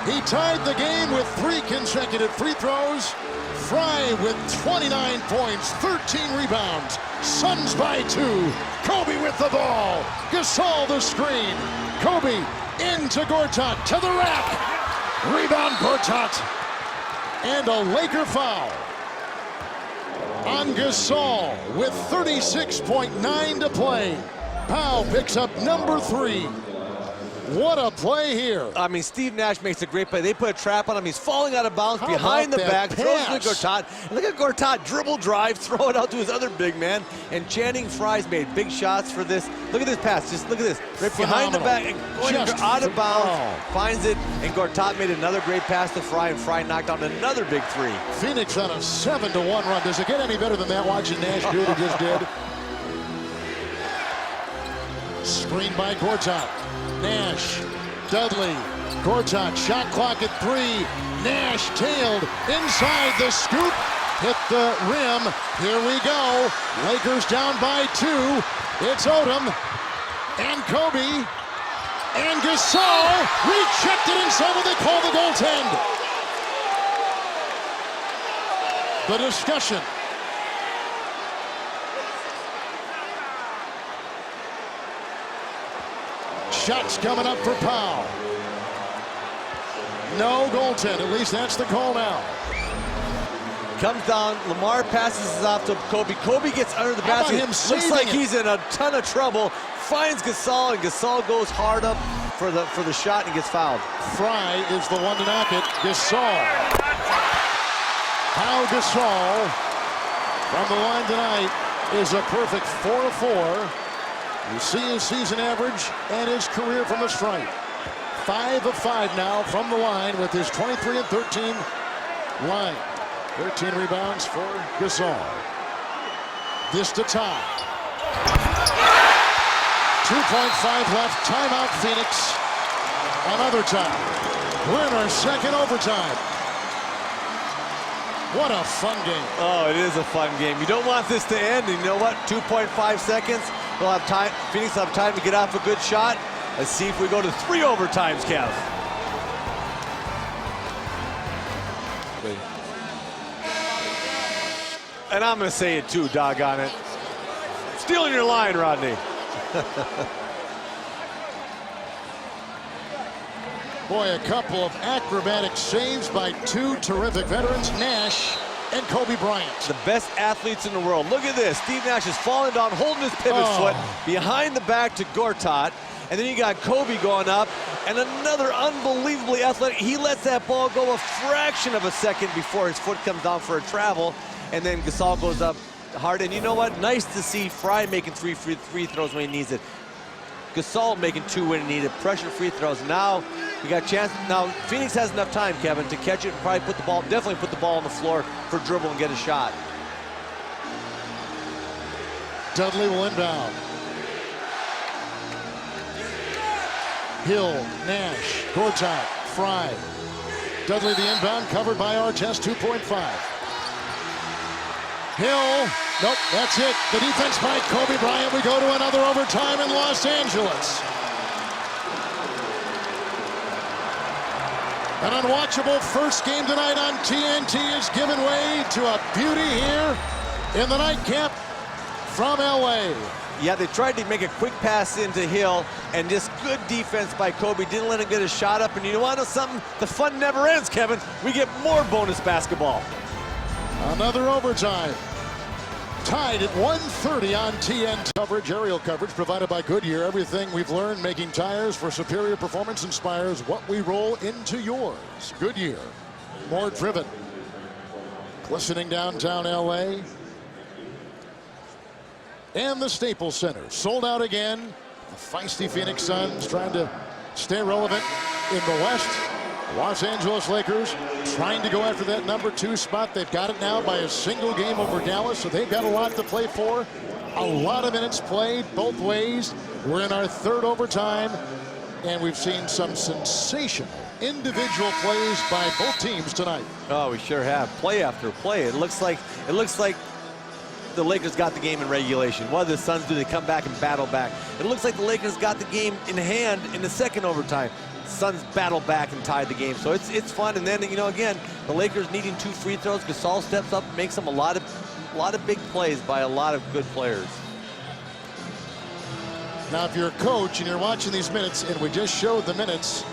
He tied the game with 3 consecutive free throws. Frye with 29 points, 13 rebounds. Suns by 2. Kobe with the ball. Gasol the screen. Kobe into Gortat to the rack. Rebound Gortat. And a Laker foul on Gasol with 36.9 to play. Pau picks up number 3. What a play here. I mean, Steve Nash makes a great play. They put a trap on him. He's falling out of bounds behind the back. Throws it to Gortat. Look at Gortat dribble drive, throw it out to his other big man. And Channing Frye's made big shots for this. Look at this pass. Just look at this. Right behind the back and going out of bounds. Finds it. And Gortat made another great pass to Frye. And Frye knocked down another big 3. Phoenix on a 7-1 run. Does it get any better than that watching Nash do what he just did? Screened by Gortat. Nash, Dudley, Gortat, shot clock at 3. Nash tailed inside the scoop, hit the rim. Here we go. Lakers down by 2. It's Odom and Kobe and Gasol rechecked it inside what they call the goaltend. The discussion. Shots coming up for Pau. No goaltend, at least that's the call now. Comes down, Lamar passes it off to Kobe. Kobe gets under the basket. Looks like he's in a ton of trouble. Finds Gasol, and Gasol goes hard up for the shot and gets fouled. Frye is the one to knock it. Gasol. Pau Gasol from the line tonight is a perfect 4 of 4. You see his season average and his career from the stripe. 5 of 5 now from the line with his 23 and 13 line. 13 rebounds for Gasol. This to tie. 2.5 left. Timeout, Phoenix. Another time. We're in our second overtime. What a fun game. Oh, it is a fun game. You don't want this to end. And you know what? 2.5 seconds. We'll have time. Phoenix will have time to get off a good shot. Let's see if we go to 3 overtimes, Kev. And I'm going to say it too, doggone it. Stealing your line, Rodney. Boy, a couple of acrobatic saves by 2 terrific veterans, Nash and Kobe Bryant. The best athletes in the world. Look at this. Steve Nash is falling down, holding his pivot foot behind the back to Gortat. And then you got Kobe going up, and another unbelievably athletic. He lets that ball go a fraction of a second before his foot comes down for a travel. And then Gasol goes up hard. And you know what? Nice to see Frye making 3 free throws when he needs it. Gasol making 2 when he needed. Pressure free throws. Now you got a chance. Now Phoenix has enough time, Kevin, to catch it and probably put the ball, definitely put the ball on the floor for dribble and get a shot. Dudley will inbound. Hill, Nash, Gortat, Frye. Dudley the inbound, covered by Artest, 2.5. Hill, nope, that's it. The defense by Kobe Bryant. We go to another overtime in Los Angeles. An unwatchable first game tonight on TNT is given way to a beauty here in the nightcap from LA. Yeah, they tried to make a quick pass into Hill, and just good defense by Kobe. Didn't let him get a shot up, and you want to know something? The fun never ends, Kevin. We get more bonus basketball. Another overtime. Tied at 1:30 on TNT. Coverage, aerial coverage provided by Goodyear. Everything we've learned making tires for superior performance inspires what we roll into yours. Goodyear, more driven. Glistening downtown LA. And the Staples Center, sold out again. The feisty Phoenix Suns trying to stay relevant in the West. Los Angeles Lakers trying to go after that number 2 spot. They've got it now by a single game over Dallas, so they've got a lot to play for. A lot of minutes played both ways. We're in our third overtime, and we've seen some sensational individual plays by both teams tonight. Oh, we sure have. Play after play. It looks like the Lakers got the game in regulation. What do the Suns do? They come back and battle back. It looks like the Lakers got the game in hand in the second overtime. Suns battle back and tied the game. So it's fun. And then, you know, again, the Lakers needing 2 free throws. Gasol steps up, makes them a lot of big plays by a lot of good players. Now, if you're a coach and you're watching these minutes, and we just showed the minutes,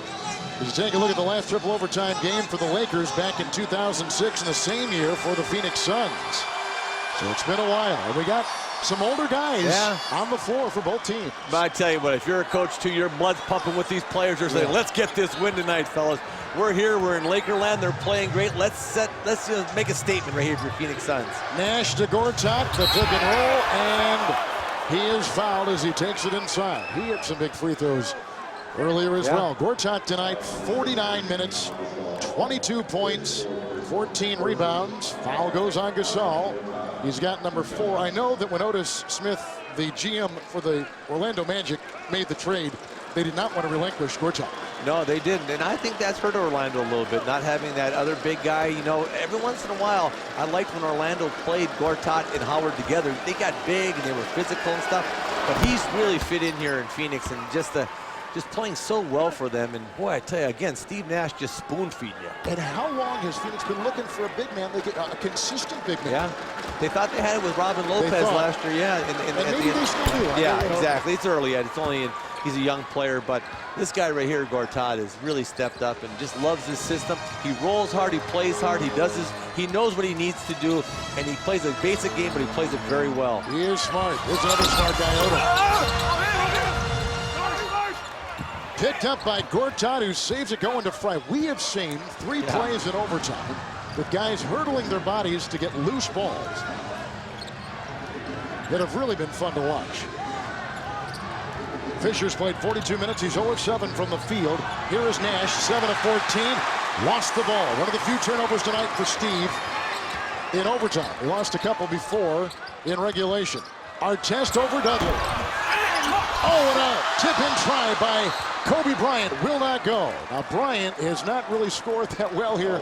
as you take a look at the last triple overtime game for the Lakers back in 2006 and the same year for the Phoenix Suns. So it's been a while, and we got some older guys on the floor for both teams. But I tell you what, if you're a coach too, your blood's pumping with these players. They're saying, let's get this win tonight, fellas. We're here, we're in Lakerland, they're playing great. Let's make a statement right here for Phoenix Suns. Nash to Gortat, the pick and roll, and he is fouled as he takes it inside. He hit some big free throws earlier as well. Gortat tonight, 49 minutes, 22 points, 14 rebounds. Foul goes on Gasol. He's got number 4. I know that when Otis Smith, the GM for the Orlando Magic, made the trade, they did not want to relinquish Gortat. No, they didn't, and I think that's hurt Orlando a little bit, not having that other big guy. You know, every once in a while, I liked when Orlando played Gortat and Howard together. They got big and they were physical and stuff, but he's really fit in here in Phoenix, and just playing so well for them. And boy, I tell you again, Steve Nash just spoon-feeding you. And how long has Phoenix been looking for a big man? They get a consistent big man. Yeah, they thought they had it with Robin Lopez last year. Yeah, and maybe they still do. Yeah, exactly. It's early yet. It's only he's a young player, but this guy right here, Gortat, has really stepped up and just loves this system. He rolls hard, he plays hard, he knows what he needs to do, and he plays a basic game, but he plays it very well. He is smart. Here's another smart guy, Odom. Picked up by Gortat, who saves it going to Frye. We have seen 3 plays in overtime with guys hurdling their bodies to get loose balls that have really been fun to watch. Fisher's played 42 minutes. He's 0 of 7 from the field. Here is Nash, 7 of 14. Lost the ball. One of the few turnovers tonight for Steve in overtime. He lost a couple before in regulation. Artest over Dudley. Oh, and a tip-in try by Kobe Bryant will not go. Now, Bryant has not really scored that well here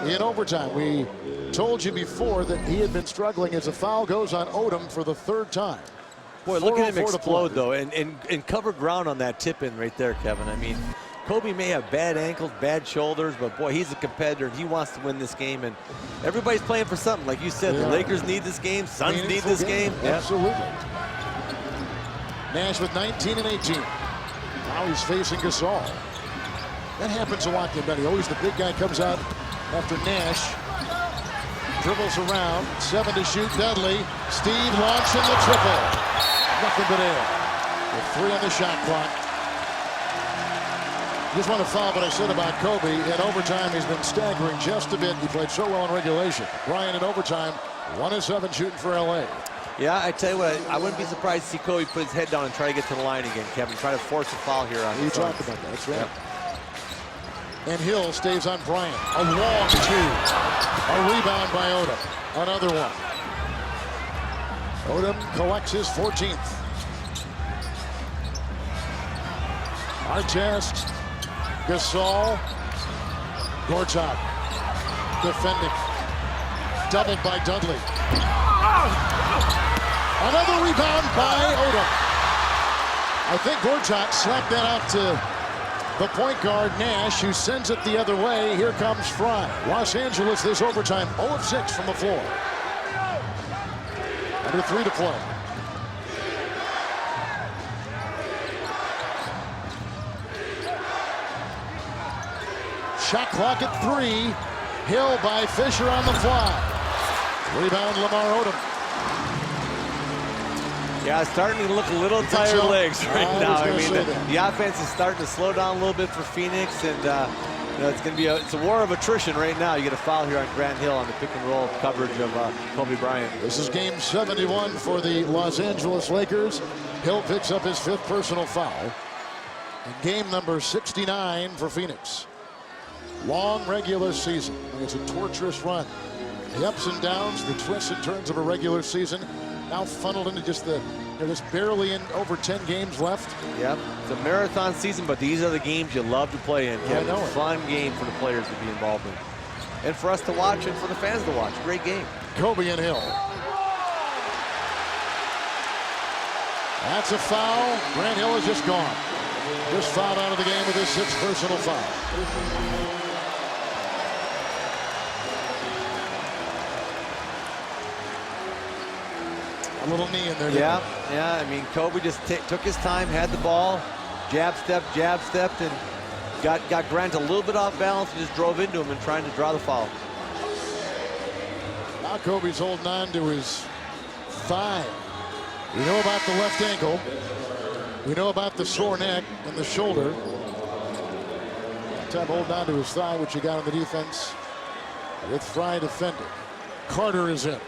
in overtime. We told you before that he had been struggling as a foul goes on Odom for the third time. Boy, look at him explode, though, and cover ground on that tip-in right there, Kevin. I mean, Kobe may have bad ankles, bad shoulders, but, boy, he's a competitor, and he wants to win this game. And everybody's playing for something. Like you said, the Lakers need this game. Suns need this game. Absolutely. Nash with 19 and 18. Now he's facing Gasol. That happens a lot, Benny. Always the big guy comes out after Nash. Dribbles around. 7 to shoot. Dudley. Steve launching the triple. Nothing but air. With 3 on the shot clock. Just want to follow what I said about Kobe. In overtime, he's been staggering just a bit. He played so well in regulation. Bryant in overtime, 1 of 7 shooting for LA. Yeah, I tell you what, I wouldn't be surprised to see Kobe put his head down and try to get to the line again, Kevin. Try to force a foul here on You talked about that, that's right. Yep. And Hill stays on Bryant. A long 2. A rebound by Odom. Another one. Odom collects his 14th. Artest. Gasol. Gortat. Defending. Doubled by Dudley. Another rebound by Odom. I think Gortat slapped that out to the point guard, Nash, who sends it the other way. Here comes Frye. Los Angeles this overtime, 0 of 6 from the floor. Under 3 to play. Shot clock at 3. Hill by Fisher on the fly. Rebound, Lamar Odom. Yeah, starting to look a little tired legs right now. I mean, the offense is starting to slow down a little bit for Phoenix, and you know, it's going to be it's a war of attrition right now. You get a foul here on Grant Hill on the pick and roll coverage of Kobe Bryant. This is game 71 for the Los Angeles Lakers. Hill picks up his 5th personal foul. And game number 69 for Phoenix. Long regular season. It's a torturous run. The ups and downs, the twists and turns of a regular season. Now funneled into just there's barely in over 10 games left. Yep, it's a marathon season, but these are the games you love to play in, Kevin. I know it. Fun game for the players to be involved in. And for us to watch and for the fans to watch. Great game. Kobe and Hill. That's a foul. Grant Hill is just gone. Just fouled out of the game with his 6th personal foul. A little knee in there. Yeah. I mean, Kobe just took his time, had the ball, jab stepped, and got Grant a little bit off balance and just drove into him and trying to draw the foul. Now Kobe's holding on to his thigh. We know about the left ankle. We know about the sore neck and the shoulder. Time holding on to his thigh, which he got on the defense with Frye defending. Carter is in.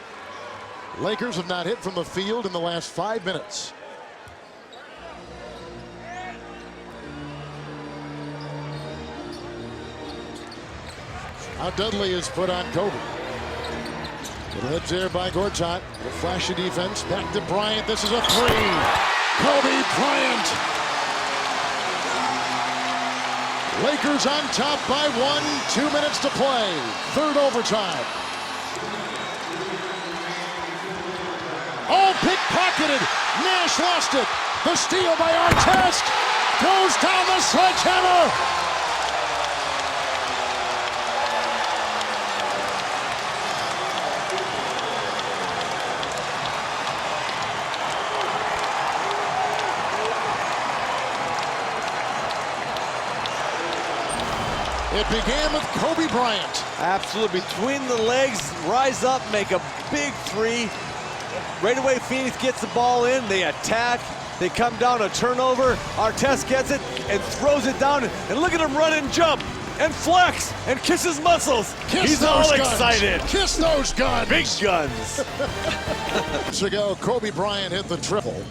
Lakers have not hit from the field in the last 5 minutes. Now Dudley is put on Kobe. Little heads there by Gortat. A flashy defense. Back to Bryant. This is a 3. Kobe Bryant. Lakers on top by 1. 2 minutes to play. 3rd overtime. Oh, pickpocketed. Nash lost it. The steal by Artest. Goes down the sledgehammer. It began with Kobe Bryant. Absolutely. Between the legs, rise up, make a big 3. Right away, Phoenix gets the ball in. They attack. They come down a turnover. Artest gets it and throws it down. And look at him run and jump and flex and kiss his muscles. He's all excited. Kiss those guns. Big guns. Months ago, Kobe Bryant hit the triple,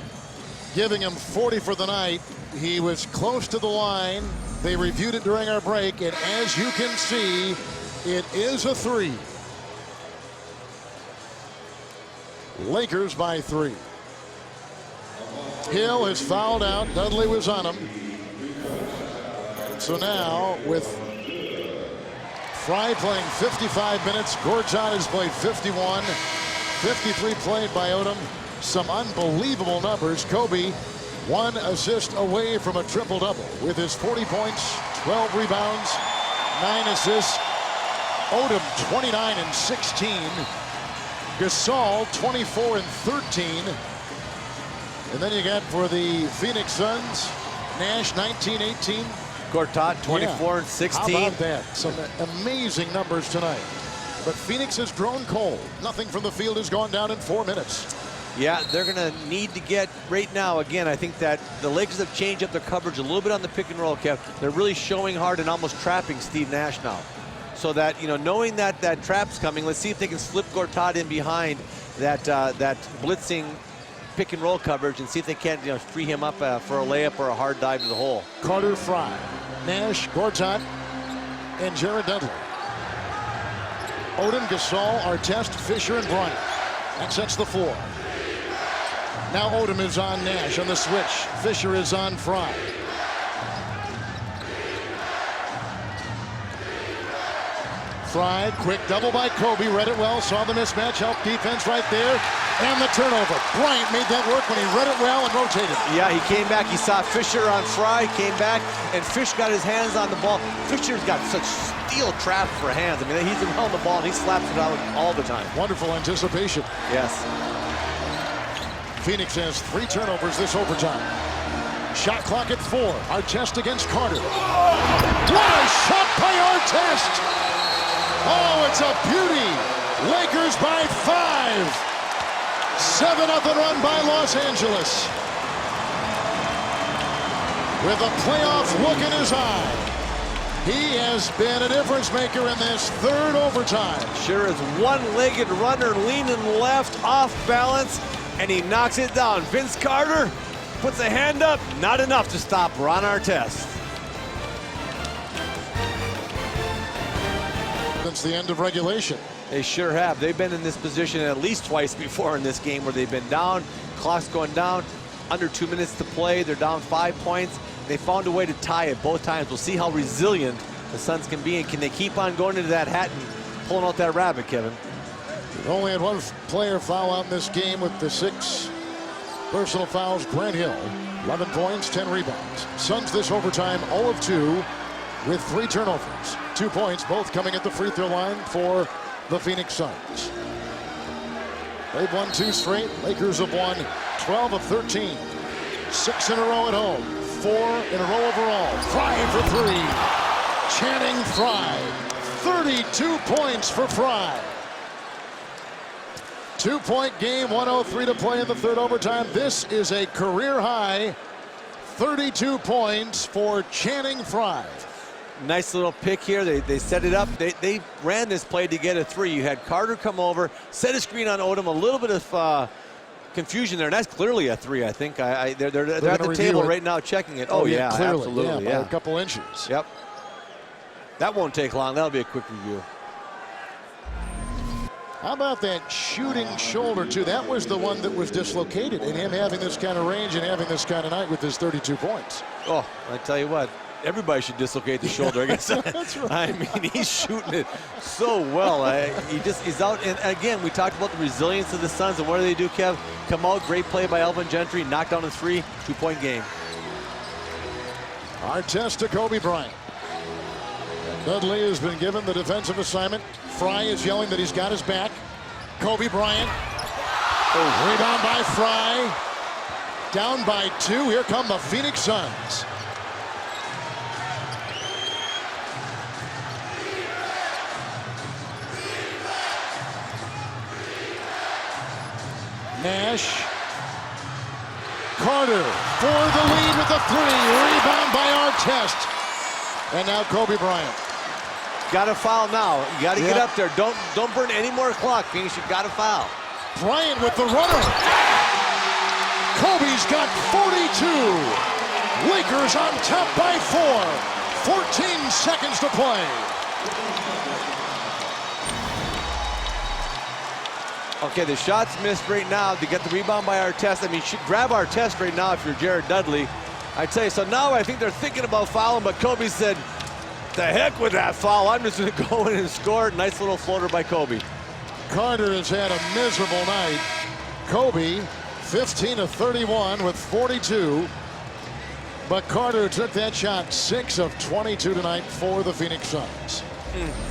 giving him 40 for the night. He was close to the line. They reviewed it during our break, and as you can see, it is a 3. Lakers by 3. Hill is fouled out. Dudley was on him. So now with Frye playing 55 minutes, Gortat has played 51. 53 played by Odom. Some unbelievable numbers. Kobe, 1 assist away from a triple-double with his 40 points, 12 rebounds, 9 assists. Odom 29 and 16. Gasol 24 and 13. And then you got for the Phoenix Suns, Nash 19-18. Gortat 24 and 16. How about that? Some amazing numbers tonight. But Phoenix has grown cold. Nothing from the field has gone down in 4 minutes. Yeah, they're going to need to get right now. Again, I think that the Lakers have changed up their coverage a little bit on the pick and roll, Kev. They're really showing hard and almost trapping Steve Nash now. So that, you know, knowing that that trap's coming, let's see if they can slip Gortat in behind that that blitzing pick and roll coverage and see if they can't, you know, free him up for a layup or a hard dive to the hole. Carter, Frye, Nash, Gortat, and Jared Dudley. Odom, Gasol, Artest, Fisher, and Bryant. That sets the floor. Now Odom is on Nash on the switch. Fisher is on Frye. Frye, quick double by Kobe, read it well, saw the mismatch, helped defense right there, and the turnover. Bryant made that work when he read it well and rotated. Yeah, he came back, he saw Fisher on Frye, came back, and Fish got his hands on the ball. Fisher's got such steel trap for hands. I mean, he's around the ball and he slaps it out all the time. Wonderful anticipation. Yes. Phoenix has 3 turnovers this overtime. Shot clock at 4. Artest against Carter. What a shot by Artest! Oh, it's a beauty. Lakers by 5. 7-0 run by Los Angeles. With a playoff look in his eye. He has been a difference maker in this 3rd overtime. Sure is one-legged runner leaning left, off balance, and he knocks it down. Vince Carter puts a hand up, not enough to stop Ron Artest. Since the end of regulation. They sure have. They've been in this position at least twice before in this game where they've been down, clock's going down, under 2 minutes to play, they're down 5 points. They found a way to tie it both times. We'll see how resilient the Suns can be, and can they keep on going into that hat and pulling out that rabbit, Kevin? We've only had 1 player foul out in this game with the 6 personal fouls. Grant Hill, 11 points, 10 rebounds. Suns this overtime 0 of 2 with 3 turnovers. 2 points, both coming at the free throw line for the Phoenix Suns. They've won 2 straight. Lakers have won 12 of 13. 6 in a row at home. 4 in a row overall. Frye for 3. Channing Frye. 32 points for Frye. 2-point game, 1:03 to play in the 3rd overtime. This is a career high 32 points for Channing Frye. Nice little pick here. They set it up. They ran this play to get a 3. You had Carter come over, set a screen on Odom. A little bit of confusion there. And that's clearly a 3, I think. They're at the table right now checking it. Oh, yeah, clearly. absolutely. Yeah, by a couple inches. Yep. That won't take long. That'll be a quick review. How about that shooting shoulder, too? That was the one that was dislocated, and him having this kind of range and having this kind of night with his 32 points. Oh, I tell you what, everybody should dislocate the shoulder. I guess. That's right. I mean, he's shooting it so well. He's out. And again, we talked about the resilience of the Suns, and what do, Kev? Come out, great play by Alvin Gentry, knocked down a 3, 2-point game. Artest to Kobe Bryant. Dudley has been given the defensive assignment. Frye is yelling that he's got his back. Kobe Bryant. Rebound by Frye. Down by 2. Here come the Phoenix Suns. Nash. Carter for the lead with the 3. Rebound by Artest. And now Kobe Bryant. Got to foul now. You got to get up there. Don't burn any more clock, Phoenix. You got to foul. Bryant with the runner. Kobe's got 42. Lakers on top by 4. 14 seconds to play. Okay, the shot's missed right now. They get the rebound by Artest. I mean, grab Artest right now if you're Jared Dudley. I tell you, so now I think they're thinking about fouling, but Kobe said, the heck with that foul. I'm just going to go in and score. Nice little floater by Kobe. Carter has had a miserable night. Kobe, 15 of 31 with 42. But Carter took that shot 6 of 22 tonight for the Phoenix Suns.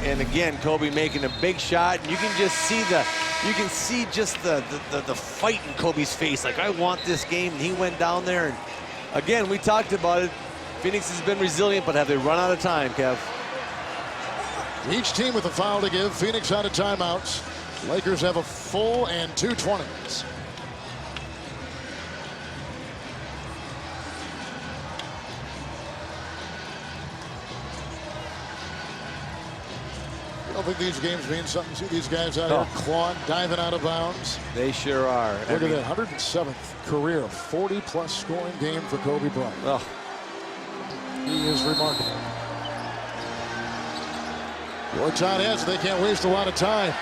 And again, Kobe making a big shot. And you can just see the fight in Kobe's face. Like, I want this game. And he went down there. And again, we talked about it. Phoenix has been resilient, but have they run out of time, Kev? Each team with a foul to give. Phoenix out of timeouts. Lakers have a full and 2 20s. I don't think these games mean something. See these guys out here clawing, diving out of bounds. They sure are. Look at that, 107th career 40-plus scoring game for Kobe Bryant. Oh. He is remarkable. Gortat has, they can't waste a lot of time.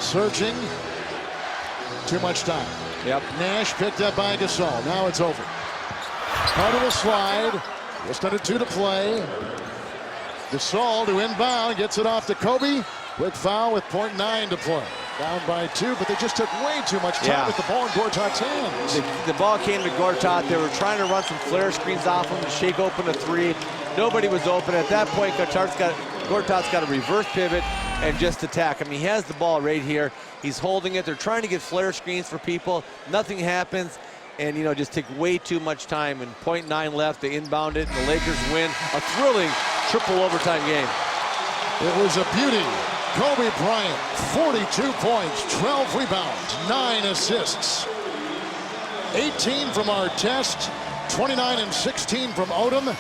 Searching. Too much time. Yep. Nash picked up by Gasol. Now it's over. Carter will slide. Just under 2 to play. Gasol to inbound, gets it off to Kobe. Quick foul with .9 to play. Down by 2, but they just took way too much time with the ball in Gortat's hands. The ball came to Gortat. They were trying to run some flare screens off him to shake open a 3. Nobody was open. At that point, Gortat's got a reverse pivot and just attack. I mean, he has the ball right here. He's holding it. They're trying to get flare screens for people. Nothing happens. And, you know, just take way too much time. And .9 left. They inbound it, and the Lakers win a thrilling triple overtime game. It was a beauty. Kobe Bryant, 42 points, 12 rebounds, 9 assists. 18 from Artest, 29 and 16 from Odom,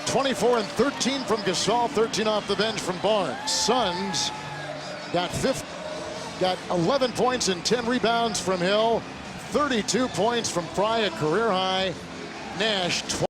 24 and 13 from Gasol, 13 off the bench from Barnes. Suns got 11 points and 10 rebounds from Hill, 32 points from Frye, a career high. Nash,